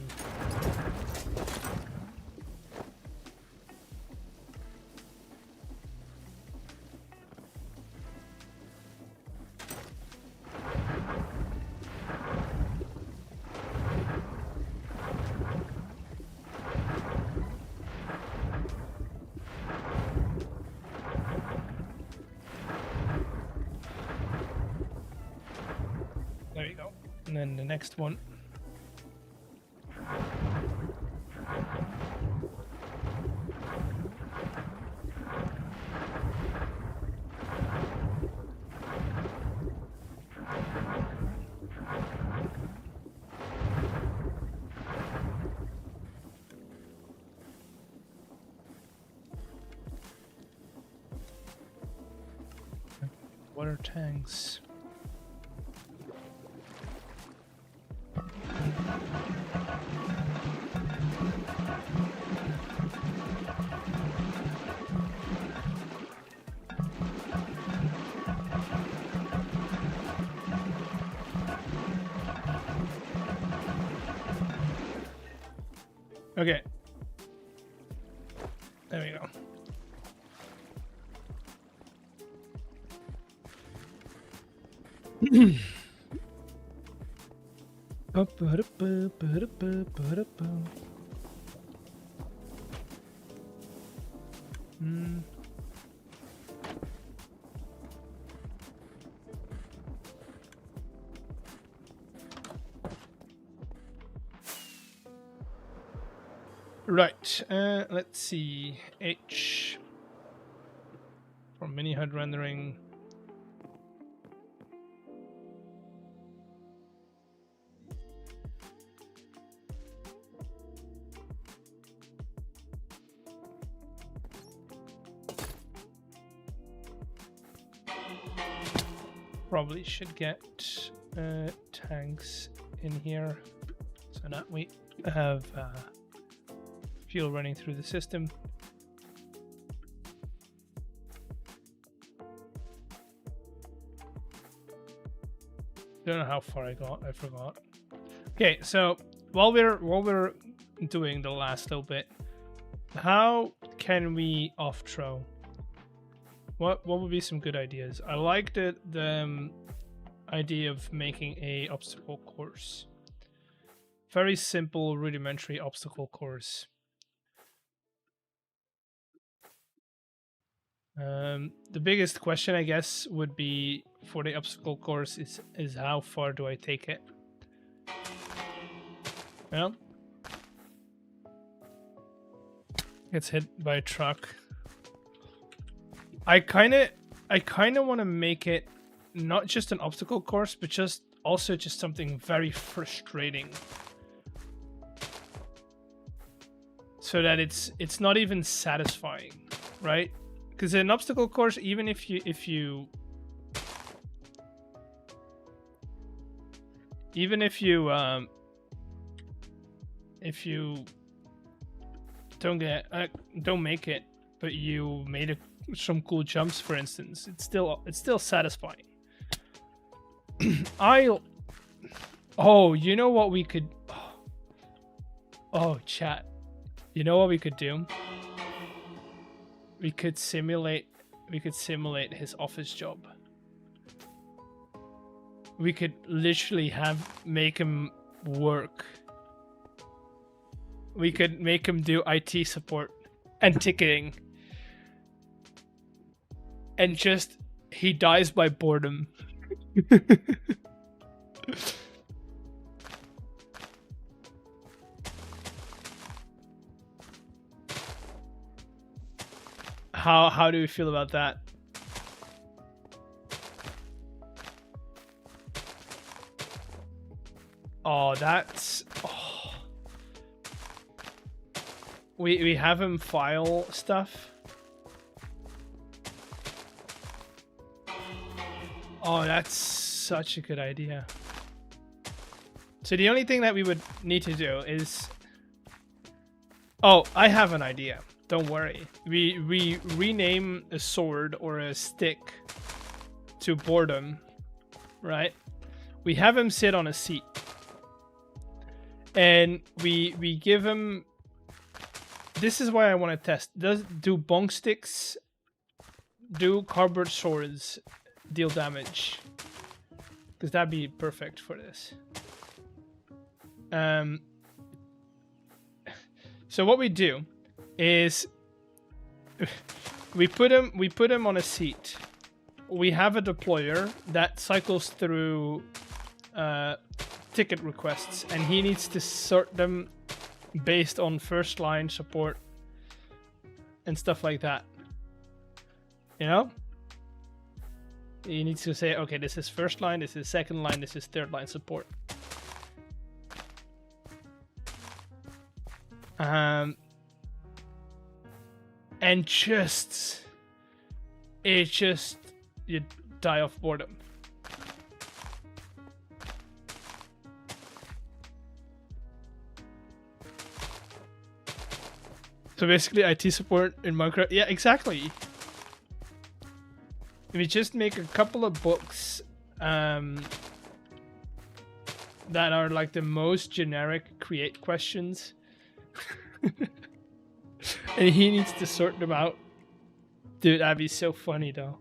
There you go. And then the next one. Water tanks. Okay. There we go. Right, let's see. H for mini HUD rendering. Probably should get tanks in here so that we have fuel running through the system. Don't know how far I got. I forgot. Okay, so while we're doing the last little bit, how can we off throw? What would be some good ideas? I like the idea of making a obstacle course. Very simple, rudimentary obstacle course. The biggest question, I guess, would be for the obstacle course is how far do I take it? Well, gets hit by a truck. I kind of want to make it not just an obstacle course, but just something very frustrating, so that it's not even satisfying, right? Because an obstacle course, even if you don't make it, but you made some cool jumps, for instance, it's still satisfying. Oh, you know what we could... Oh, chat. You know what we could do? We could simulate his office job. We could literally make him work. We could make him do IT support and ticketing. and just he dies by boredom. How do you feel about that? Oh, that's... Oh. We have him file stuff. Oh, that's such a good idea. So the only thing that we would need to do is... Oh, I have an idea. Don't worry. We rename a sword or a stick to boredom, right? We have him sit on a seat. And we give him... This is why I want to test. Do bong sticks, do cardboard swords deal damage? Because that'd be perfect for this. So what we do is we put him on a seat. We have a deployer that cycles through ticket requests, and he needs to sort them based on first line support and stuff like that. You know? You need to say, okay, this is first line, this is second line, this is third line support. And you die of boredom. So basically IT support in Minecraft. Yeah, exactly. We just make a couple of books that are like the most generic create questions. And he needs to sort them out. Dude, that'd be so funny though.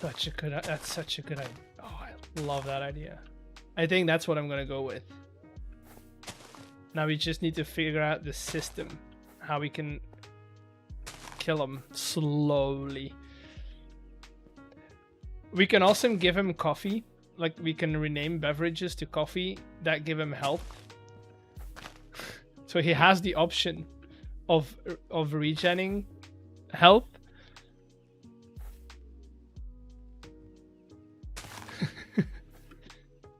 That's such a good idea. Oh, I love that idea. I think that's what I'm gonna go with. Now we just need to figure out the system, how we can kill him slowly. We can also give him coffee. Like, we can rename beverages to coffee that give him health. So he has the option of regenning health.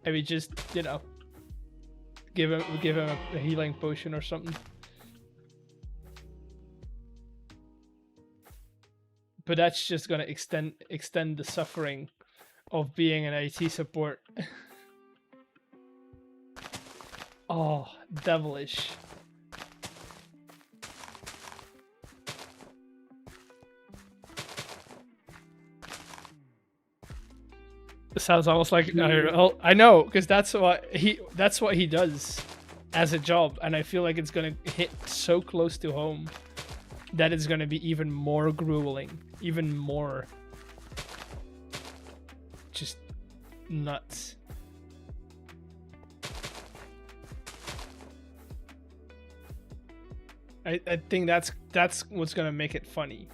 And we just, you know, give him a healing potion or something. But that's just gonna extend the suffering of being an IT support. Oh, devilish. It sounds almost like I know, because that's what he does as a job, and I feel like it's gonna hit so close to home that it's gonna be even more grueling, even more just nuts. I think that's what's gonna make it funny.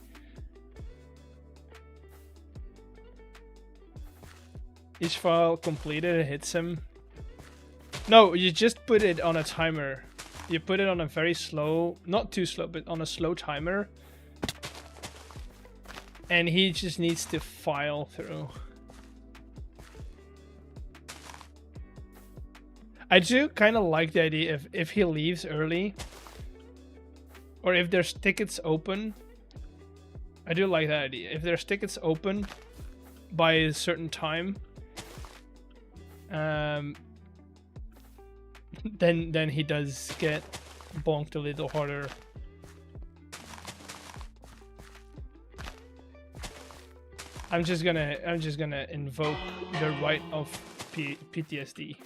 Each file completed hits him. No, you just put it on a timer. You put it on a very slow, not too slow, but on a slow timer. And he just needs to file through. I do kind of like the idea if he leaves early, or if there's tickets open. I do like that idea. If there's tickets open by a certain time, then he does get bonked a little harder. I'm just gonna invoke the right of PTSD.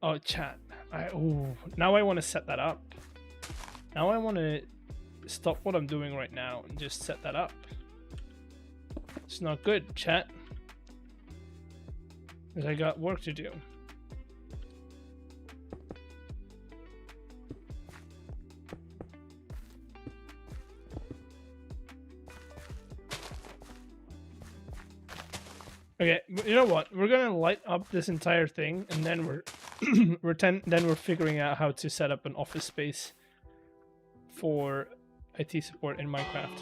Oh, chat. Now I want to set that up. Now I want to stop what I'm doing right now and just set that up. It's not good, chat. Because I got work to do. Okay, you know what? We're gonna light up this entire thing, and then we're figuring out how to set up an office space for IT support in Minecraft.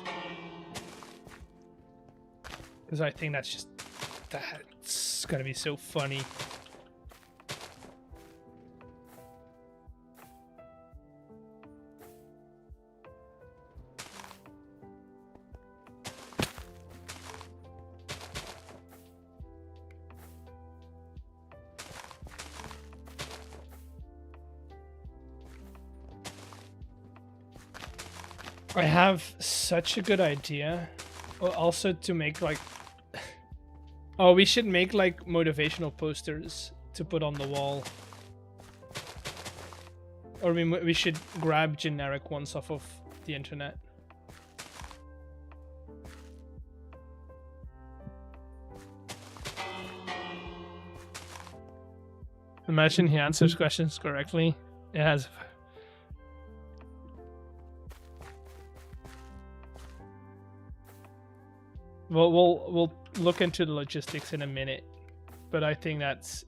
Because I think that's gonna be so funny. I have such a good idea. Also to make like... Oh, we should make like motivational posters to put on the wall. Or we should grab generic ones off of the internet. Imagine he answers questions correctly. It has... We'll look into the logistics in a minute, but I think that's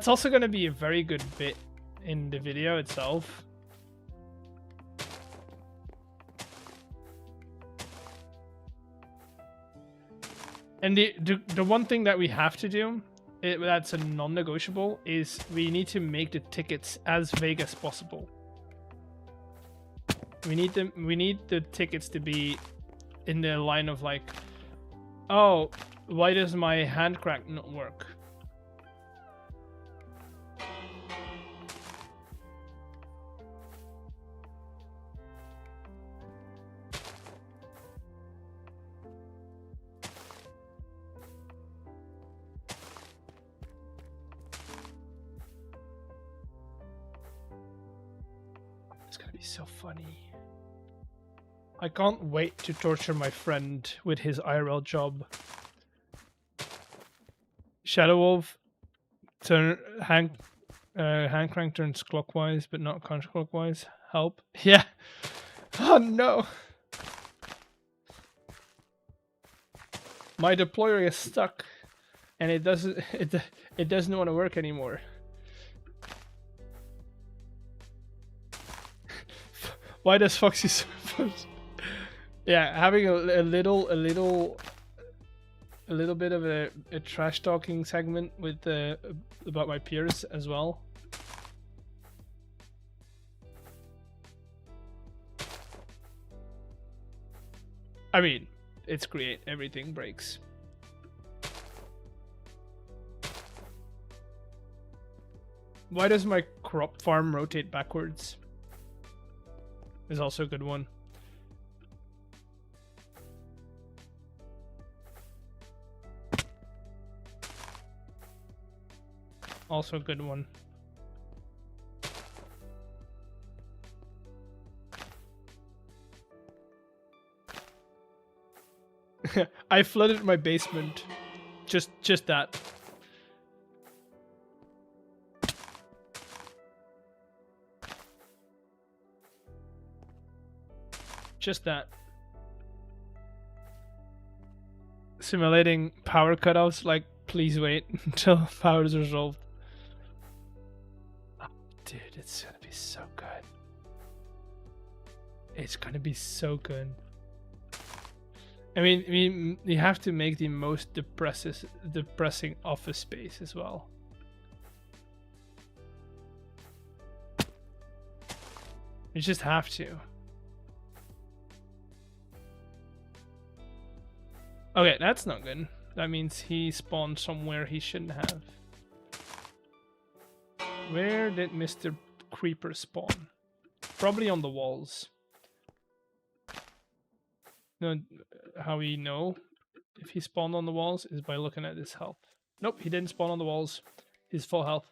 also going to be a very good bit in the video itself. And the one thing that we have to do, that's a non-negotiable, is we need to make the tickets as vague as possible. We need the tickets to be in the line of like, oh, why does my hand crank not work? It's gonna be so funny. I can't wait to torture my friend with his IRL job. Shadow Wolf, hand crank turns clockwise, but not counterclockwise. Help! Yeah. Oh no. My deployer is stuck, and it doesn't want to work anymore. Why does Foxy suppose? Yeah, having a little bit of a trash talking segment with about my peers as well. I mean, it's great. Everything breaks. Why does my crop farm rotate backwards? Is also a good one. Also a good one. I flooded my basement. Just that. Just that. Simulating power cutoffs, like, please wait until power is resolved. Oh, dude, it's gonna be so good. It's gonna be so good. I mean, you have to make the most depressing office space as well. You just have to. Okay, that's not good. That means he spawned somewhere he shouldn't have. Where did Mr. Creeper spawn? Probably on the walls. No, how we know if he spawned on the walls is by looking at his health. Nope, he didn't spawn on the walls. He's full health.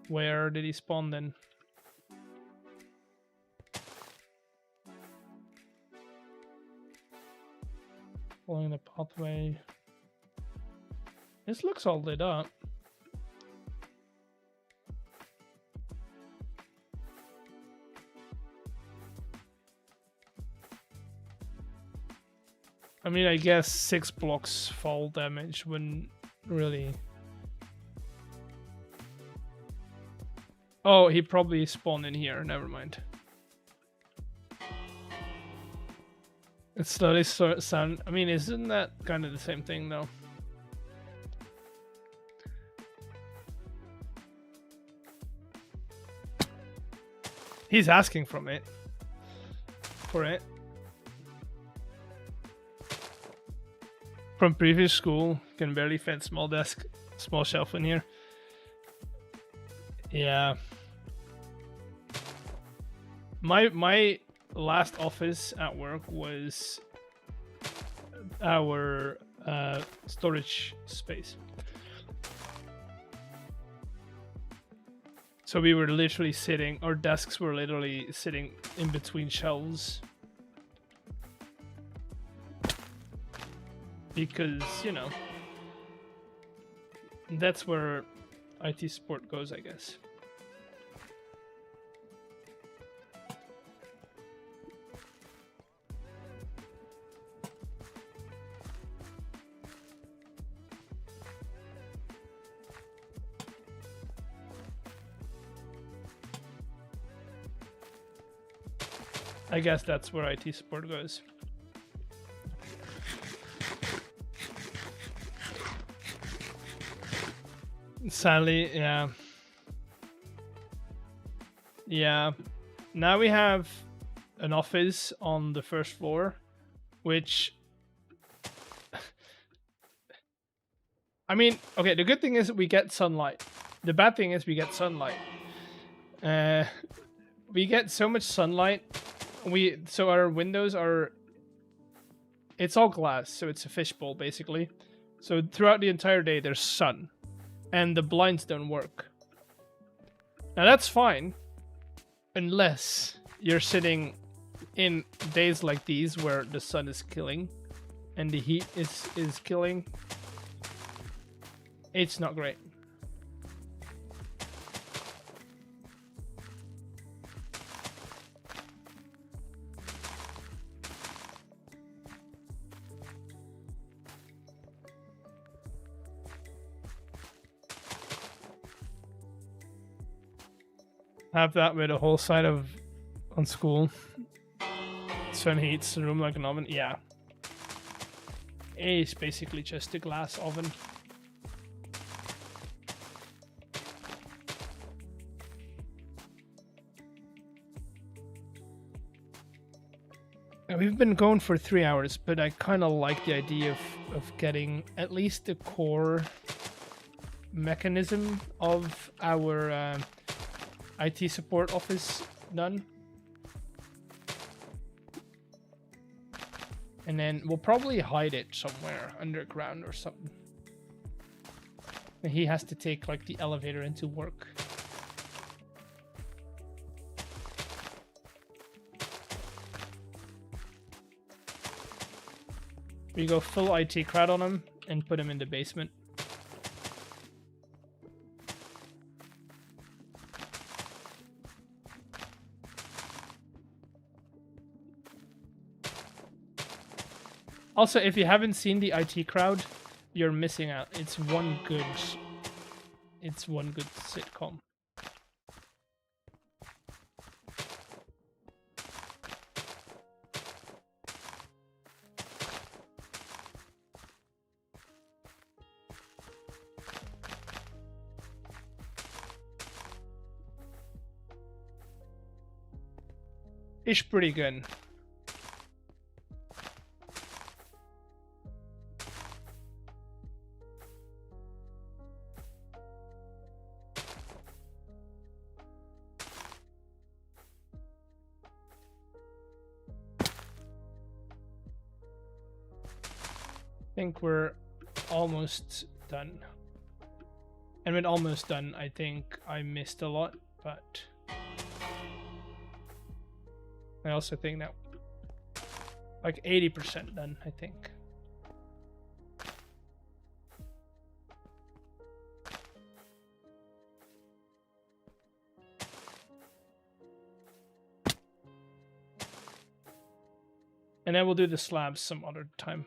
Where did he spawn then? Following the pathway. This looks all lit up. I mean, I guess 6 blocks fall damage wouldn't really... Oh, he probably spawned in here. Never mind. It's slowly sound. I mean, isn't that kind of the same thing, though? He's asking for it. From previous school, can barely fit small desk, small shelf in here. Yeah. My last office at work was our storage space. So we were literally sitting, our desks were literally sitting in between shelves. Because, you know, that's where IT support goes, I guess. I guess that's where IT support goes. Sadly, yeah. Yeah. Now we have an office on the first floor, which... I mean, okay, the good thing is we get sunlight. The bad thing is we get sunlight. We get so much sunlight. So our windows are... It's all glass, so it's a fishbowl, basically. So throughout the entire day, there's sun. And the blinds don't work. Now that's fine. Unless you're sitting in days like these where the sun is killing. And the heat is killing. It's not great. Have that with a whole side on school. Sun heats the room like an oven. Yeah. It's basically just a glass oven. We've been going for 3 hours, but I kind of like the idea of getting at least the core mechanism of our IT support office done. And then we'll probably hide it somewhere underground or something. And he has to take like the elevator into work. We go full IT crowd on him and put him in the basement. Also, if you haven't seen the IT crowd, you're missing out. It's one good sitcom. It's pretty good. I think we're almost done. And with almost done, I think I missed a lot, but I also think that like 80% done, I think. And then we'll do the slabs some other time.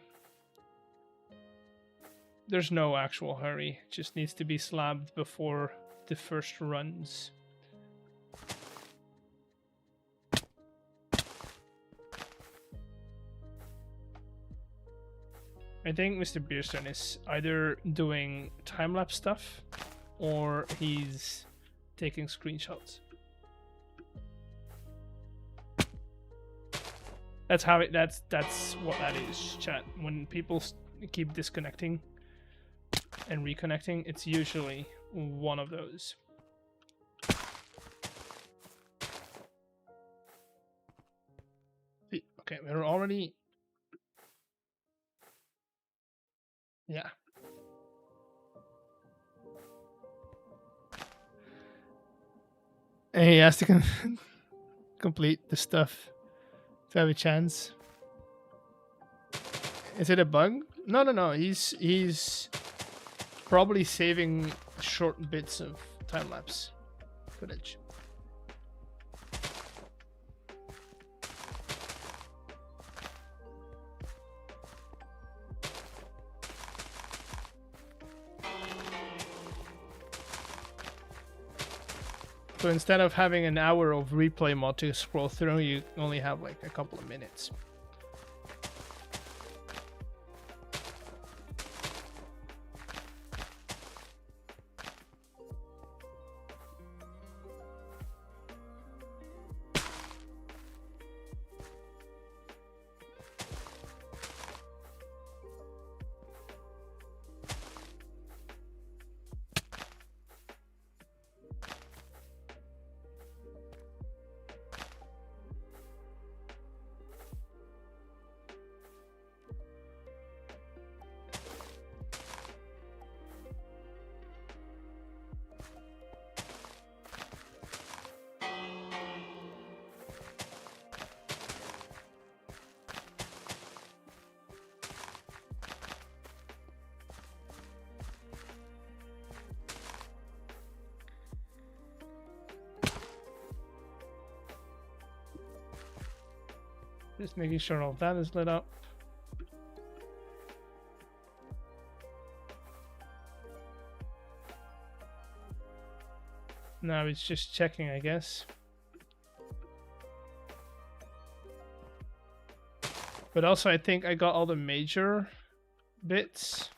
There's no actual hurry. It just needs to be slabbed before the first runs. I think Mr. Beerstone is either doing time-lapse stuff or he's taking screenshots. That's how it. That's what that is, chat. When people keep disconnecting and reconnecting, it's usually one of those. Okay, we're already. Yeah. And he has to complete the stuff to have a chance. Is it a bug? No. He's probably saving short bits of time-lapse footage. So instead of having an hour of replay mod to scroll through, you only have like a couple of minutes. Just making sure all that is lit up. Now it's just checking, I guess. But also, I think I got all the major bits.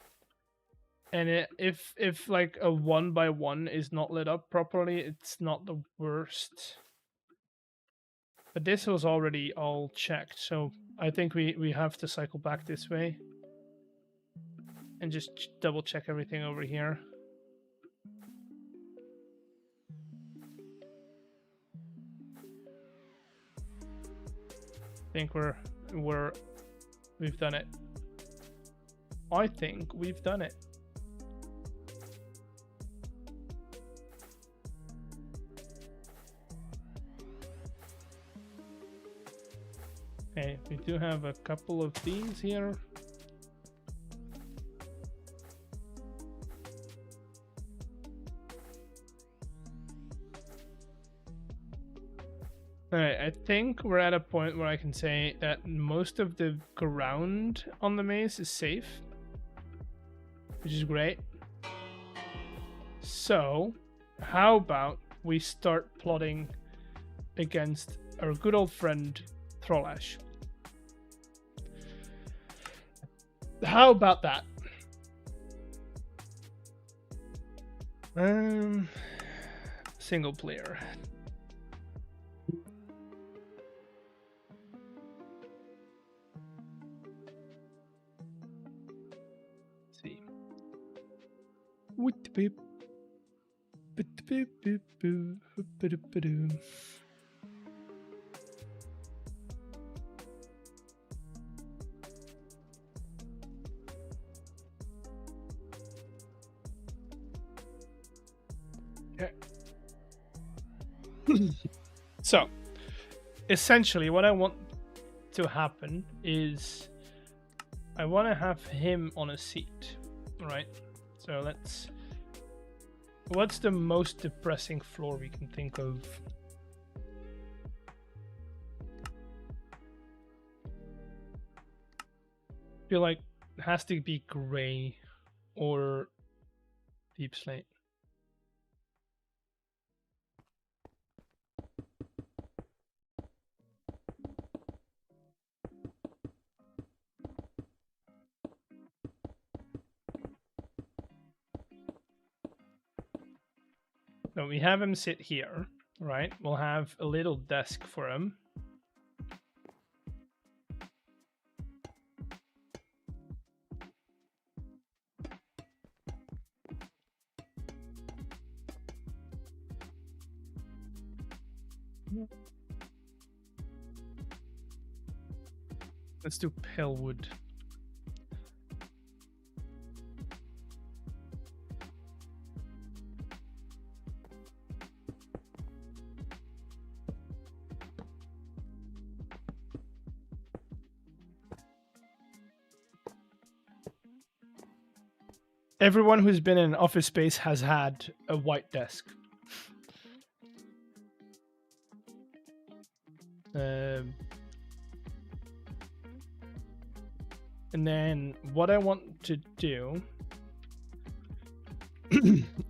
And if like a 1x1 is not lit up properly, it's not the worst. But this was already all checked, so I think we have to cycle back this way. And just double check everything over here. I think we've done it. I think we've done it. Okay, we do have a couple of these here. Alright, I think we're at a point where I can say that most of the ground on the maze is safe, which is great. So, how about we start plotting against our good old friend Throlash? How about that? Single player. Let's see. So, essentially, what I want to happen is I want to have him on a seat, right? So let's... What's the most depressing floor we can think of? feel like it has to be gray or deep slate. So we have him sit here, right? We'll have a little desk for him. Let's do pale wood. Everyone who's been in an office space has had a white desk. And then what I want to do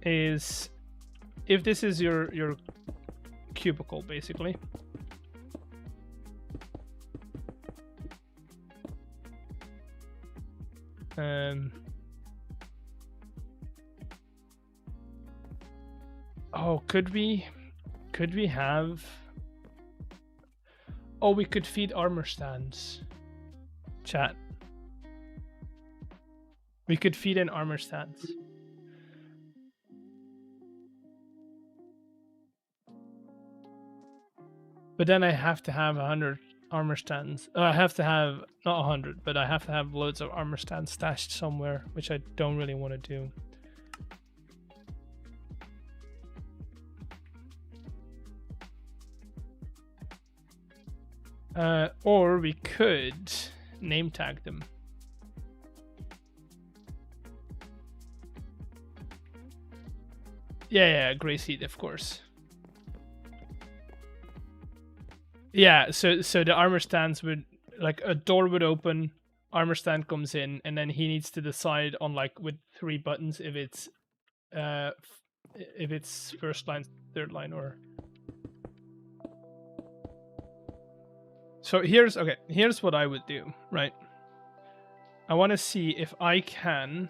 is, if this is your cubicle, basically, oh, could we have? Oh, we could feed armor stands. Chat. We could feed in armor stands. But then I have to have 100 armor stands. I have to have, not 100, but I have to have loads of armor stands stashed somewhere, which I don't really want to do. Or we could name tag them. Yeah, gray seed, of course. Yeah, so the armor stands would, like, a door would open, armor stand comes in, and then he needs to decide on, like, with 3 buttons if it's first line, third line, or. So here's what I would do, right? I want to see if I can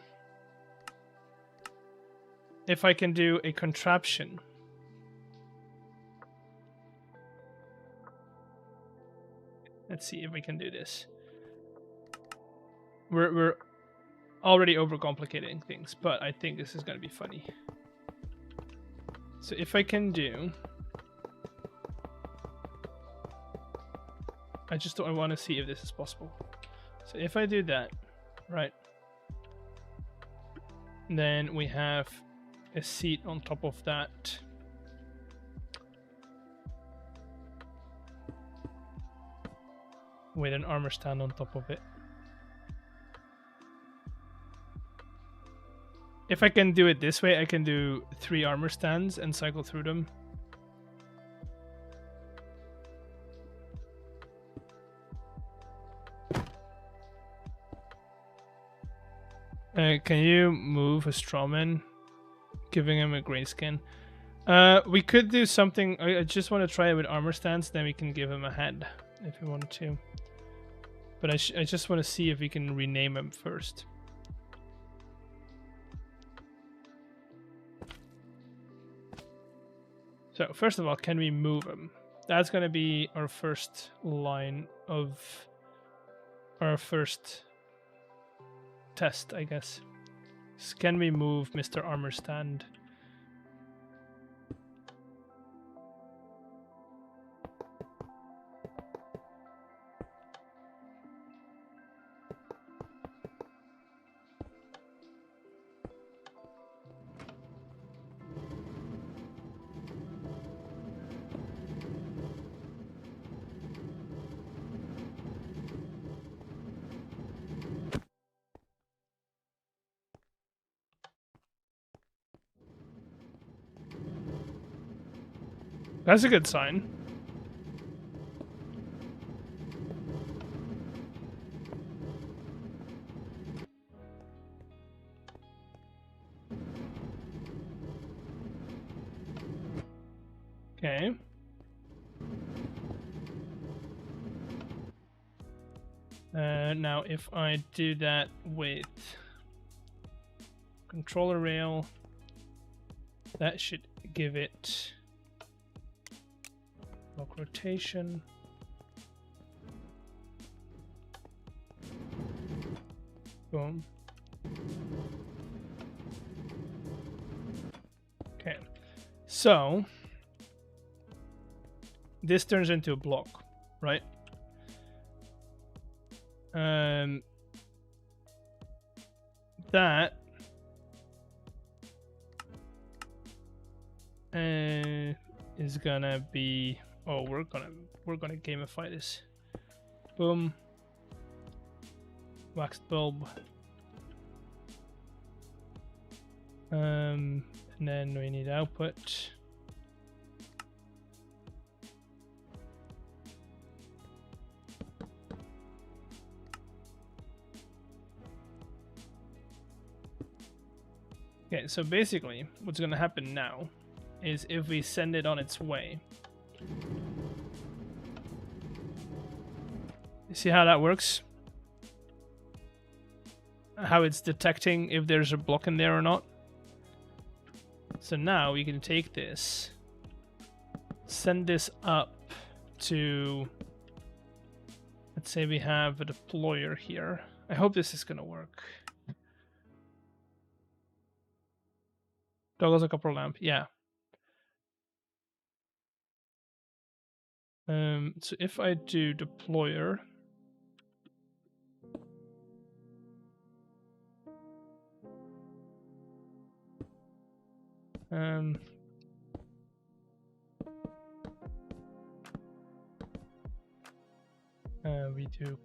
do a contraption. Let's see if we can do this. We're already overcomplicating things, but I think this is going to be funny. So if I can do, I want to see if this is possible. So if I do that, right, then we have a seat on top of that. With an armor stand on top of it. If I can do it this way, I can do 3 armor stands and cycle through them. Can you move a strawman, giving him a gray skin? We could do something. I just want to try it with armor stands, then we can give him a head if we wanted to. But I just want to see if we can rename him first. So first of all, can we move him? That's going to be our first line of our first test, I guess. Can we move Mr. Armor Stand? That's a good sign. Okay. Now if I do that with controller rail, that should give it lock rotation. Boom. Okay, so this turns into a block, right? That is gonna be. Oh, we're gonna gamify this. Boom. Waxed bulb. And then we need output. Okay, so basically what's going to happen now is if we send it on its way. You see how that works? How it's detecting if there's a block in there or not. So now we can take this, send this up to, let's say we have a deployer here. I hope this is going to work. Toggles a copper lamp, yeah. So if I do deployer, we do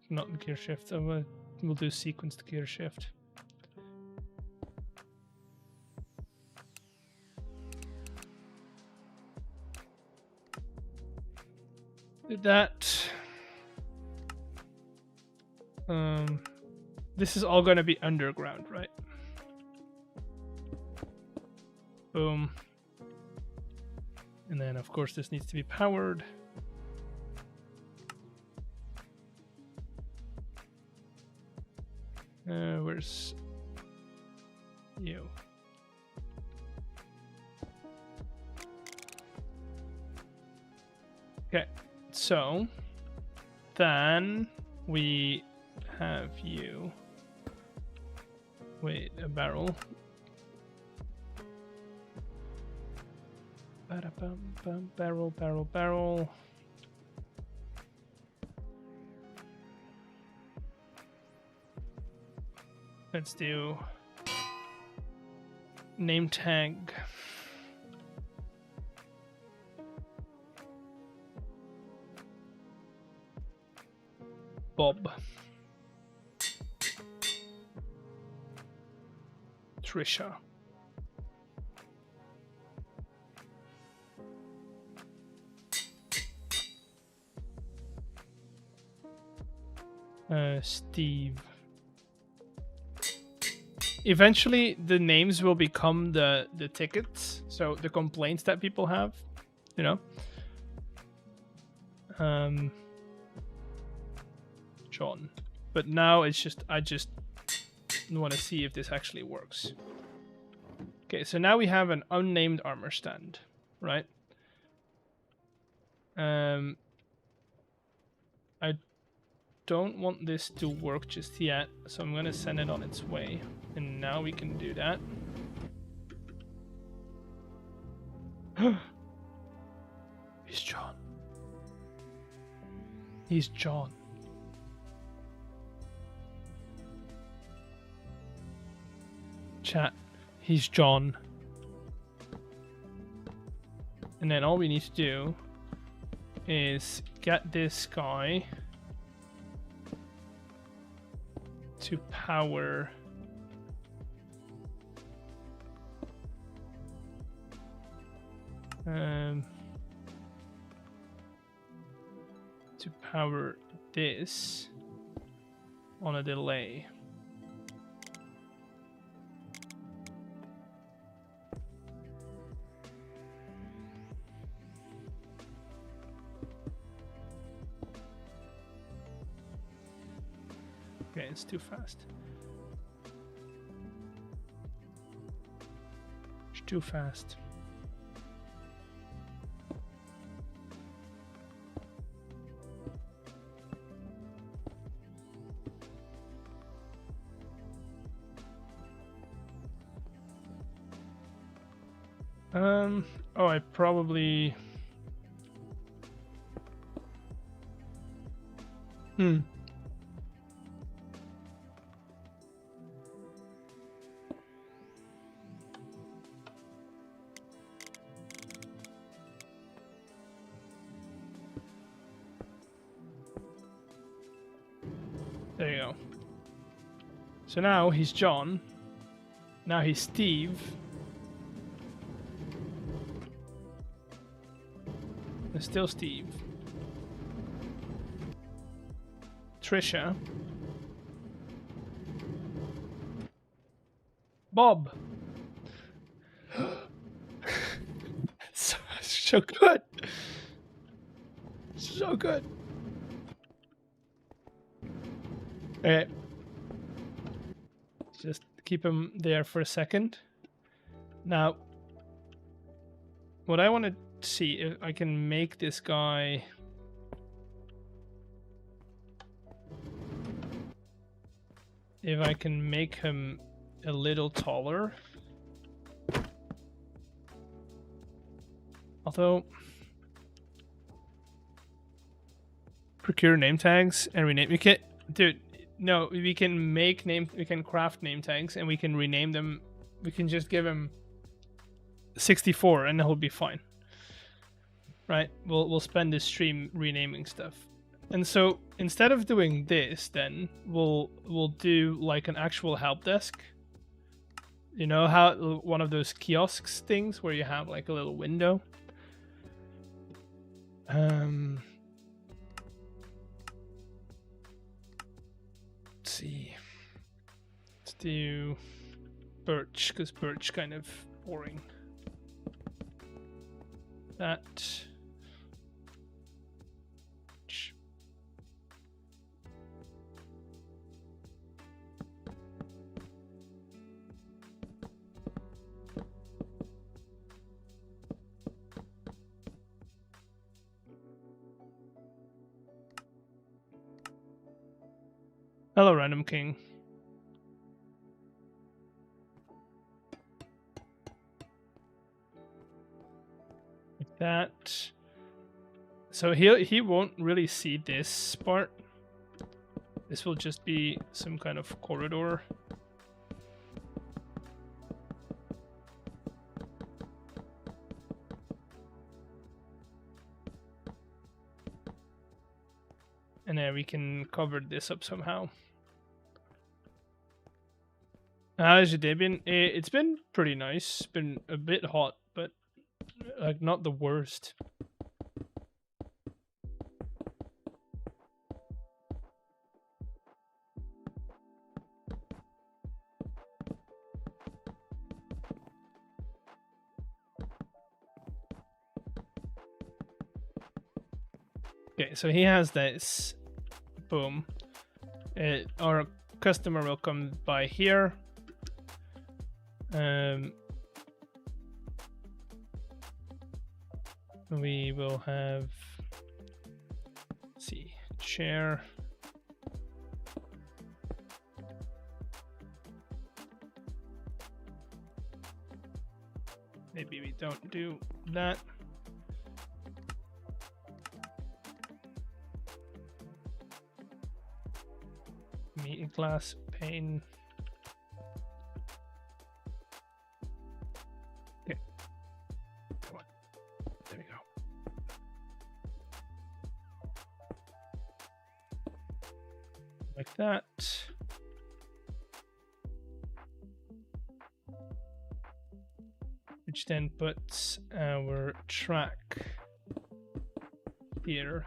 not gear shift. We'll do sequenced gear shift. Did that. This is all going to be underground, right? Boom. And then, of course, this needs to be powered. Where's you? Okay, so then we have you. Wait, a barrel. Barrel, barrel, barrel. Let's do name tag. Bob. Trisha. Steve. Eventually, the names will become the tickets, so the complaints that people have, you know. John, but now it's just I just want to see if this actually works. Okay, so now we have an unnamed armor stand, right? I don't want this to work just yet, so I'm gonna send it on its way, and now we can do that. He's John. He's John. Chat. He's John. And then all we need to do is get this guy to power this on a delay. Okay, it's too fast. It's too fast. Oh, I probably... There you go. So now he's John. Now he's Steve. And still Steve. Trisha. Bob. So good. So good. Okay. Just keep him there for a second. Now, what I want to see if I can make this guy... If I can make him a little taller. Although... Procure name tags and rename... We can... Dude, no, we can make name... We can craft name tags and we can rename them. We can just give him 64 and he'll be fine. Right? We'll spend this stream renaming stuff. And so instead of doing this, then we'll do like an actual help desk. You know how one of those kiosks things where you have like a little window. Let's see. Let's do birch because birch kind of boring. That. Hello, Random King. Like that. So he won't really see this part. This will just be some kind of corridor. And then we can cover this up somehow. How's your day been? It's been pretty nice. It's been a bit hot, but like not the worst. Okay, so he has this. Boom. Our customer will come by here. We will have, let's see, chair. Maybe we don't do that. Meat glass pane. Okay. Come on. There we go. Like that. Which then puts our track here.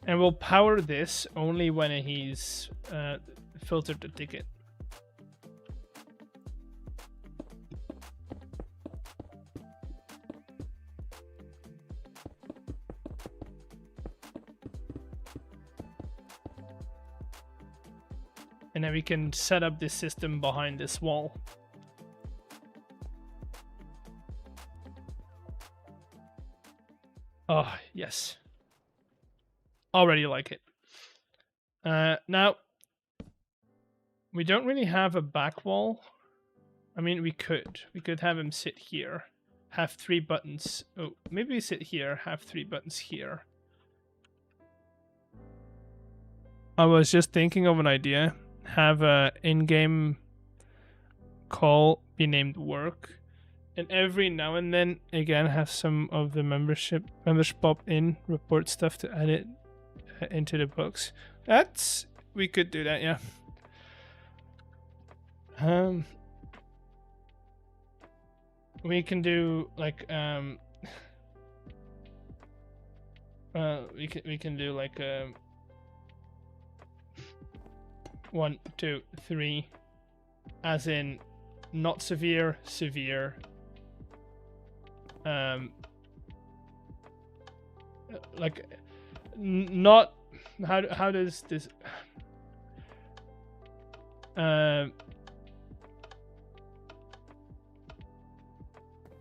And we'll power this only when he's filtered the ticket. and then we can set up this system behind this wall. Oh, yes. Already like it. Now, we don't really have a back wall. I mean, we could. We could have him sit here. Have 3 buttons. Oh, maybe we sit here, have 3 buttons here. I was just thinking of an idea. Have a in-game call be named work. And every now and then, again, have some of the members pop in, report stuff to add it into the books. We could do that, yeah. We can do like we can do like 1, 2, 3, as in not severe, severe. Like not how does this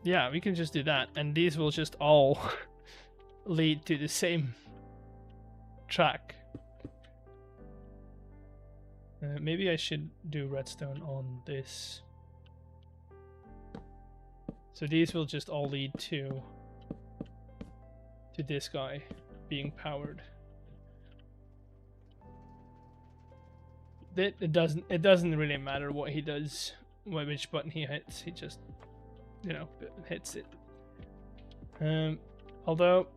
yeah, we can just do that, and these will just all lead to the same track. Maybe I should do redstone on this. So these will just all lead to this guy being powered. It doesn't really matter what he does, which button he hits. He just, you know, hits it. Although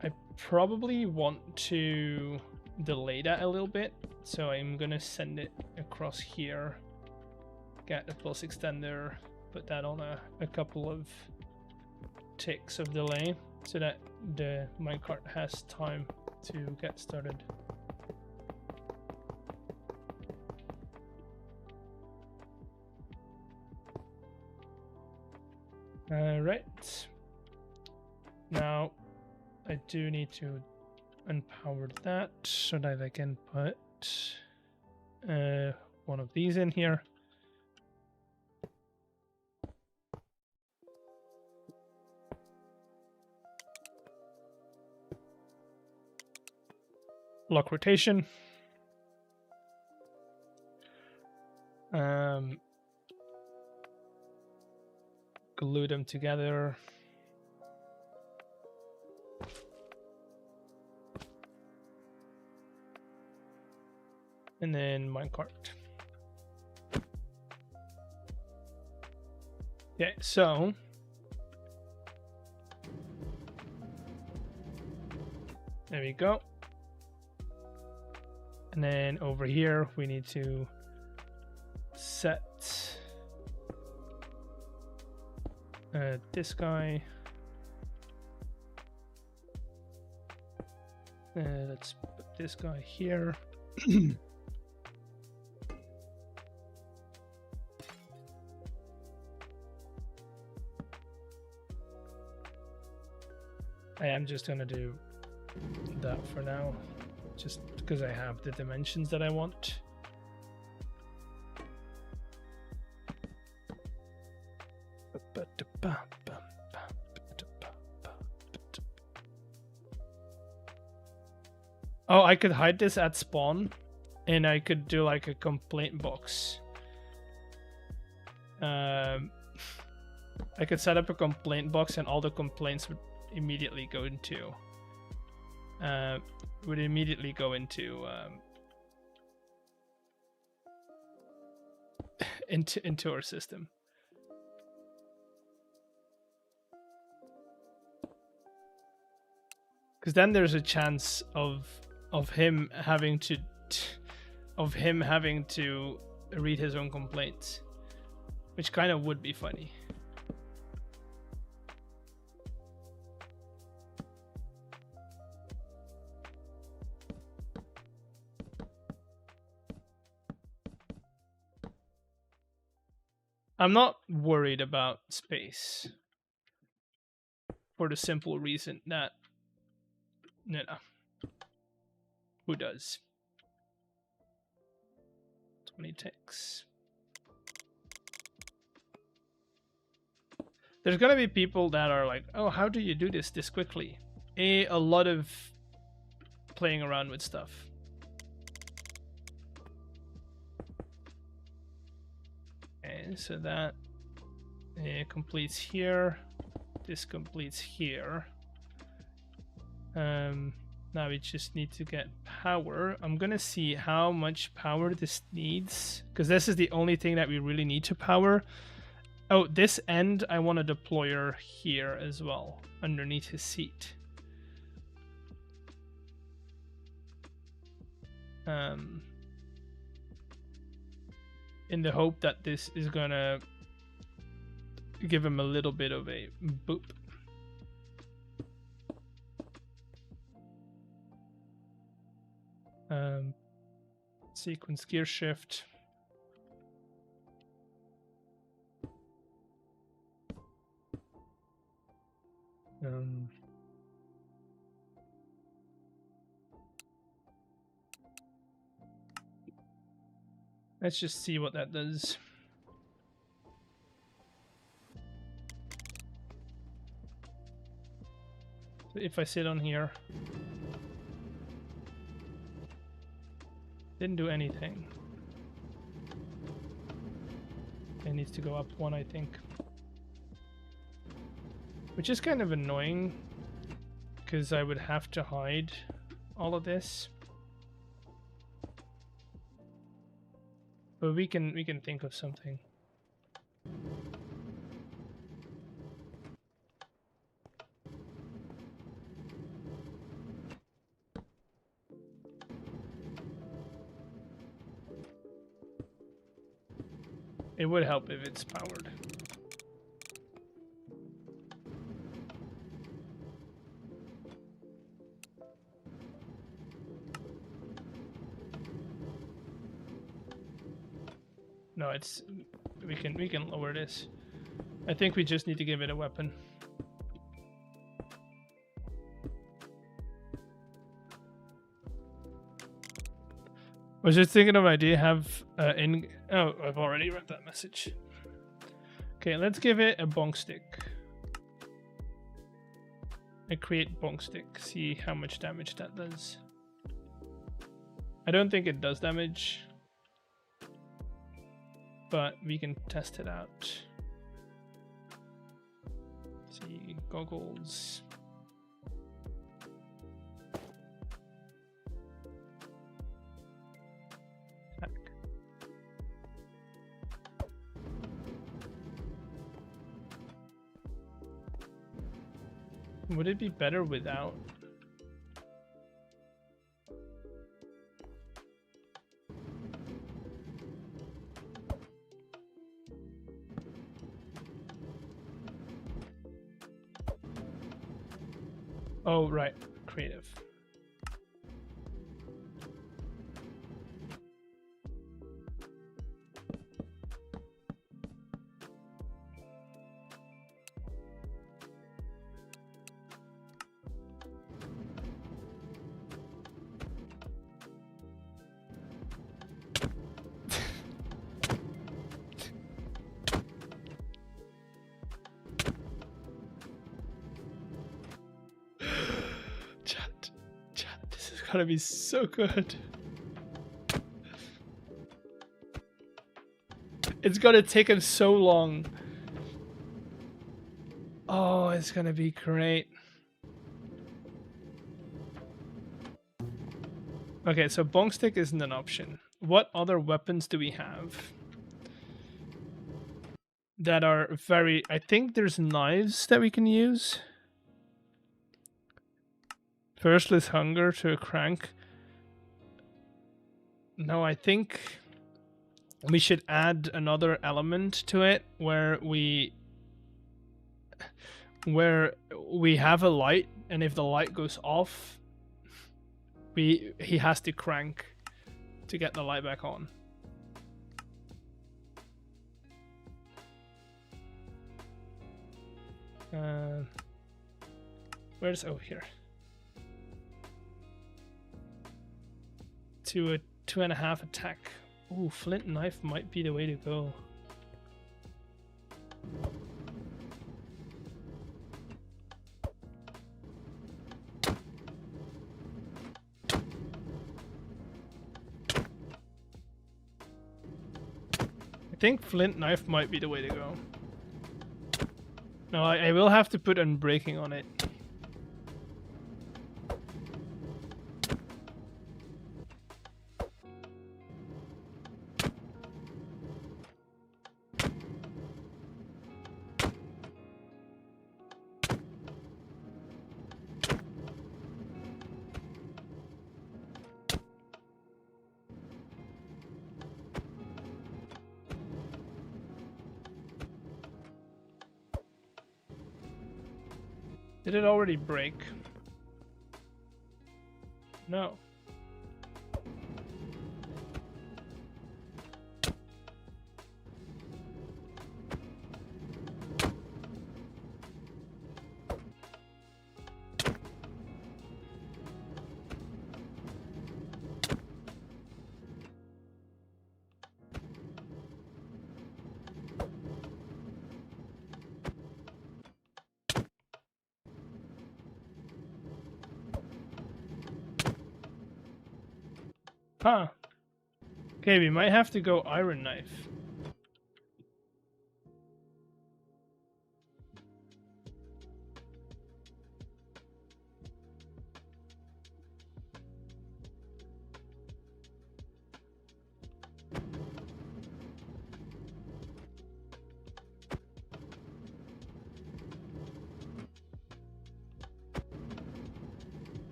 I probably want to delay that a little bit, so I'm gonna send it across here, get the pulse extender, put that on a couple of ticks of delay so that the minecart has time to get started. Right. Now I do need to unpower that so that I can put one of these in here. Lock rotation. Glue them together. And then minecart. Okay, so there we go. And then over here we need to set this guy. Let's put this guy here. I am just gonna do that for now, just because I have the dimensions that I want. Oh, I could hide this at spawn, and I could do like a complaint box. I could set up a complaint box, and all the complaints would immediately go into into our system. Because then there's a chance of him having to read his own complaints, which kind of would be funny. I'm not worried about space for the simple reason that, you know, who does? 20 ticks. There's gonna be people that are like, oh, how do you do this quickly? A lot of playing around with stuff. Okay, so that completes here. This completes here. Now we just need to get power. I'm gonna see how much power this needs, because this is the only thing that we really need to power. Oh, this end I want a deployer here as well, underneath his seat. In the hope that this is gonna give him a little bit of a boop. Sequence gear shift. Let's just see what that does. So if I sit on here, didn't do anything. It needs to go up one, I think. Which is kind of annoying, because I would have to hide all of this. But we can think of something. It would help if it's powered. No, it's we can lower this. I think we just need to give it a weapon. I was just thinking of an idea. Have oh, I've already read that message. Okay, let's give it a bonk stick. And create bonk stick. See how much damage that does. I don't think it does damage, but we can test it out. See, goggles. Would it be better without? Oh, right. Creative. Gonna be so good. It's gonna take him so long. Oh, it's gonna be great. Okay, so bonk stick isn't an option. What other weapons do we have that are very... I think there's knives that we can use. Thirstless hunger to a crank. No, I think we should add another element to it where we have a light, and if the light goes off, he has to crank to get the light back on. Where's... oh, here. To a 2.5 attack Ooh, flint knife might be the way to go. I think flint knife might be the way to go. No, I will have to put unbreaking on it. Did it already break? No. Huh. Okay, we might have to go iron knife.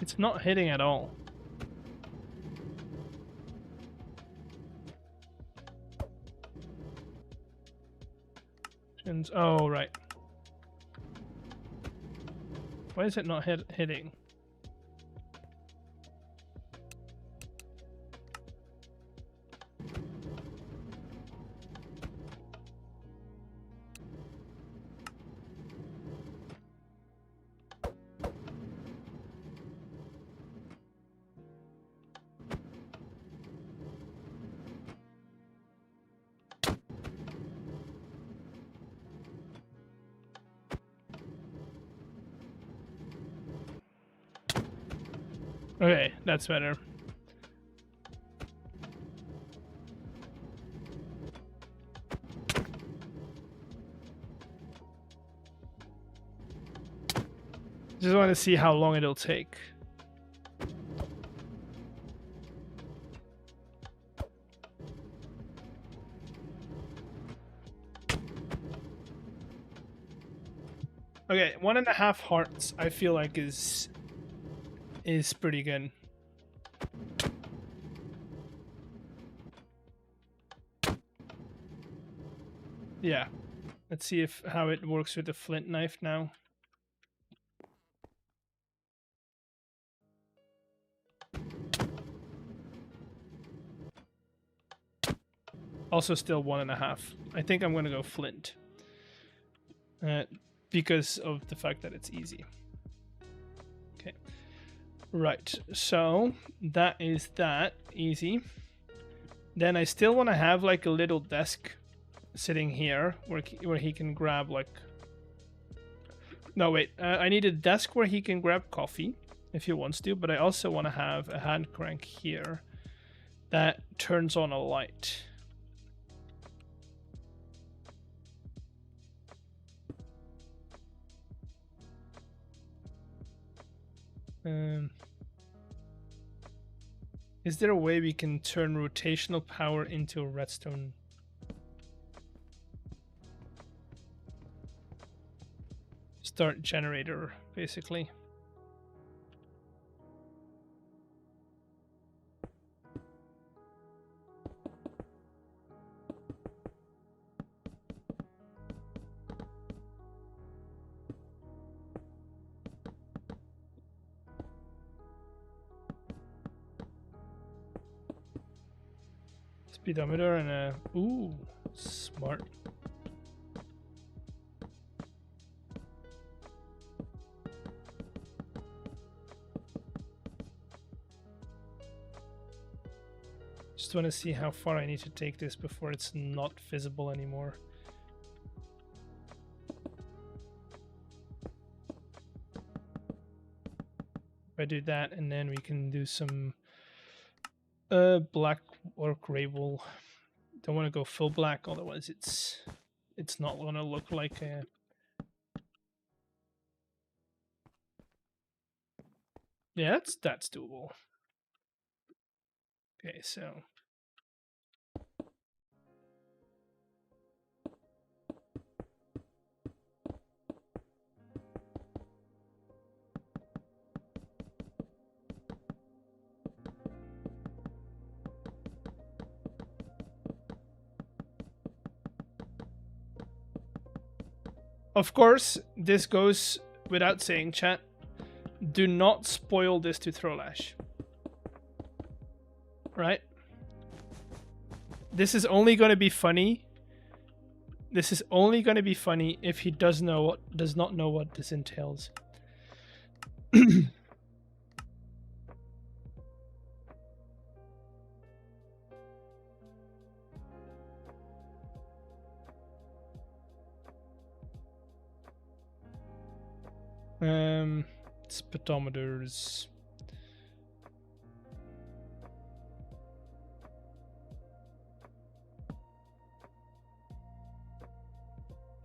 It's not hitting at all. Oh, right. Why is it not hitting? Okay, that's better. Just want to see how long it'll take. Okay, 1.5 hearts I feel like is pretty good. Yeah. Let's see how it works with the flint knife now. Also still 1.5. I think I'm gonna go flint. Because of the fact that it's easy. Okay. Right, so that is that. Easy. Then I still want to have like a little desk sitting here where he can grab like... No, wait. I need a desk where he can grab coffee if he wants to, but I also want to have a hand crank here that turns on a light. Is there a way we can turn rotational power into a redstone? Start generator, basically. Speedometer and a... Ooh, smart. Just want to see how far I need to take this before it's not visible anymore. If I do that, and then we can do some black or gray wool. Don't want to go full black, otherwise it's not gonna look like a. Yeah, that's doable. Okay, so of course, this goes without saying, chat. Do not spoil this to Throlash. Right? This is only going to be funny. This is only going to be funny if he does not know what this entails. Speedometers.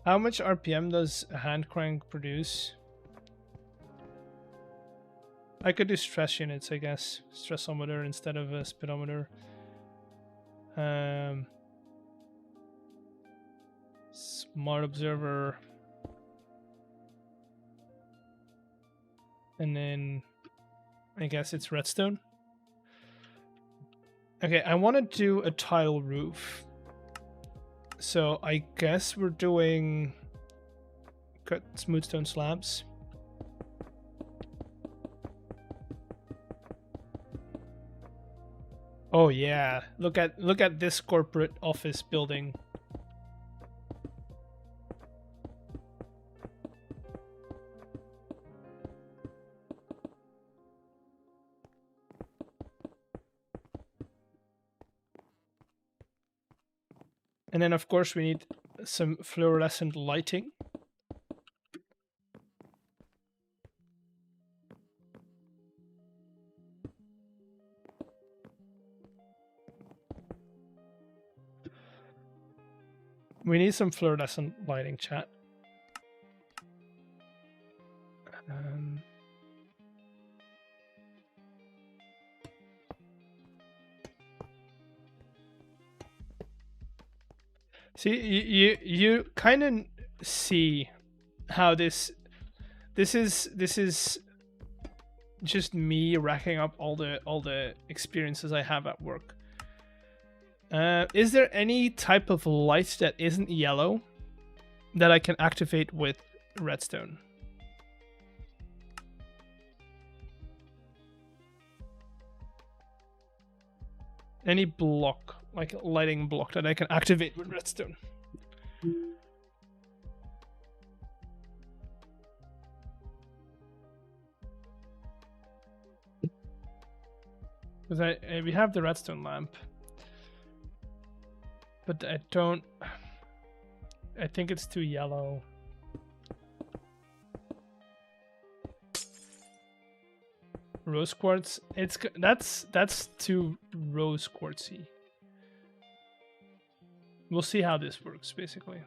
How much RPM does a hand crank produce? I could do stress units, I guess. Stressometer instead of a speedometer. Smart observer. And then I guess it's redstone. Okay, I want to do a tile roof. So I guess we're doing cut smooth stone slabs. Oh yeah, look at this corporate office building. And then of course we need some fluorescent lighting. We need some fluorescent lighting, chat. See, you kind of see how this is just me racking up all the experiences I have at work. Is there any type of light that isn't yellow that I can activate with redstone? Any block, like a lighting block that I can activate with redstone? Because we have the redstone lamp. But I think it's too yellow. Rose quartz. That's too rose quartzy. We'll see how this works, basically.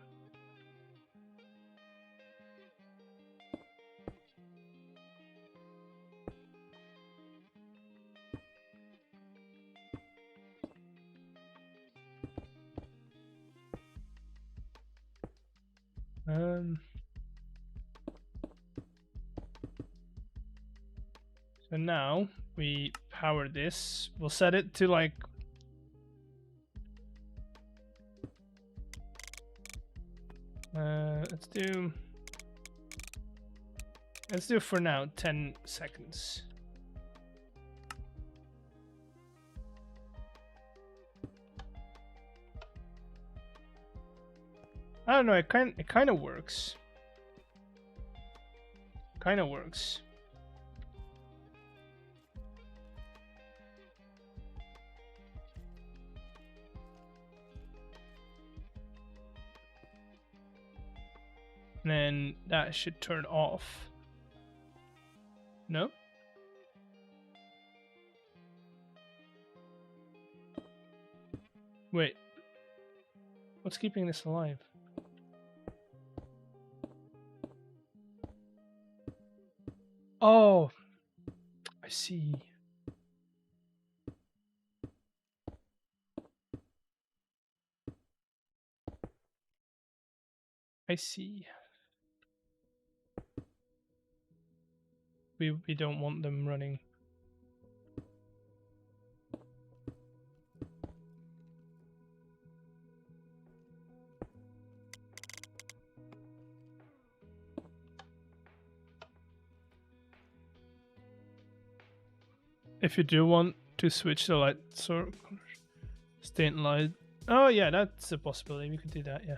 So now we power this. We'll set it to like let's do for now 10 seconds. I don't know, it kind of works. Kind of works. And then that should turn off. No? Wait. What's keeping this alive? Oh, I see. I see. We don't want them running. If you do want to switch the light source, stay in light. Oh yeah, that's a possibility. We could do that, yeah.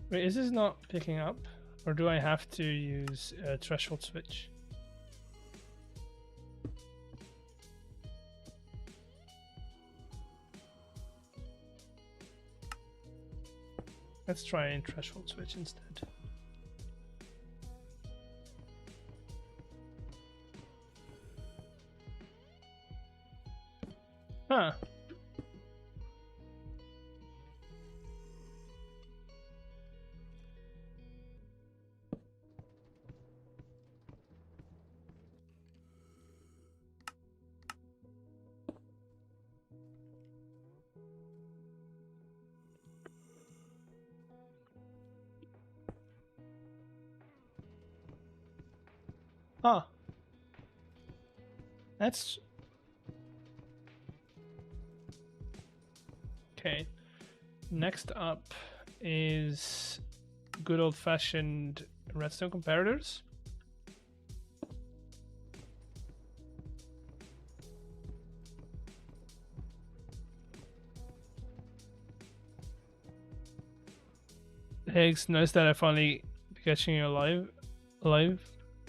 Wait, is this not picking up? Or do I have to use a threshold switch? Let's try a threshold switch instead. Huh. Huh. That's... Okay. Next up is good old-fashioned redstone comparators. Higgs, nice that I finally catching you alive.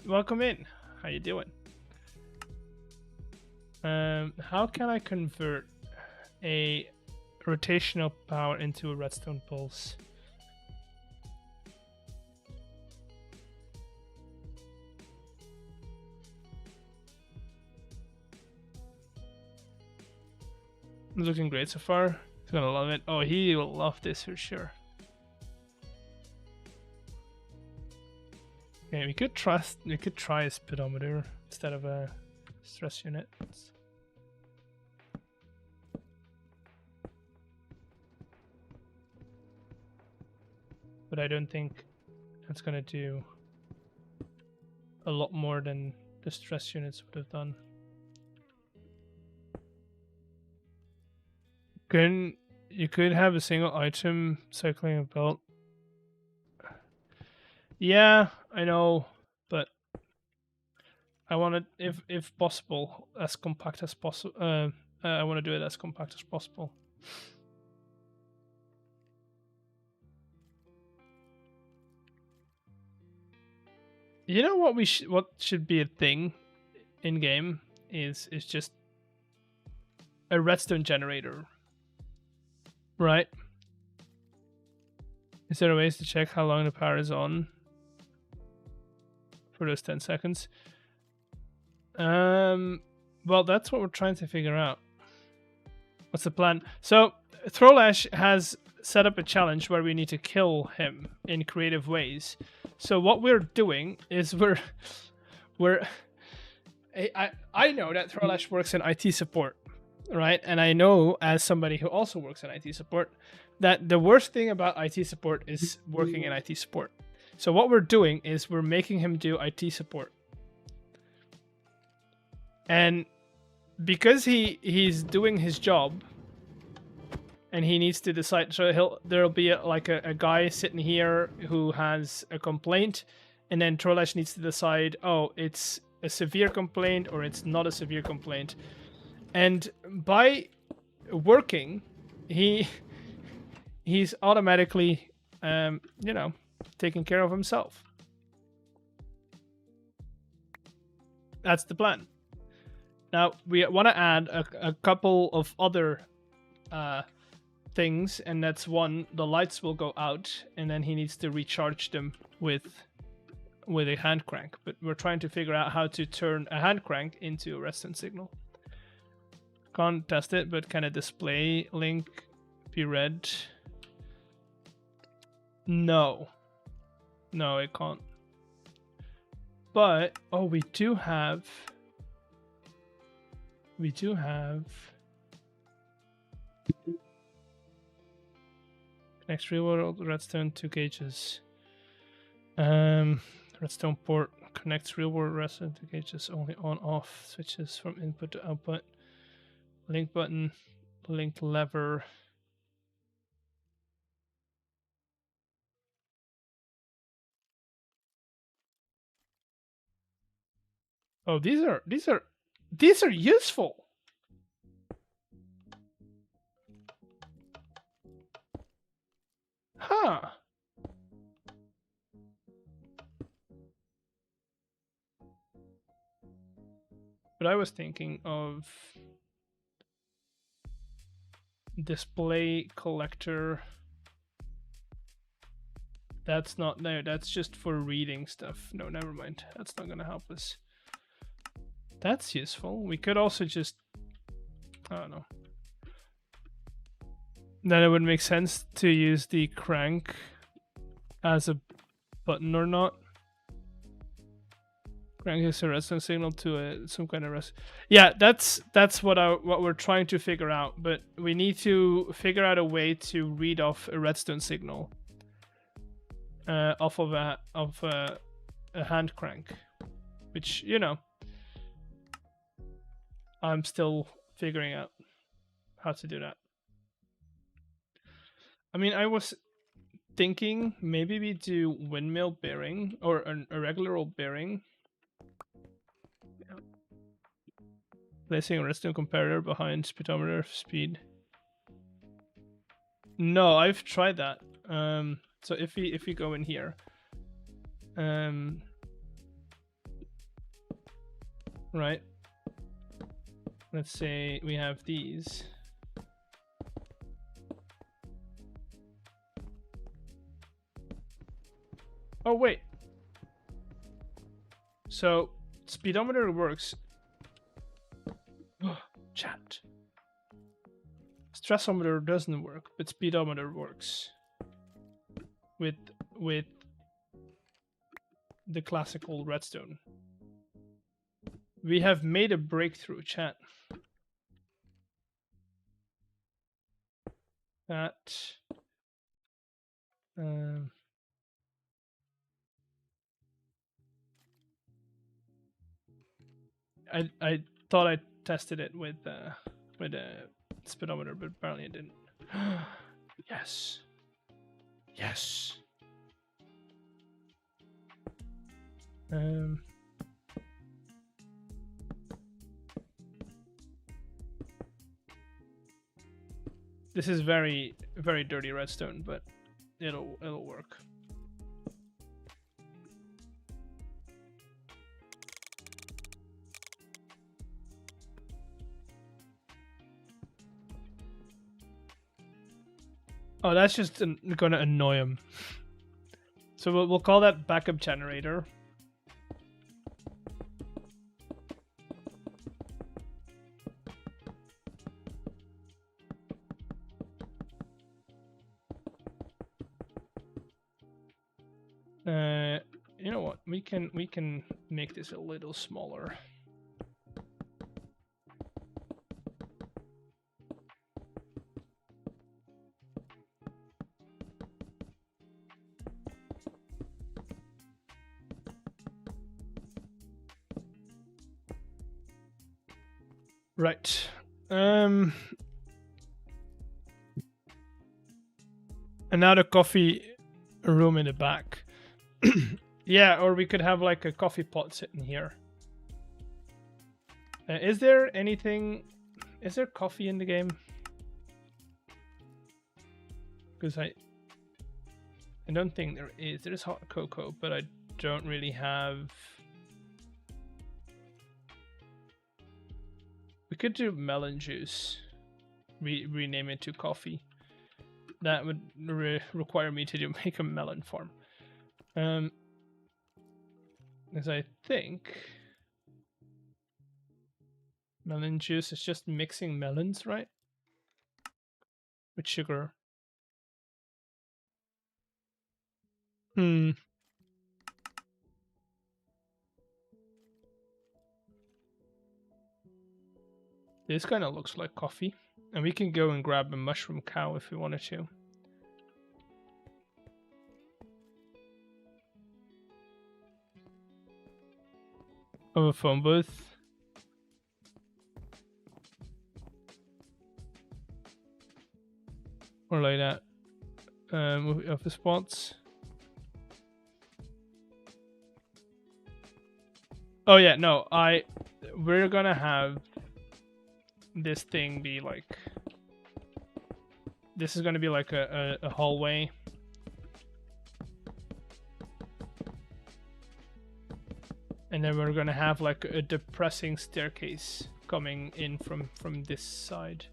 Welcome in. How you doing? How can I convert a rotational power into a redstone pulse? It's looking great so far. He's gonna love it. Oh, he will love this for sure. Okay, we could try a speedometer instead of a stress unit. But I don't think that's gonna do a lot more than the stress units would have done. You could have a single item cycling a belt. Yeah, I know, but I want it, if possible, as compact as possible. I want to do it as compact as possible. You know what what should be a thing in game is just a redstone generator, right? Is there ways to check how long the power is on for those 10 seconds? Well, that's what we're trying to figure out. What's the plan? So Throlash has set up a challenge where we need to kill him in creative ways. So what we're doing is I know that Throlash works in IT support, right? And I know, as somebody who also works in IT support, that the worst thing about IT support is working in IT support. So what we're doing is we're making him do IT support. And because he's doing his job and he needs to decide, so there'll be a guy sitting here who has a complaint, and then Throlash needs to decide, oh, it's a severe complaint or it's not a severe complaint. And by working, he he's automatically, taking care of himself. That's the plan. Now we want to add a couple of other things, and that's one, the lights will go out, and then he needs to recharge them with a hand crank. But we're trying to figure out how to turn a hand crank into a redstone signal. Can't test it, but can a display link be read? No, it can't. But we do have connects real world redstone to gauges. Redstone port connects real world redstone to gauges, only on off switches from input to output. Link button, link lever. Oh, these are useful. Huh. But I was thinking of display collector. That's not there. That's just for reading stuff. No, never mind. That's not gonna help us. That's useful. We could also just, I don't know. Then it would make sense to use the crank as a button or not. Crank is a redstone signal to some kind of rest. Yeah, that's what we're trying to figure out. But we need to figure out a way to read off a redstone signal off of a hand crank, which I'm still figuring out how to do that. I mean, I was thinking maybe we do windmill bearing or a regular old bearing. Yeah. Placing a redstone comparator behind speedometer speed. No, I've tried that. So if we go in here, right. Let's say we have these. Oh, wait. So, speedometer works. Chat. Stressometer doesn't work, but speedometer works. With the classical redstone. We have made a breakthrough, chat. That I thought I tested it with a speedometer, but apparently it didn't. Yes. Yes. This is very, very dirty redstone, but it'll work. Oh, that's just gonna annoy him. So we'll call that backup generator. You know what? We can make this a little smaller. Right. Another coffee room in the back. Yeah, or we could have like a coffee pot sitting here. Is there anything? Is there coffee in the game? Because I don't think there is. There is hot cocoa, but I don't really have. We could do melon juice. Rename it to coffee. That would require me to make a melon farm. As I think melon juice is just mixing melons, right? With sugar. This kind of looks like coffee. And we can go and grab a mushroom cow if we wanted to. Of a phone booth. Or like that. Of the spots. Oh yeah, no, we're gonna have this thing be like, this is gonna be like a hallway. And then we're gonna have like a depressing staircase coming in from this side.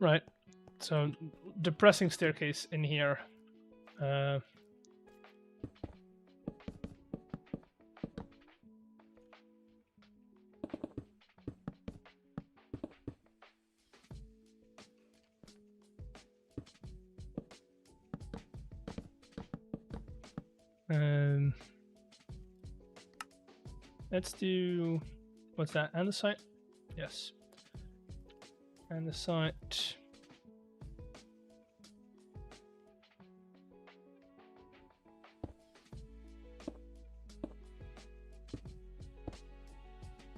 Right, so depressing staircase in here. Let's do, what's that, andesite? Yes. Andesite.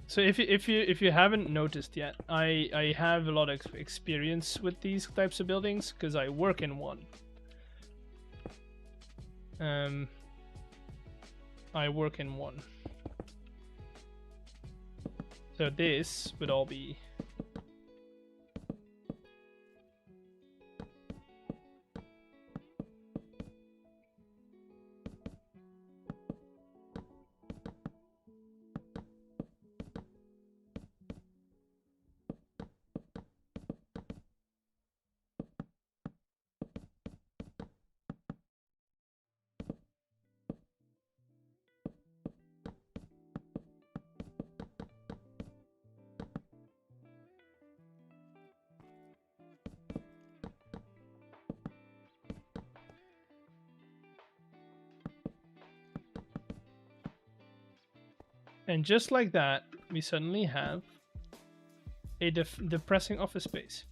So if you haven't noticed yet, I have a lot of experience with these types of buildings because I work in one. I work in one. So this would all be and just like that, we suddenly have a depressing office space.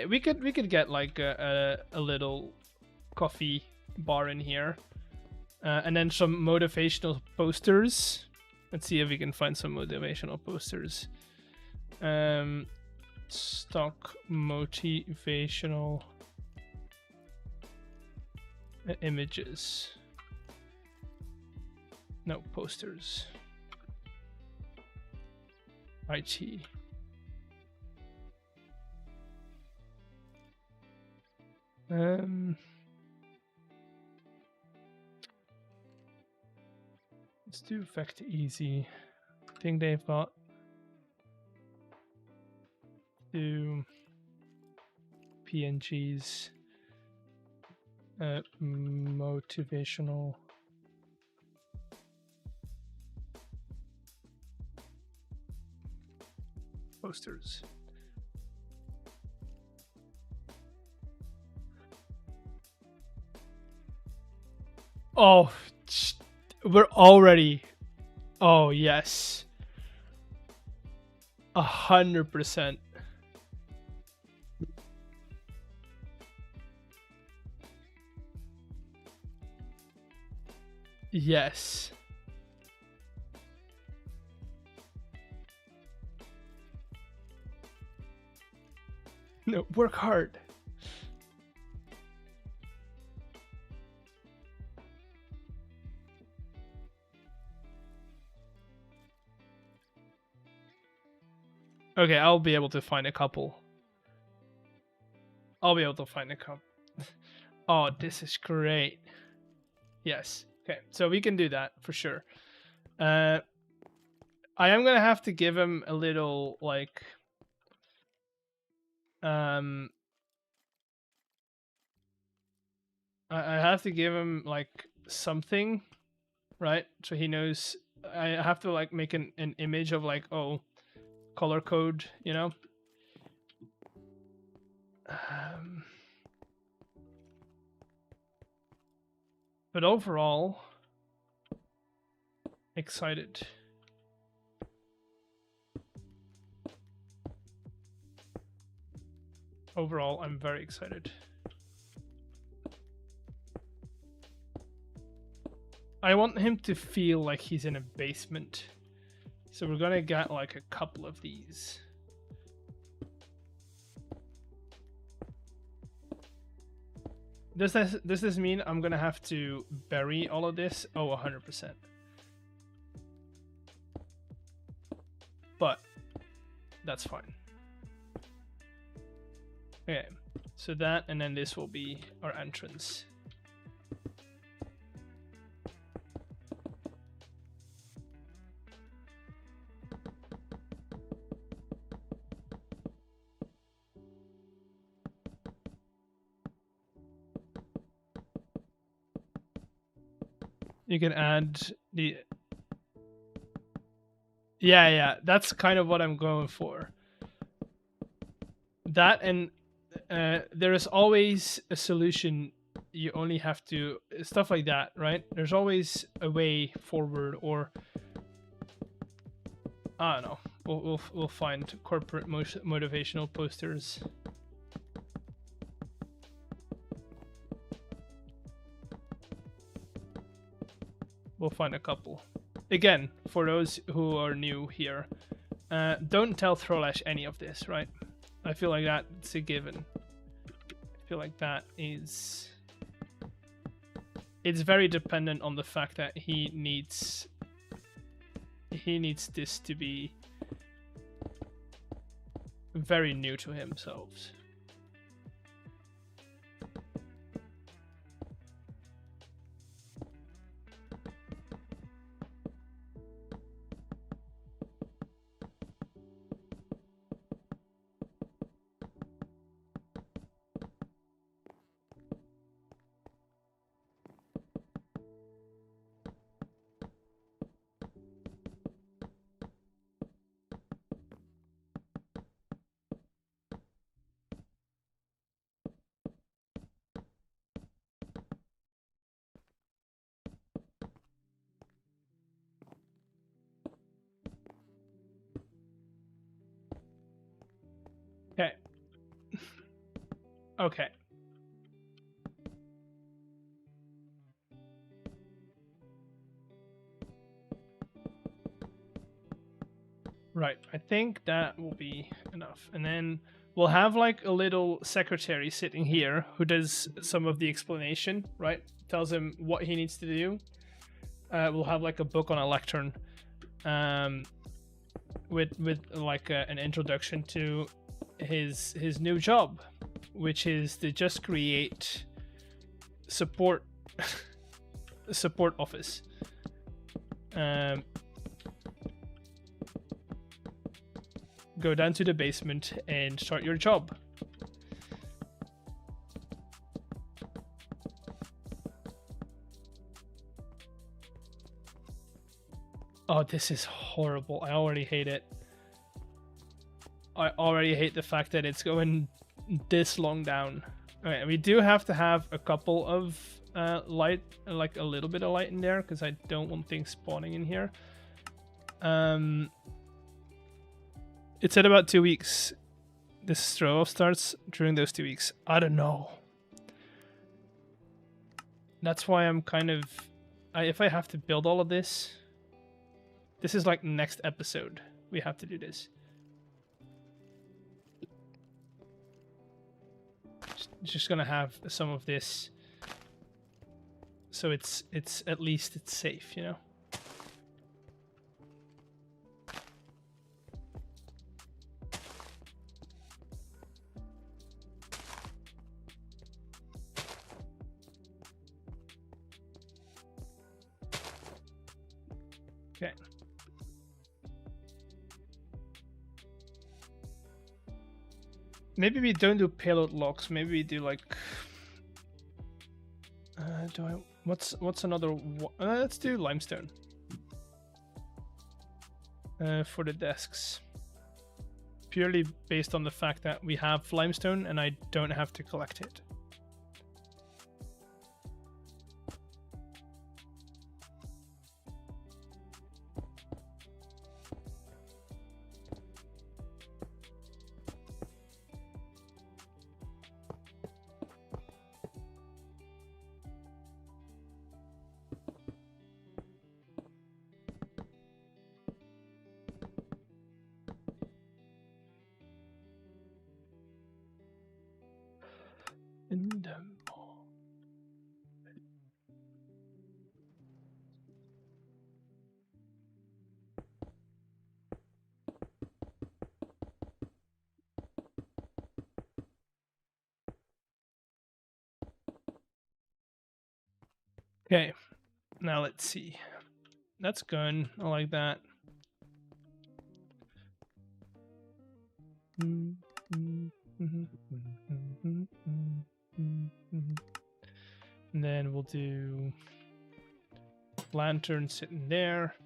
We could get like a little coffee bar in here, and then some motivational posters. Let's see if we can find some motivational posters. Stock motivational images. No, posters. IT. Let's do Fact Easy. I think they've got two PNGs. Motivational. Posters. Oh, we're already. Oh yes. 100%. Yes. No, work hard. Okay, I'll be able to find a couple. I'll be able to find a couple. Oh, this is great. Yes. Okay, so we can do that for sure. I am gonna have to give him a little like I have to give him like something, right? So he knows. I have to like make an image of like, oh, color code, you know. But overall, excited. Overall, I'm very excited. I want him to feel like he's in a basement. So we're gonna get like a couple of these. Does this mean I'm gonna have to bury all of this? Oh, 100%. But that's fine. Okay, so that, and then this will be our entrance. You can add the... Yeah, that's kind of what I'm going for. That, and there is always a solution. You only have to... Stuff like that, right? There's always a way forward, or... I don't know. We'll find corporate motivational posters. We'll find a couple. Again, for those who are new here, don't tell Throlash any of this, right? I feel like that's a given. I feel like that is... It's very dependent on the fact that he needs this to be very new to himself. Okay. Okay. Right, I think that will be enough. And then we'll have like a little secretary sitting here who does some of the explanation, right? Tells him what he needs to do. We'll have like a book on a lectern with like an introduction to his new job, which is to just create support office. Go down to the basement and start your job. Oh, this is horrible. I already hate it. I already hate the fact that it's going this long down. Okay, we do have to have a couple of light, like a little bit of light in there, because I don't want things spawning in here. It's at about 2 weeks. This throw starts during those 2 weeks. I don't know. That's why I'm kind of if I have to build all of this, this is like next episode. We have to do this. Just gonna have some of this, so it's at least it's safe, you know. Okay. Maybe we don't do payload locks. Maybe we do like. What's another? Let's do limestone. For the desks. Purely based on the fact that we have limestone and I don't have to collect it. Okay, now let's see. That's good. I like that. And then we'll do lantern sitting there.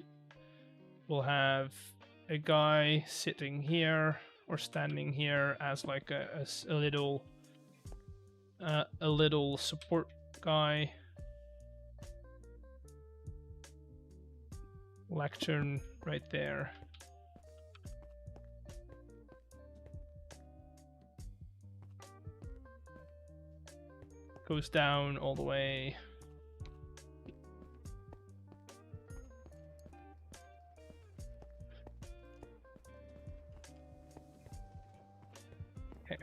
We'll have a guy sitting here or standing here as like a little support guy. Lectern right there. Goes down all the way. Okay.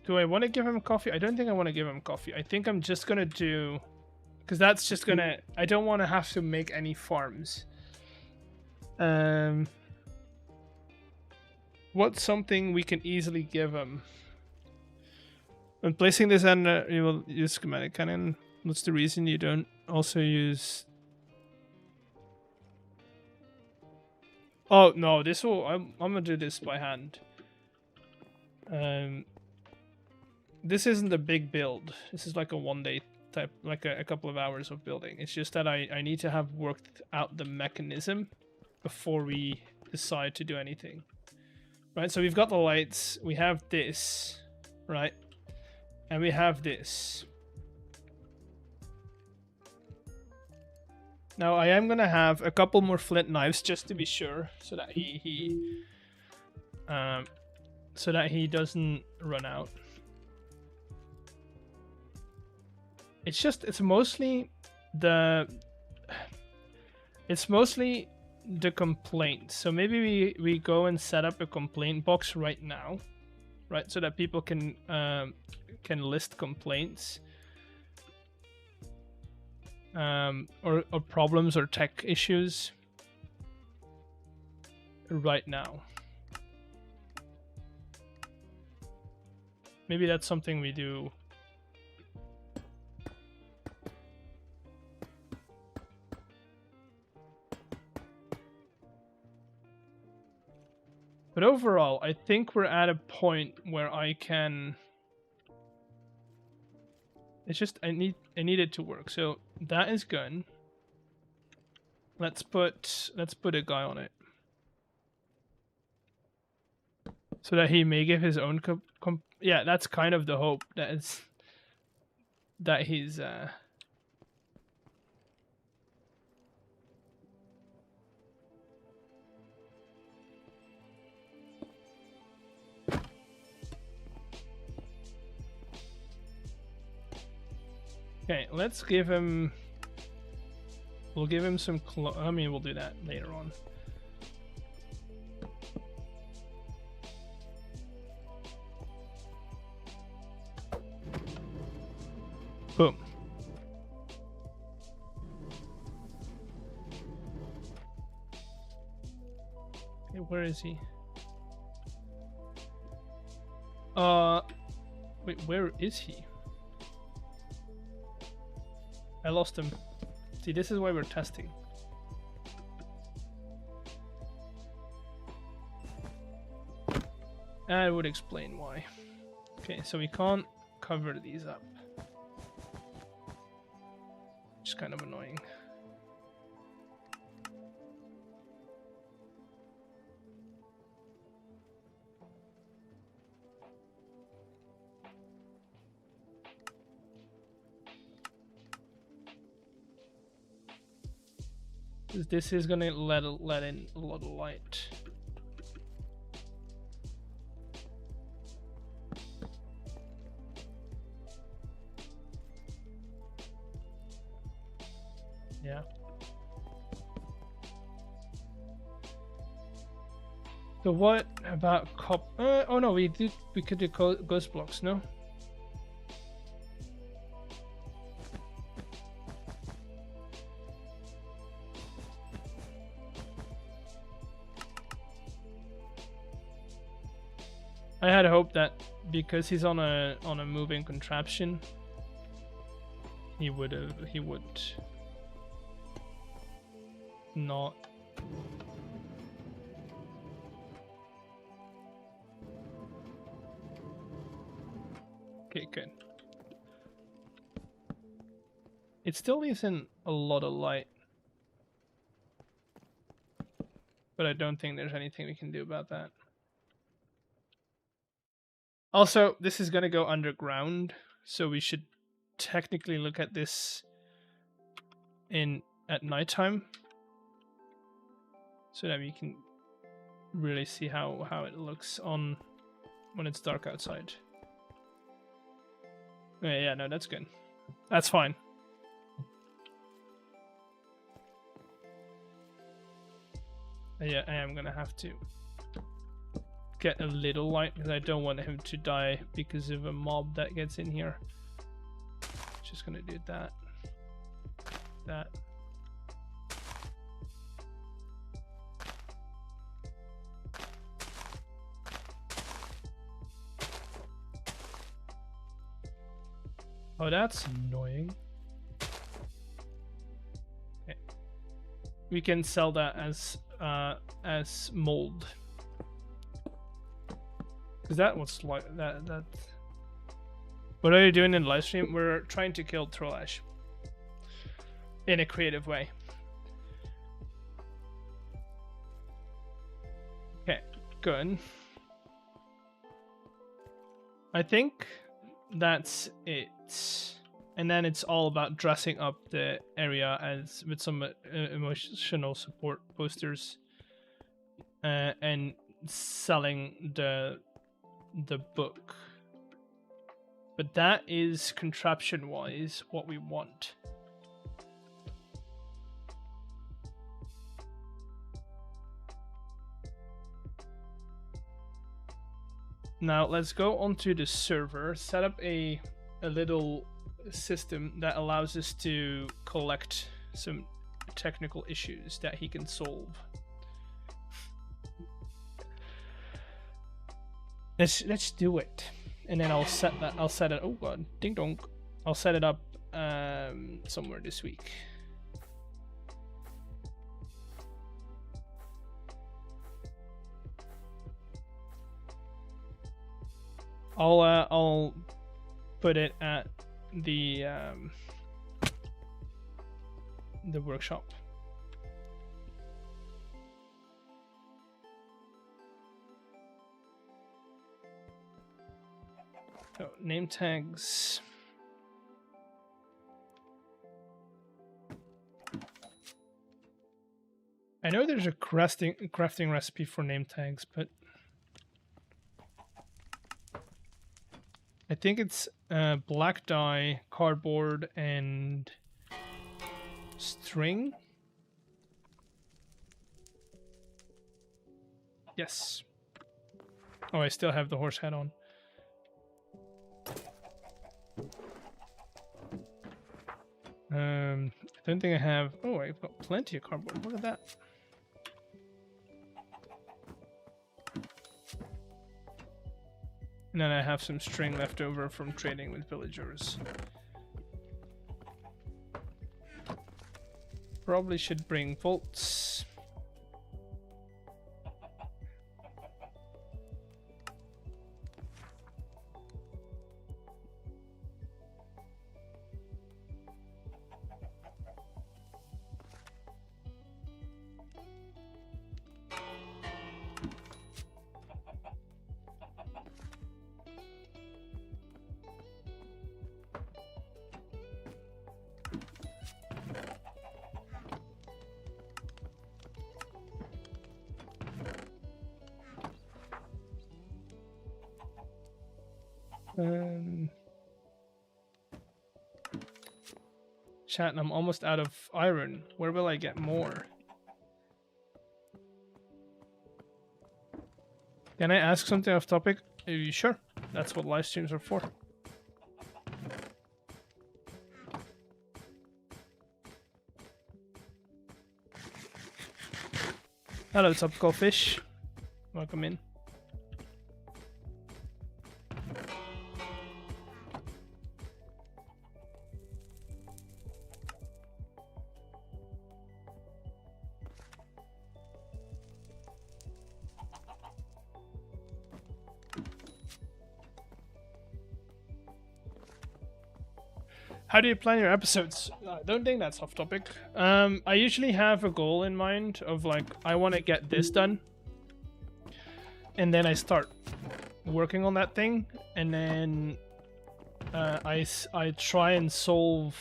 Do I want to give him coffee? I don't think I want to give him coffee. I think I'm just gonna do, because that's just gonna, I don't want to have to make any farms. What's something we can easily give him? When placing this on, you will use schematic cannon. What's the reason you don't also use? Oh no, this will. I'm gonna do this by hand. This isn't a big build. This is like a 1-day type, like a couple of hours of building. It's just that I need to have worked out the mechanism before we decide to do anything. Right, so we've got the lights, we have this, right? And we have this. Now I am gonna have a couple more flint knives just to be sure, so that he doesn't run out. It's mostly the complaints. So maybe we go and set up a complaint box right now, right? So that people can list complaints, or problems or tech issues right now. Maybe that's something we do. But overall, I think we're at a point where I can. It's just I need it to work. So that is good. Let's put a guy on it, so that he may give his own yeah, that's kind of the hope, that he's Okay, let's give him. We'll give him some. I mean, we'll do that later on. Boom. Okay, where is he? Wait, where is he? I lost him. See, this is why we're testing. I would explain why. Okay, so we can't cover these up. Which is kind of annoying. This is gonna let in a lot of light. Yeah. So what about cop? Oh no, we could do ghost blocks, no? I had hoped that because he's on a moving contraption, he would not. Okay, good. It still isn't a lot of light, but I don't think there's anything we can do about that. Also, this is gonna go underground, so we should technically look at this at nighttime, so that we can really see how it looks on when it's dark outside. Yeah, no, that's good. That's fine. Yeah, I am gonna have to get a little light because I don't want him to die because of a mob that gets in here. Just gonna do that. Oh, that's annoying. Okay. We can sell that as mold. Cause that was like that. What are you doing in live stream? We're trying to kill Throlash in a creative way. Okay, good. I think that's it. And then it's all about dressing up the area as with some emotional support posters and selling the book. But that is contraption wise what we want. Now let's go onto the server, set up a little system that allows us to collect some technical issues that he can solve. Let's do it. And then I'll set it. Oh god, ding dong. I'll set it up somewhere this week. I'll put it at the workshop. So name tags. I know there's a crafting recipe for name tags, but I think it's black dye, cardboard, and string. Yes. Oh, I still have the horse hat on. I don't think I have... Oh, I've got plenty of cardboard. Look at that. And then I have some string left over from trading with villagers. Probably should bring bolts. Chat, I'm almost out of iron. Where will I get more? Can I ask something off topic? Are you sure? That's what live streams are for. Hello, topical fish. Welcome in. How do you plan your episodes? I don't think that's off topic. I usually have a goal in mind of like, I want to get this done. And then I start working on that thing. And then I try and solve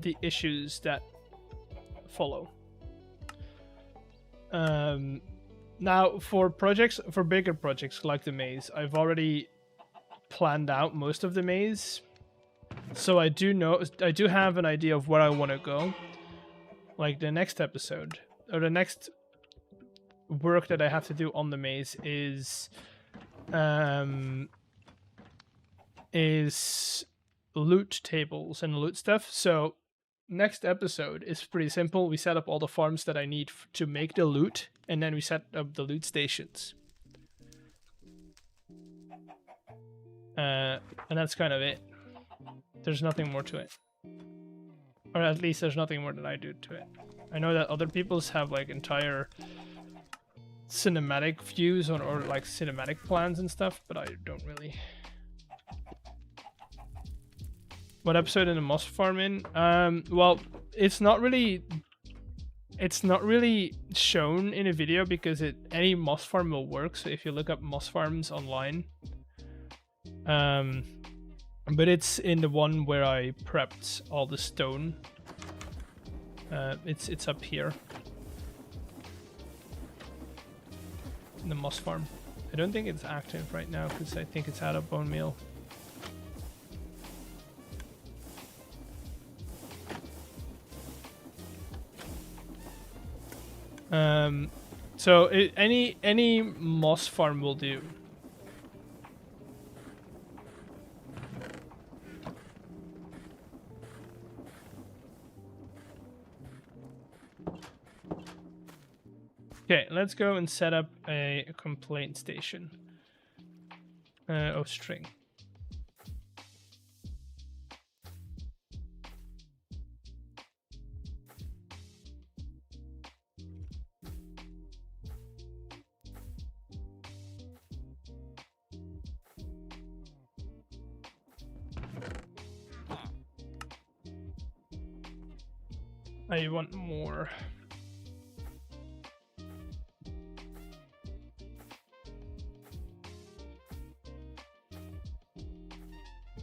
the issues that follow. Now, for bigger projects like the maze, I've already planned out most of the maze. So I do have an idea of where I want to go. Like the next episode, or the next work that I have to do on the maze is loot tables and loot stuff. So next episode is pretty simple. We set up all the farms that I need to make the loot, and then we set up the loot stations. And that's kind of it. There's nothing more to it. Or at least there's nothing more that I do to it. I know that other people's have like entire cinematic views or like cinematic plans and stuff, but I don't really. What episode in the moss farm in? Well, it's not really shown in a video because any moss farm will work. So if you look up moss farms online, but it's in the one where I prepped all the stone. It's up here. In the moss farm. I don't think it's active right now because I think it's out of bone meal. So any moss farm will do. Okay, let's go and set up a complaint station. String. I want more.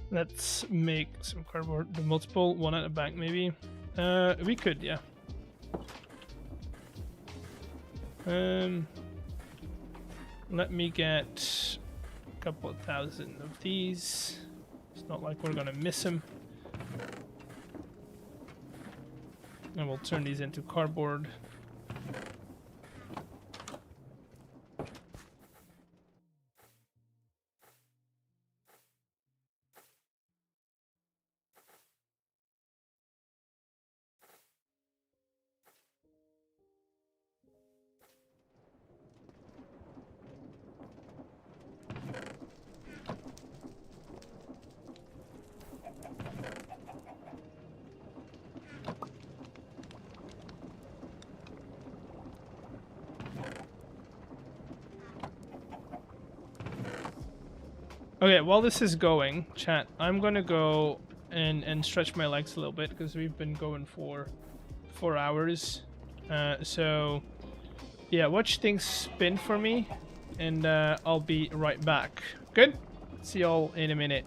Let's make some cardboard, the multiple, one at the back maybe. We could, yeah. Let me get a couple of thousand of these. It's not like we're gonna miss him. And we'll turn these into cardboard. Okay, while this is going, chat, I'm gonna go and stretch my legs a little bit because we've been going for 4 hours. So yeah, watch things spin for me, and I'll be right back. Good? See y'all in a minute.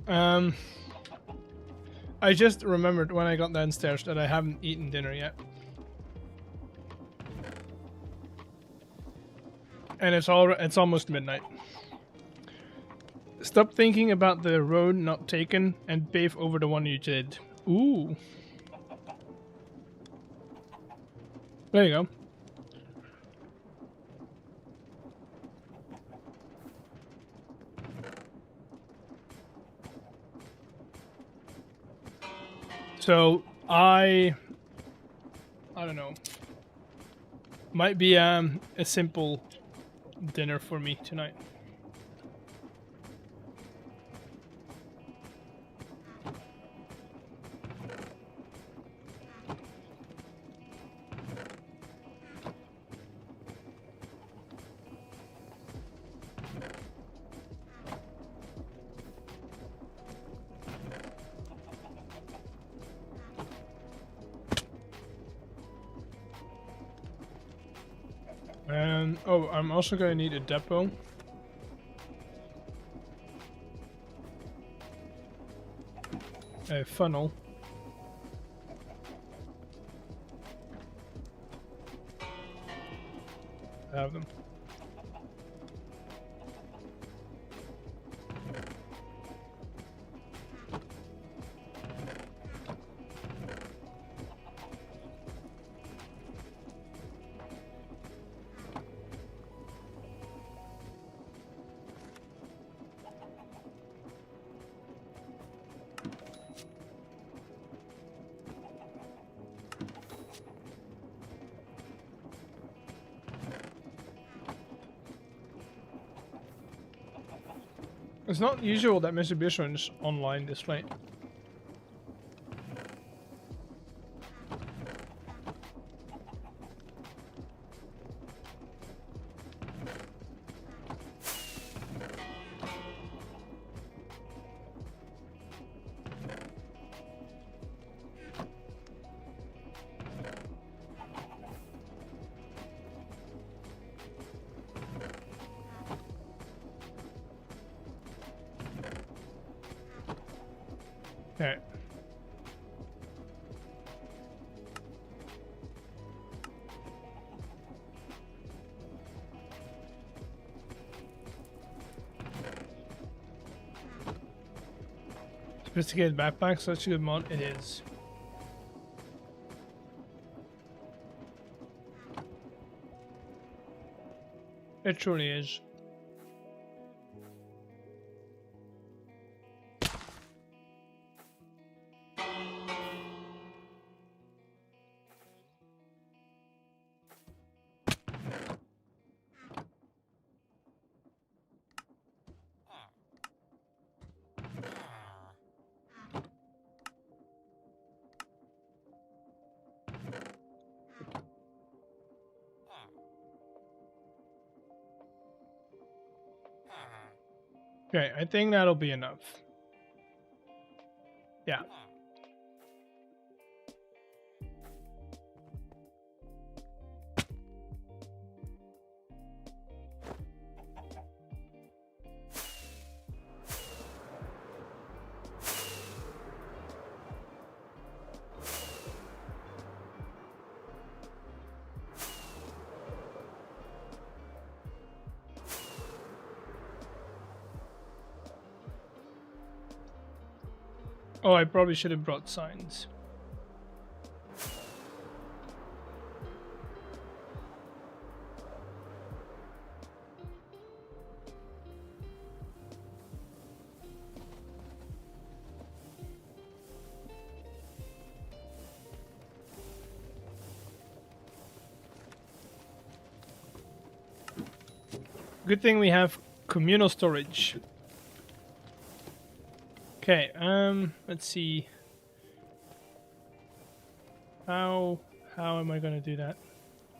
I just remembered when I got downstairs that I haven't eaten dinner yet. And it's almost midnight. Stop thinking about the road not taken and pave over the one you did. Ooh. There you go. So I don't know. Might be a simple dinner for me tonight. And oh, I'm also gonna need a depot. A funnel. I have them. It's not usual that Mitsubishi is online this late. Okay. Sophisticated backpack, such a good mod. It is. It truly is. Okay, I think that'll be enough. Yeah. Oh, I probably should have brought signs. Good thing we have communal storage. Okay, let's see. How am I gonna do that?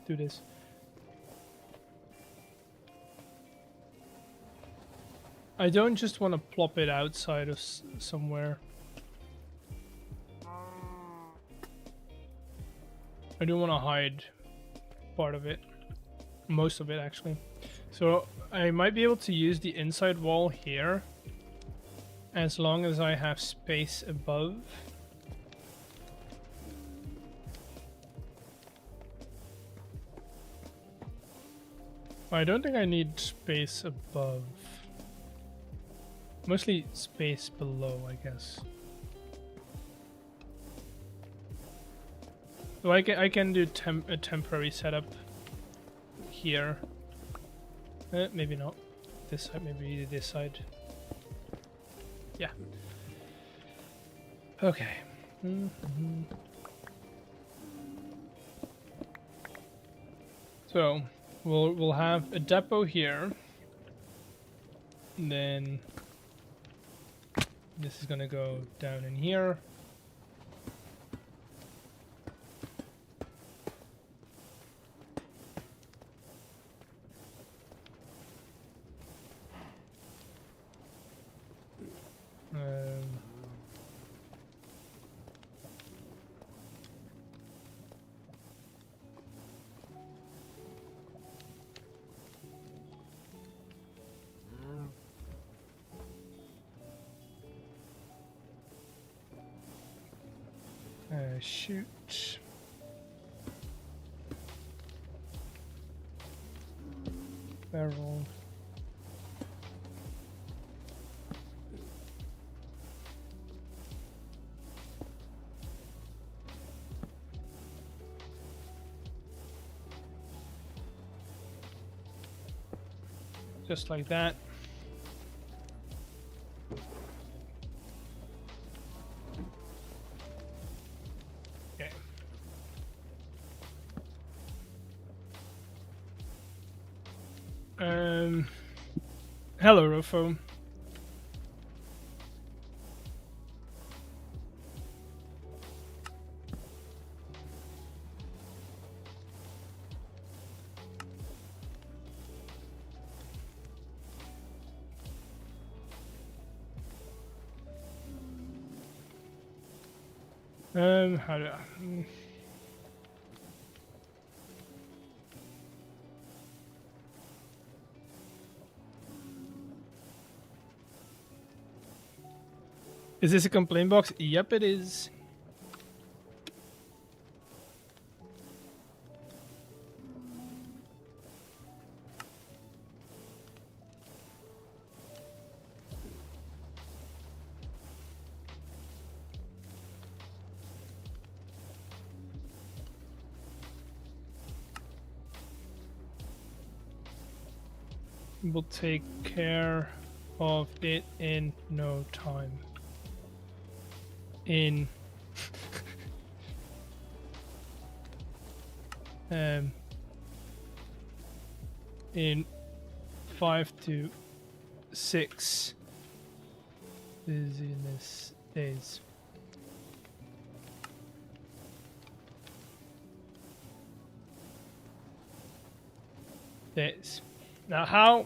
Do this. I don't just want to plop it outside of somewhere. I do want to hide part of it. Most of it, actually. So I might be able to use the inside wall here as long as I have space above. I don't think I need space above. Mostly space below, I guess. So I can do a temporary setup here. Maybe not. This side, maybe this side. Yeah. Okay. So we'll have a depot here. And then this is gonna go down in here. Shoot. Barrel. Just like that. Okay. Hello, Rofo. How do I... Is this a complaint box? Yep, it is. We'll take care of it in no time. In in 5 to 6 business days. Now how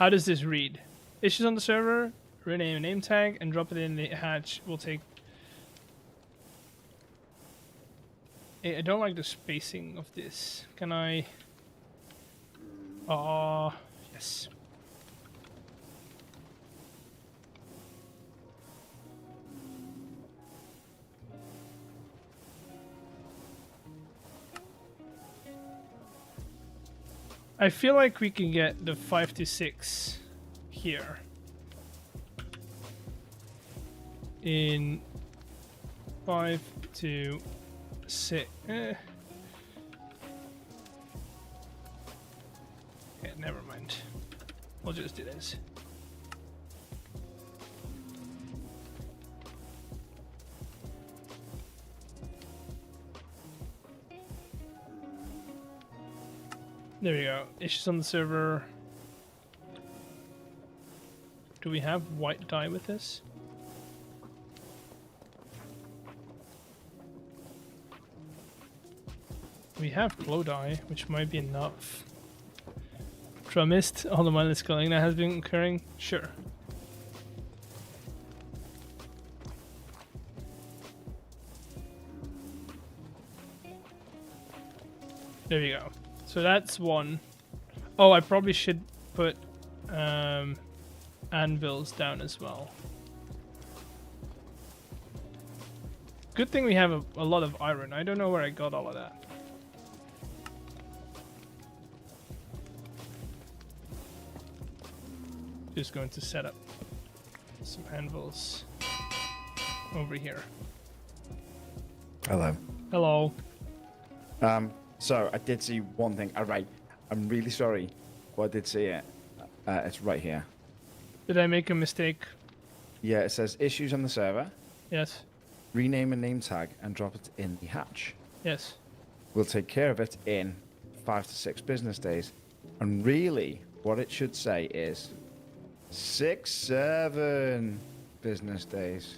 does this read? Issues on the server, rename a name tag and drop it in the hatch. We'll take... I don't like the spacing of this. Can I... yes. I feel like we can get the 5 to 6 here. In 5 to 6. Okay, never mind. We'll just do this. There we go. Issues on the server. Do we have white dye with this? We have glow dye, which might be enough. Missed all the mindless killing that has been occurring? Sure. There we go. So that's one. Oh, I probably should put anvils down as well. Good thing we have a lot of iron. I don't know where I got all of that. Just going to set up some anvils over here. Hello. Hello. So I did see one thing. All right. I'm really sorry, but I did see it. It's right here. Did I make a mistake? Yeah, it says issues on the server. Yes. Rename a name tag and drop it in the hatch. Yes. We'll take care of it in 5 to 6 business days. And really, what it should say is 6-7 business days.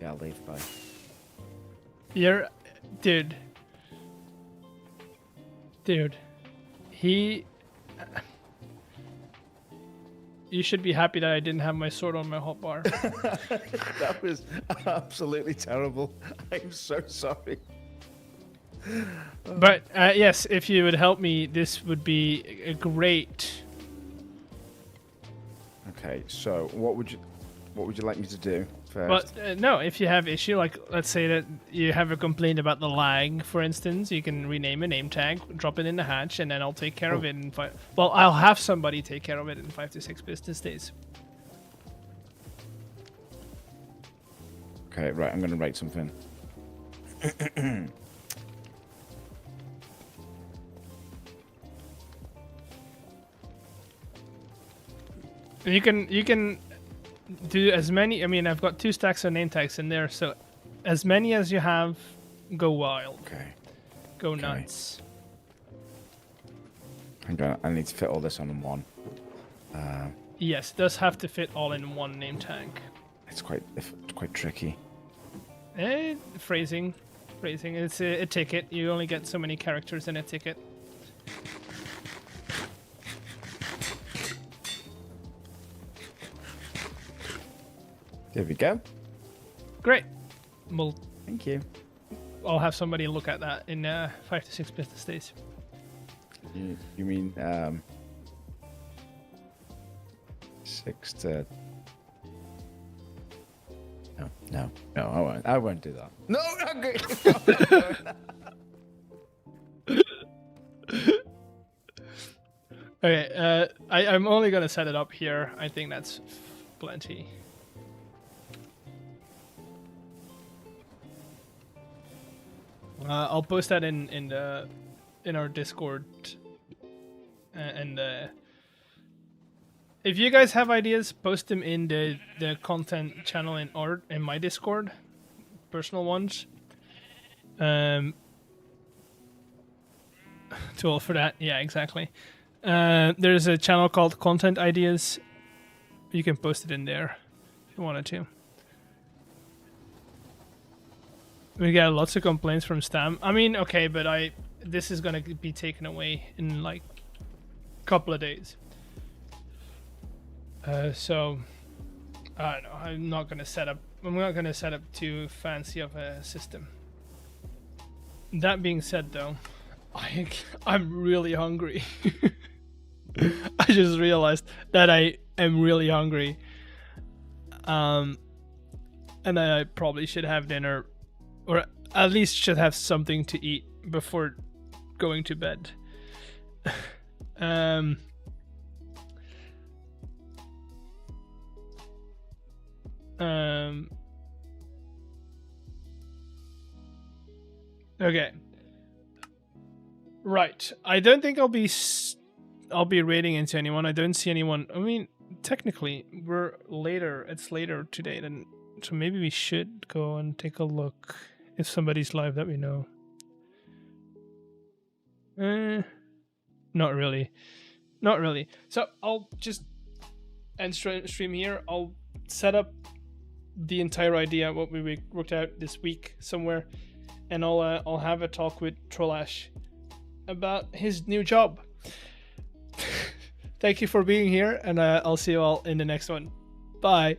Yeah, I'll leave. Bye. You're, dude. He. You should be happy that I didn't have my sword on my hotbar. That was absolutely terrible. I'm so sorry. But yes, if you would help me, this would be a great. Okay, so what would you like me to do first? But no, if you have issue, like let's say that you have a complaint about the lag, for instance, you can rename a name tag, drop it in the hatch, and then I'll take care of it in 5. Well, I'll have somebody take care of it in 5 to 6 business days. Okay, right. I'm going to write something. You can do as many. I mean, I've got 2 stacks of name tags in there, so as many as you have, go wild. Okay. Go Okay. nuts. I need to fit all this on one. Yes, it does have to fit all in one name tag. It's quite tricky. Phrasing. It's a ticket. You only get so many characters in a ticket. There we go. Great. Well, Thank you. I'll have somebody look at that in 5 to 6 business days. You mean 6 to? No. I won't do that. No. Okay. I'm only gonna set it up here. I think that's plenty. I'll post that in our Discord, and if you guys have ideas, post them in the content channel in my Discord, personal ones. Tool for that, yeah, exactly. There's a channel called Content Ideas. You can post it in there if you wanted to. We got lots of complaints from Stam. I mean, okay, but this is gonna be taken away in like a couple of days. So I don't know. I'm not gonna set up too fancy of a system. That being said, though, I'm really hungry. I just realized that I am really hungry. And I probably should have dinner. Or at least should have something to eat before going to bed. Okay. Right. I don't think I'll be raiding into anyone. I don't see anyone. I mean, technically, we're later. It's later today than. So maybe we should go and take a look if somebody's live that we know. Not really. So I'll just end stream here. I'll set up the entire idea what we worked out this week somewhere, and I'll have a talk with Throlash about his new job. Thank you for being here, and I'll see you all in the next one. Bye.